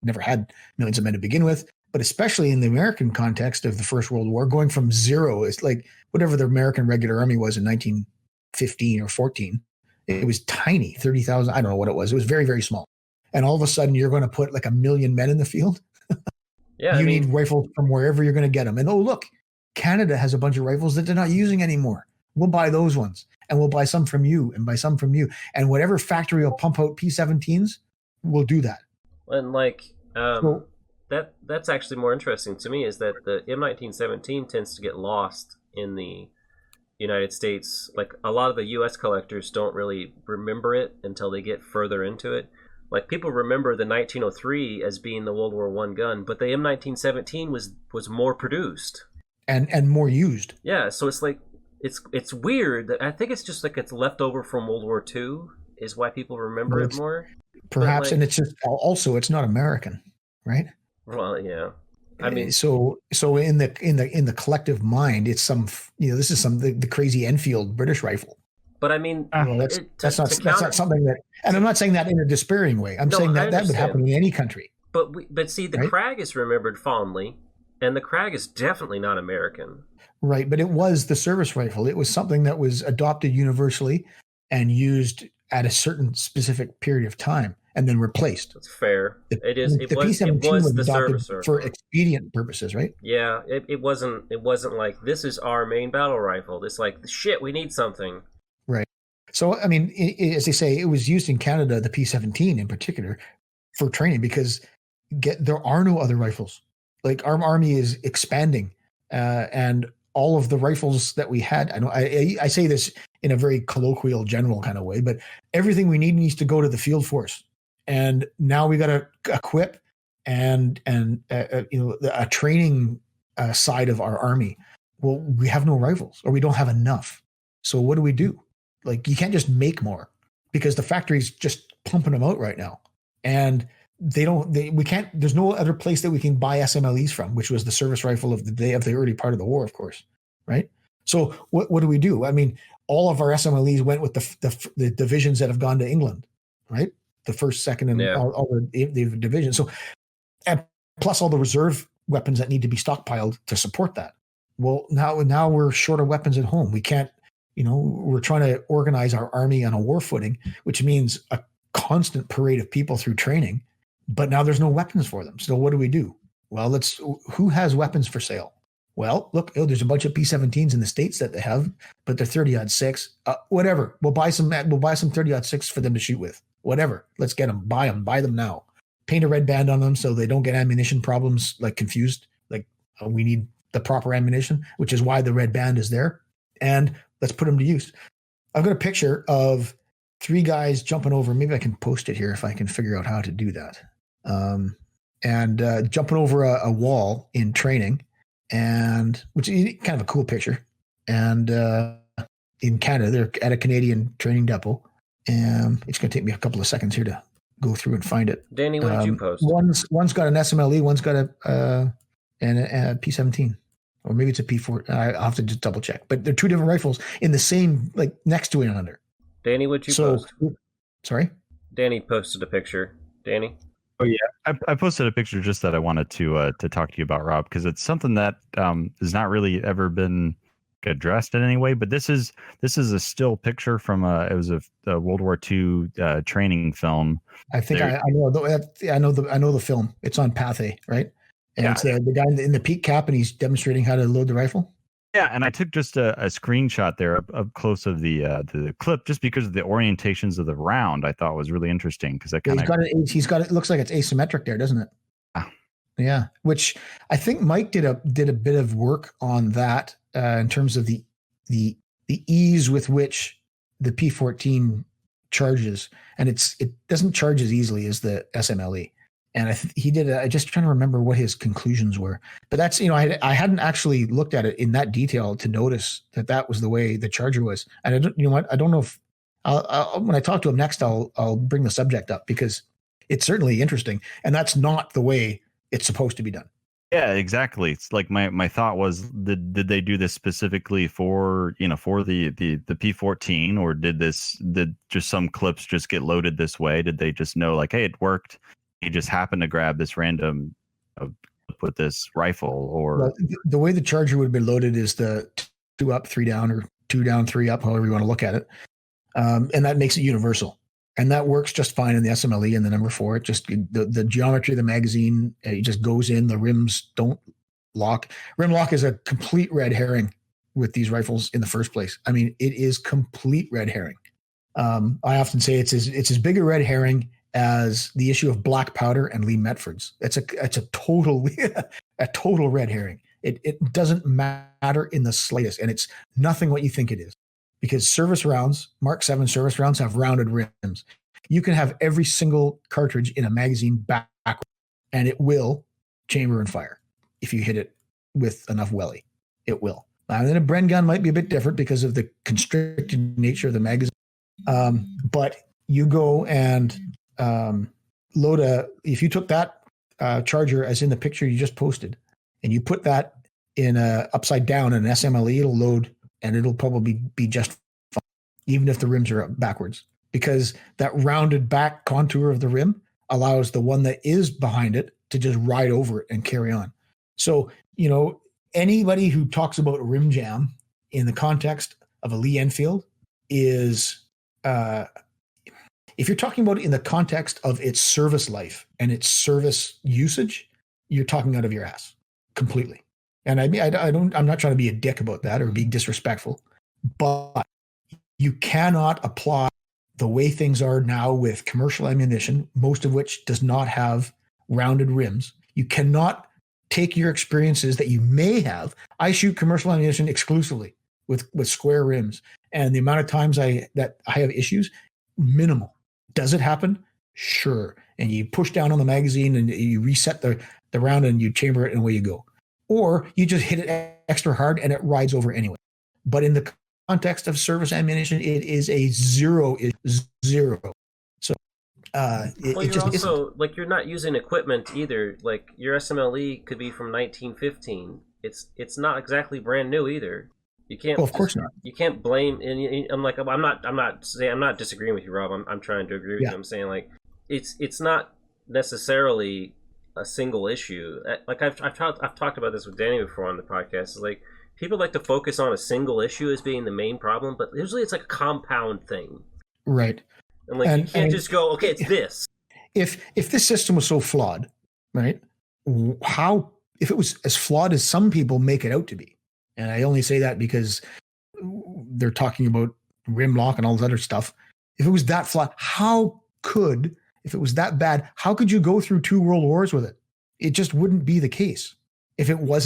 never had millions of men to begin with, but especially in the American context of the First World War, going from zero is like whatever the American regular army was in 1915 or 14. It was tiny, 30,000. I don't know what it was. It was very, very small. And all of a sudden you're going to put like 1 million men in the field. Yeah, you need rifles from wherever you're going to get them. And look, Canada has a bunch of rifles that they're not using anymore. We'll buy those ones, and we'll buy some from you and buy some from you. And whatever factory will pump out P-17s, we'll do that. And that's actually more interesting to me, is that the M1917 tends to get lost in the United States. Like a lot of the U.S. collectors don't really remember it until they get further into it. Like people remember the 1903 as being the World War I gun, but the M1917 was more produced and more used. Yeah, so it's like it's weird that I think it's just like it's left over from World War II is why people remember it more. Perhaps, and it's just also it's not American, right? Well, yeah. I mean, so in the collective mind, it's this is the crazy Enfield British rifle. But I mean, that's not something that, and I'm not saying that in a despairing way. I'm saying that would happen in any country. But see, the Krag is remembered fondly, and the Krag is definitely not American. Right, but it was the service rifle. It was something that was adopted universally and used at a certain specific period of time, and then replaced. That's fair. It was the service rifle for expedient purposes, right? Yeah, it wasn't like this is our main battle rifle. It's like shit, we need something. Right. So, I mean, as they say, it was used in Canada, the P-17 in particular, for training because there are no other rifles. Like our army is expanding, and all of the rifles that we had, I say this in a very colloquial, general kind of way, but everything we need needs to go to the field force. And now we got to equip and a training side of our army Well, we have no rifles, or we don't have enough. So what do we do? Like, you can't just make more, because the factory's just pumping them out right now. And we can't, there's no other place that we can buy SMLEs from, which was the service rifle of the day of the early part of the war, of course. Right. So what do we do? I mean, all of our SMLEs went with the divisions that have gone to England, right? The first, second, and all the divisions. So, and plus all the reserve weapons that need to be stockpiled to support that. Well, now we're short of weapons at home. We can't, we're trying to organize our army on a war footing, which means a constant parade of people through training, but now there's no weapons for them. So what do we do? Well, who has weapons for sale? Well, look, there's a bunch of P-17s in the States that they have, but they're 30-06. Whatever. We'll buy some 30-06 for them to shoot with. Whatever. Let's get them. Buy them now. Paint a red band on them so they don't get ammunition problems, like confused. Like, we need the proper ammunition, which is why the red band is there. And let's put them to use. I've got a picture of 3 guys jumping over. Maybe I can post it here if I can figure out how to do that. And jumping over a wall in training, and which is kind of a cool picture. And in Canada, they're at a Canadian training depot. And it's going to take me a couple of seconds here to go through and find it. Danny, what did you post? One's got an SMLE, one's got a P-17, or maybe it's a P4. I'll have to just double check. But they're 2 different rifles in the same, like, next to one another. Danny, what you post? Sorry? Danny posted a picture. Danny? Oh yeah, I posted a picture just that I wanted to talk to you about, Rob, because it's something that has not really ever been addressed in any way. But this is a still picture from it was a World War II training film. I think I know the film. It's on Path A, right? And it's the guy in the peak cap, and he's demonstrating how to load the rifle. Yeah, and I took just a screenshot there up close of the clip, just because of the orientations of the round. I thought was really interesting, because that kind of he's got it. Looks like it's asymmetric there, doesn't it? Yeah. Which I think Mike did a bit of work on that in terms of the ease with which the P14 charges, and it doesn't charge as easily as the SMLE. And he did. I just trying to remember what his conclusions were. But that's, I hadn't actually looked at it in that detail to notice that was the way the charger was. And I don't know if when I talk to him next, I'll bring the subject up, because it's certainly interesting. And that's not the way it's supposed to be done. Yeah, exactly. It's like my thought was, did they do this specifically for the P14, or did just some clips just get loaded this way? Did they just know, like, hey, it worked? He just happened to grab this random with this rifle, or well, the way the charger would be loaded is the 2 up, 3 down, or 2 down, 3 up, however you want to look at it. And that makes it universal. And that works just fine in the SMLE and the number 4. It just, the geometry of the magazine, it just goes in, the rims don't lock. Rim lock is a complete red herring with these rifles in the first place. I mean, it is complete red herring. I often say it's as big a red herring as the issue of black powder and Lee Metfords. It's a total red herring. It doesn't matter in the slightest, and it's nothing what you think it is, because service rounds, Mark 7 service rounds, have rounded rims. You can have every single cartridge in a magazine back, and it will chamber and fire if you hit it with enough welly. It will. And then a Bren gun might be a bit different because of the constricted nature of the magazine. But you go and if you took that charger as in the picture you just posted, and you put that in upside down in an SMLE, it'll load, and it'll probably be just fine, even if the rims are backwards, because that rounded back contour of the rim allows the one that is behind it to just ride over it and carry on. So, anybody who talks about rim jam in the context of a Lee Enfield is, if you're talking about it in the context of its service life and its service usage, you're talking out of your ass completely. And I'm not trying to be a dick about that or be disrespectful, but you cannot apply the way things are now with commercial ammunition, most of which does not have rounded rims. You cannot take your experiences that you may have. I shoot commercial ammunition exclusively with square rims, and the amount of times I have issues, minimal. Does it happen? Sure. And you push down on the magazine and you reset the round and you chamber it and away you go. Or you just hit it extra hard and it rides over anyway. But in the context of service ammunition, it is a zero. So well, it you're just also isn't. like you're not using equipment either. Like your SMLE could be from 1915. It's not exactly brand new either. You can't. Well, of course not. You can't blame. And I'm like, I'm not disagreeing with you, Rob. I'm trying to agree with Yeah. you. I'm saying like, it's not necessarily a single issue. Like I've talked about this with Danny before on the podcast. It's like people like to focus on a single issue as being the main problem, but usually it's like a compound thing. Right. And like you can't just go, okay, it's this. If this system was so flawed, right? How, if it was as flawed as some people make it out to be, and I only say that because they're talking about rim lock and all this other stuff. If it was that flawed, if it was that bad, how could you go through 2 world wars with it? It just wouldn't be the case if it was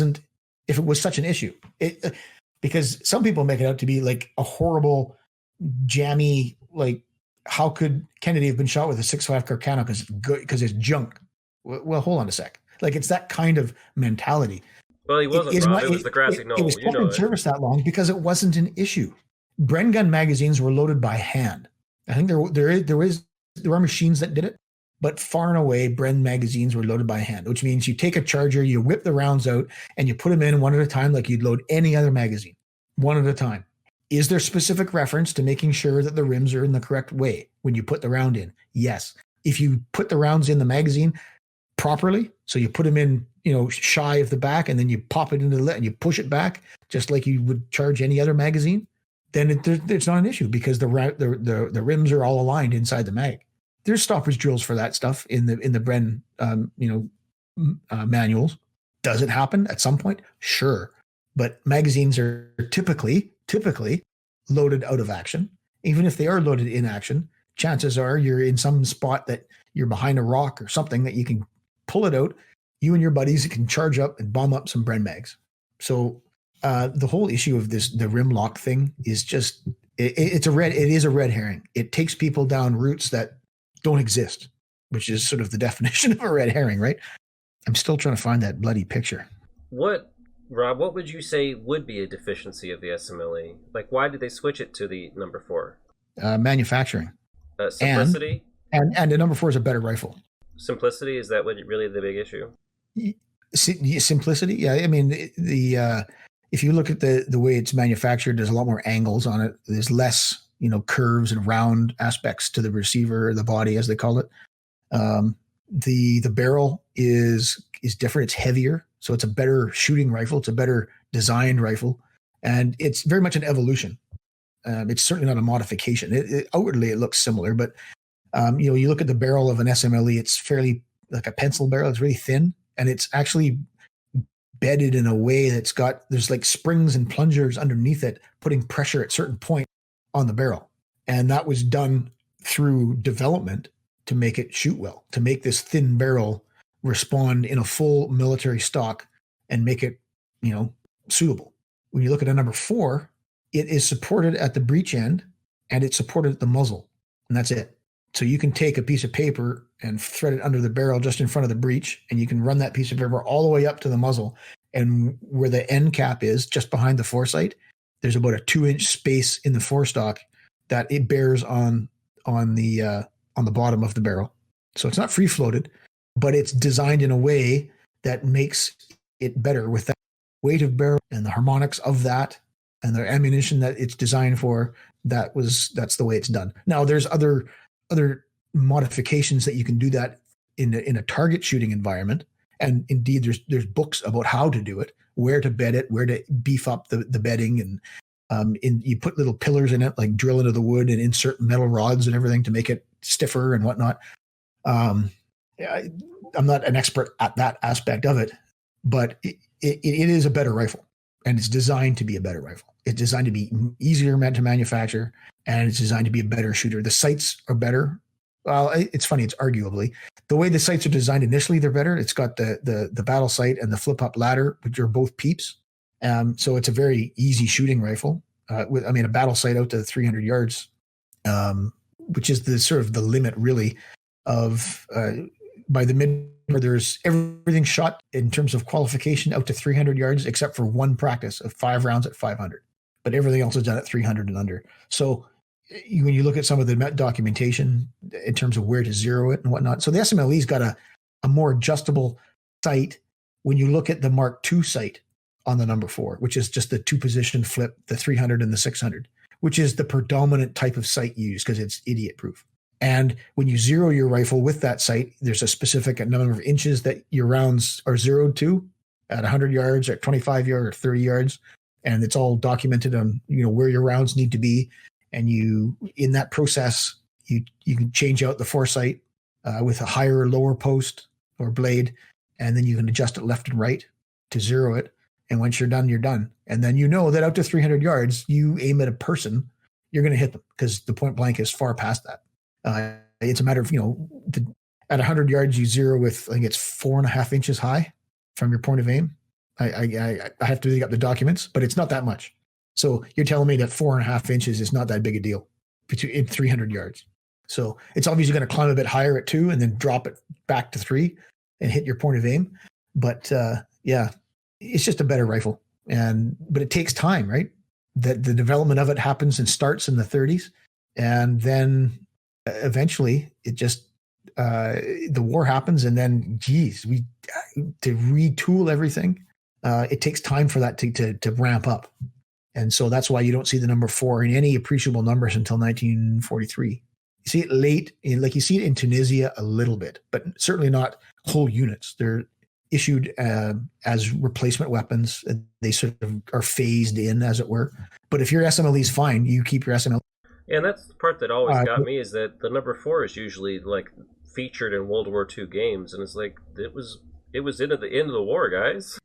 such an issue. Because some people make it out to be like a horrible, jammy, like, how could Kennedy have been shot with a 6.5 Carcano because it's junk? Well, hold on a sec. Like, it's that kind of mentality. Well, he wasn't, Rob. It was the grassy knoll. It was kept in service that long because it wasn't an issue. Bren gun magazines were loaded by hand. I think there are machines that did it, but far and away, Bren magazines were loaded by hand, which means you take a charger, you whip the rounds out, and you put them in one at a time like you'd load any other magazine, one at a time. Is there specific reference to making sure that the rims are in the correct way when you put the round in? Yes. If you put the rounds in the magazine properly, so you put them in, shy of the back, and then you pop it into the lid and you push it back, just like you would charge any other magazine, then it's not an issue because the rims are all aligned inside the mag. There's stoppage drills for that stuff in the Bren manuals. Does it happen at some point? Sure, but magazines are typically loaded out of action. Even if they are loaded in action, chances are you're in some spot that you're behind a rock or something that you can pull it out. You and your buddies can charge up and bomb up some Bren mags. So the whole issue of the rim lock thing is just it is a red herring. It takes people down routes that don't exist, which is sort of the definition of a red herring, right? I'm still trying to find that bloody picture. Rob, what would you say would be a deficiency of the SMLE? Like, why did they switch it to the number 4? Manufacturing. Simplicity? And the number 4 is a better rifle. Simplicity, is that really the big issue? Simplicity? Yeah, I mean, if you look at the way it's manufactured, there's a lot more angles on it. There's less, curves and round aspects to the receiver, or the body, as they call it. The barrel is different. It's heavier, so it's a better shooting rifle. It's a better designed rifle, and it's very much an evolution. It's certainly not a modification. Outwardly, it looks similar, but you look at the barrel of an SMLE. It's fairly like a pencil barrel. It's really thin, and it's actually bedded in a way there's like springs and plungers underneath it, putting pressure at certain point on the barrel, and that was done through development to make it shoot well, to make this thin barrel respond in a full military stock and make it, suitable. When you look at a number 4, it is supported at the breech end and it's supported at the muzzle, and that's it. So you can take a piece of paper and thread it under the barrel just in front of the breech, and you can run that piece of paper all the way up to the muzzle. And where the end cap is, just behind the foresight, there's about a 2-inch space in the forestock that it bears on the bottom of the barrel. So it's not free floated, but it's designed in a way that makes it better with that weight of barrel and the harmonics of that and the ammunition that it's designed for. That's the way it's done. Now there's other modifications that you can do that in a target shooting environment. And indeed, there's books about how to do it, where to bed it, where to beef up the bedding, and you put little pillars in it, like drill into the wood and insert metal rods and everything to make it stiffer and whatnot. I'm not an expert at that aspect of it, but it is a better rifle, and it's designed to be a better rifle. It's designed to be easier to manufacture, and it's designed to be a better shooter. The sights are better. Well, it's funny. It's arguably the way the sights are designed initially, they're better. It's got the battle sight and the flip up ladder, which are both peeps. So it's a very easy shooting rifle. A battle sight out to 300 yards, which is the sort of the limit really of by the mid, there's everything shot in terms of qualification out to 300 yards, except for one practice of 5 rounds at 500. But everything else is done at 300 and under. So when you look at some of the documentation in terms of where to zero it and whatnot, so the SMLE's got a more adjustable sight when you look at the Mark II sight on the number 4, which is just the 2-position flip, the 300 and the 600, which is the predominant type of sight used because it's idiot proof. And when you zero your rifle with that sight, there's a specific number of inches that your rounds are zeroed to at 100 yards, or 25 yards, or 30 yards. And it's all documented on, where your rounds need to be. And you, in that process, you can change out the foresight with a higher or lower post or blade. And then you can adjust it left and right to zero it. And once you're done, you're done. And then that out to 300 yards, you aim at a person, you're going to hit them because the point blank is far past that. It's a matter of, at 100 yards, you zero with, I think it's 4.5 inches high from your point of aim. I have to dig up the documents, but it's not that much. So you're telling me that 4.5 inches is not that big a deal in 300 yards. So it's obviously going to climb a bit higher at 2 and then drop it back to 3 and hit your point of aim. But it's just a better rifle. But it takes time, right? That the development of it happens and starts in the 30s. And then eventually it just, the war happens, and then, to retool everything, it takes time for that to ramp up. And so that's why you don't see the number 4 in any appreciable numbers until 1943. You see it late, you see it in Tunisia a little bit, but certainly not whole units. They're issued as replacement weapons. They sort of are phased in, as it were. But if your SMLE is fine, you keep your SMLE. Yeah, and that's the part that always got me, is that the number 4 is usually featured in World War II games, and it's it was into the end of the war, guys.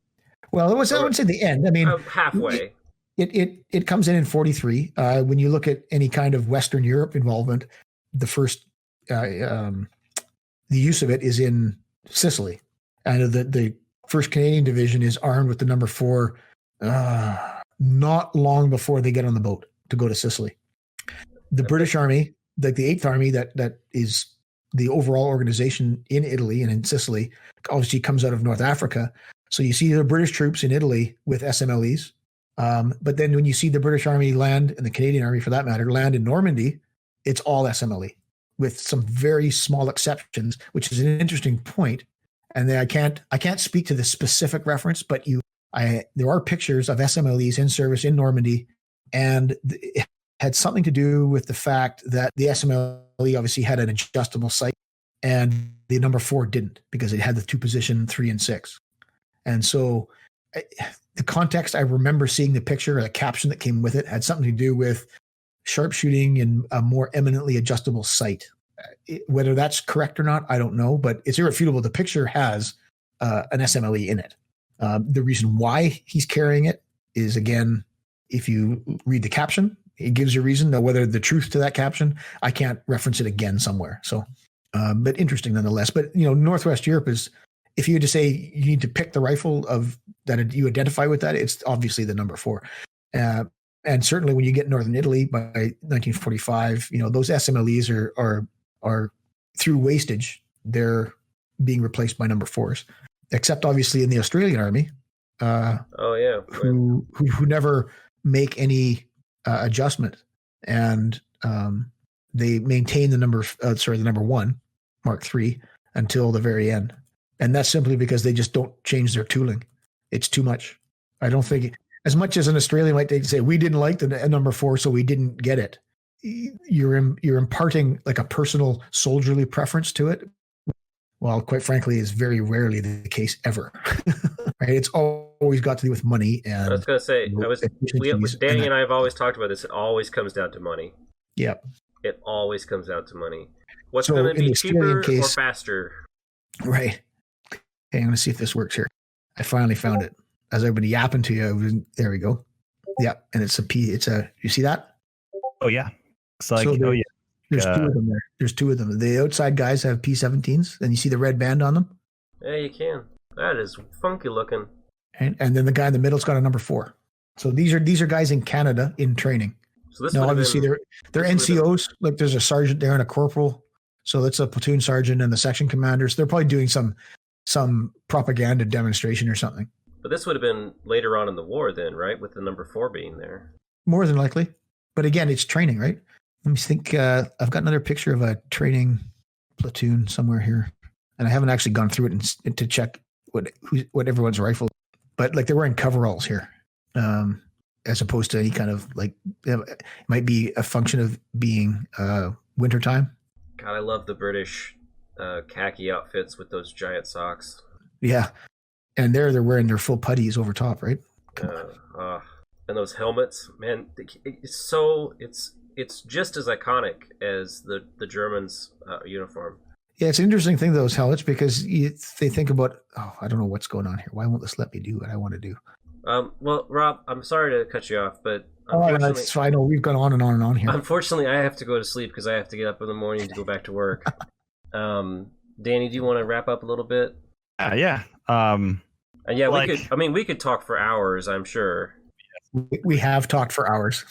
Well, I wouldn't say the end. I mean, halfway. It comes in 43. When you look at any kind of Western Europe involvement, the first the use of it is in Sicily, and the first Canadian Division is armed with the number 4 not long before they get on the boat to go to Sicily. The British Army, the 8th Army, that is the overall organization in Italy and in Sicily, obviously comes out of North Africa. So you see the British troops in Italy with SMLEs. But then when you see the British Army land, and the Canadian Army for that matter, land in Normandy, it's all SMLE with some very small exceptions, which is an interesting point. And then I can't speak to the specific reference, but there are pictures of SMLEs in service in Normandy, and it had something to do with the fact that the SMLE obviously had an adjustable sight, and the number 4 didn't, because it had the 2-position 3 and 6. And so the context, I remember seeing the picture or the caption that came with it had something to do with sharpshooting and a more eminently adjustable sight. Whether that's correct or not, I don't know, but it's irrefutable. The picture has an SMLE in it. The reason why he's carrying it is, again, if you read the caption, it gives you a reason. Now, whether the truth to that caption, I can't reference it again somewhere. So, but interesting nonetheless. But, Northwest Europe is, if you had to say you need to pick the rifle of that you identify with that, it's obviously the number 4. And certainly when you get Northern Italy by 1945, those SMLEs are through wastage. They're being replaced by number 4s, except obviously in the Australian Army. Who never make any adjustment, and they maintain the number 1 Mark III until the very end. And that's simply because they just don't change their tooling. It's too much. I don't think, as much as an Australian might say, we didn't like the number 4, so we didn't get it. You're imparting a personal soldierly preference to it. Well, quite frankly, is very rarely the case ever. Right? It's always got to do with money. And I was going to say, Danny and I have always talked about this. It always comes down to money. Yeah. It always comes down to money. What's going to be cheaper or faster? Right. Okay, I'm going to see if this works here. I finally found it. As I've been yapping to you, there we go. Yeah, and it's a P. You see that? Oh yeah. It's like, There's 2 of them there. There's 2 of them. The outside guys have P17s, and you see the red band on them. Yeah, you can. That is funky looking. And then the guy in the middle's got a number 4. So these are guys in Canada in training. So this now, obviously, they're NCOs. Like there's a sergeant there and a corporal. So it's a platoon sergeant and the section commanders. They're probably doing some propaganda demonstration or something. But this would have been later on in the war then, right? With the number 4 being there. More than likely. But again, it's training, right? Let me think. I've got another picture of a training platoon somewhere here. And I haven't actually gone through it and to check what everyone's rifle. But like they're wearing coveralls here. As opposed to any kind of like, it might be a function of being wintertime. God, I love the British khaki outfits with those giant socks. Yeah. And they're wearing their full putties over top, right? And those helmets, man, it's just as iconic as the Germans' uniform. Yeah, it's an interesting thing, those helmets, because they think about, I don't know what's going on here. Why won't this let me do what I want to do? Well, Rob, I'm sorry to cut you off, but that's fine. No, we've gone on and on and on here. Unfortunately, I have to go to sleep because I have to get up in the morning to go back to work. Danny, do you want to wrap up a little bit? Yeah. And yeah, we could talk for hours, I'm sure. We have talked for hours.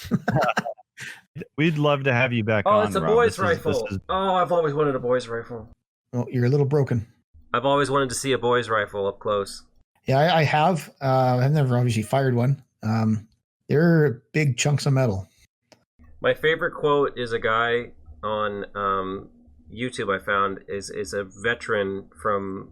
We'd love to have you back on. Oh, it's a boy's rifle. I've always wanted a boy's rifle. Well, you're a little broken. I've always wanted to see a boy's rifle up close. Yeah, I have. I've never obviously fired one. They're big chunks of metal. My favorite quote is a guy on YouTube I found is a veteran from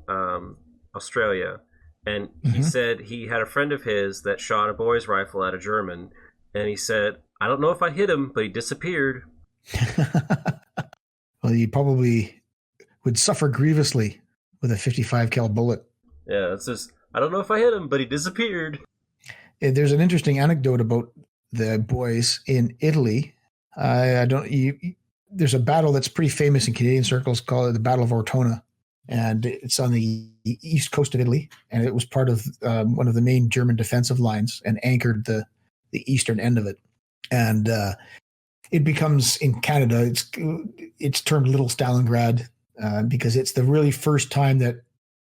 Australia. And he said he had a friend of his that shot a boy's rifle at a German. And he said, I don't know if I hit him, but he disappeared. Well, he probably would suffer grievously with a 55 cal bullet. Yeah, it's just, I don't know if I hit him, but he disappeared. There's an interesting anecdote about the boys in Italy. There's a battle that's pretty famous in Canadian circles called the Battle of Ortona. And it's on the east coast of Italy. And it was part of one of the main German defensive lines and anchored the eastern end of it. And it becomes, in Canada, it's termed Little Stalingrad because it's the really first time that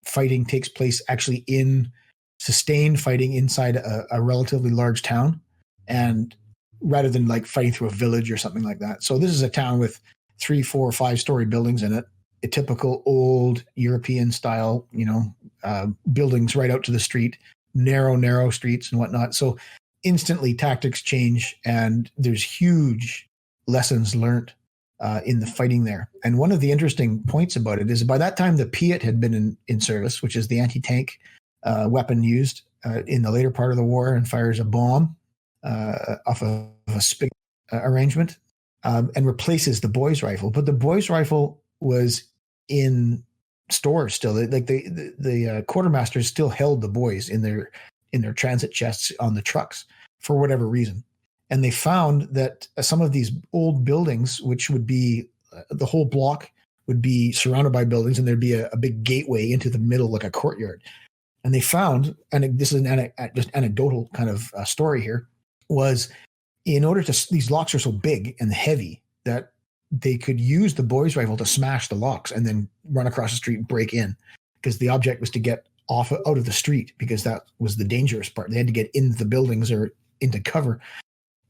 fighting takes place actually in sustained fighting inside a relatively large town, and rather than like fighting through a village or something like that. So this is a town with 3, 4, 5-story buildings in it, a typical old European style, buildings right out to the street, narrow streets and whatnot. So instantly tactics change, and there's huge lessons learned in the fighting there. And one of the interesting points about it is by that time the Piat had been in service, which is the anti-tank weapon used in the later part of the war, and fires a bomb off of a spigot arrangement and replaces the boy's rifle. But the boy's rifle was in stores still. Like the quartermasters still held the boys in their transit chests on the trucks for whatever reason. And they found that some of these old buildings, which would be the whole block would be surrounded by buildings, and there'd be a big gateway into the middle, like a courtyard. And they found, and this is just anecdotal kind of story here, was in order to, these locks are so big and heavy that they could use the boy's rifle to smash the locks and then run across the street and break in, because the object was to get out of the street, because that was the dangerous part. They had to get into the buildings or into cover,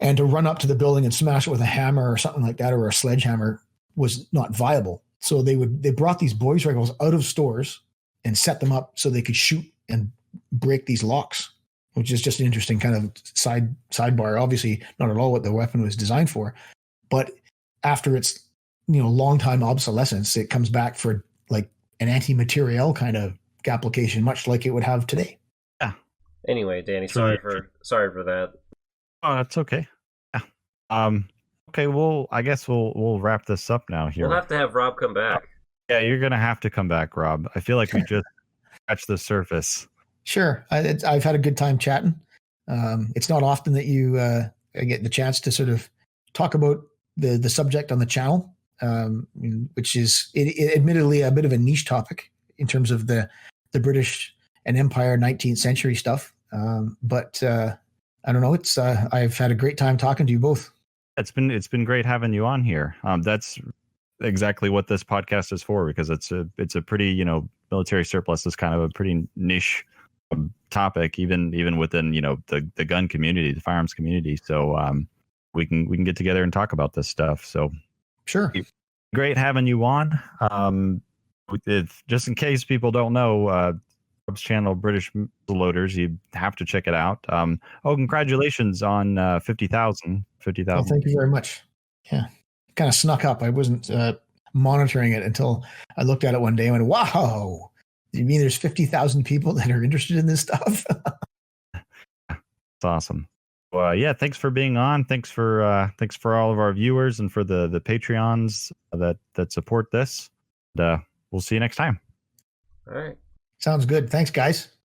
and to run up to the building and smash it with a hammer or something like that, or a sledgehammer, was not viable. So they brought these boys' rifles out of stores and set them up so they could shoot and break these locks, which is just an interesting kind of sidebar. Obviously not at all what the weapon was designed for, but after its long time obsolescence, it comes back for like an anti-materiel kind of application, much like it would have today. Yeah. Anyway, Danny, sorry for that. Oh, that's okay. Yeah. Okay. Well, I guess we'll wrap this up now here. We'll have to have Rob come back. Yeah, you're gonna have to come back, Rob. I feel like we just scratched the surface. Sure. I've had a good time chatting. It's not often that you get the chance to sort of talk about the subject on the channel, which is admittedly a bit of a niche topic in terms of the British and Empire 19th century stuff. But I don't know. It's I've had a great time talking to you both. It's been great having you on here. That's exactly what this podcast is for, because it's a pretty, military surplus is kind of a pretty niche topic, even within, the gun community, the firearms community. So we can get together and talk about this stuff. So sure. Great having you on. Just in case people don't know, Rob's channel, British Muzzleloaders, you have to check it out. Congratulations on 50,000. 50,000. Well, thank you very much. Yeah, kind of snuck up. I wasn't monitoring it until I looked at it one day and went, "Wow! You mean there's 50,000 people that are interested in this stuff?" It's awesome. Well, yeah, thanks for being on. Thanks for all of our viewers and for the Patreons that support this. And, we'll see you next time. All right. Sounds good. Thanks, guys.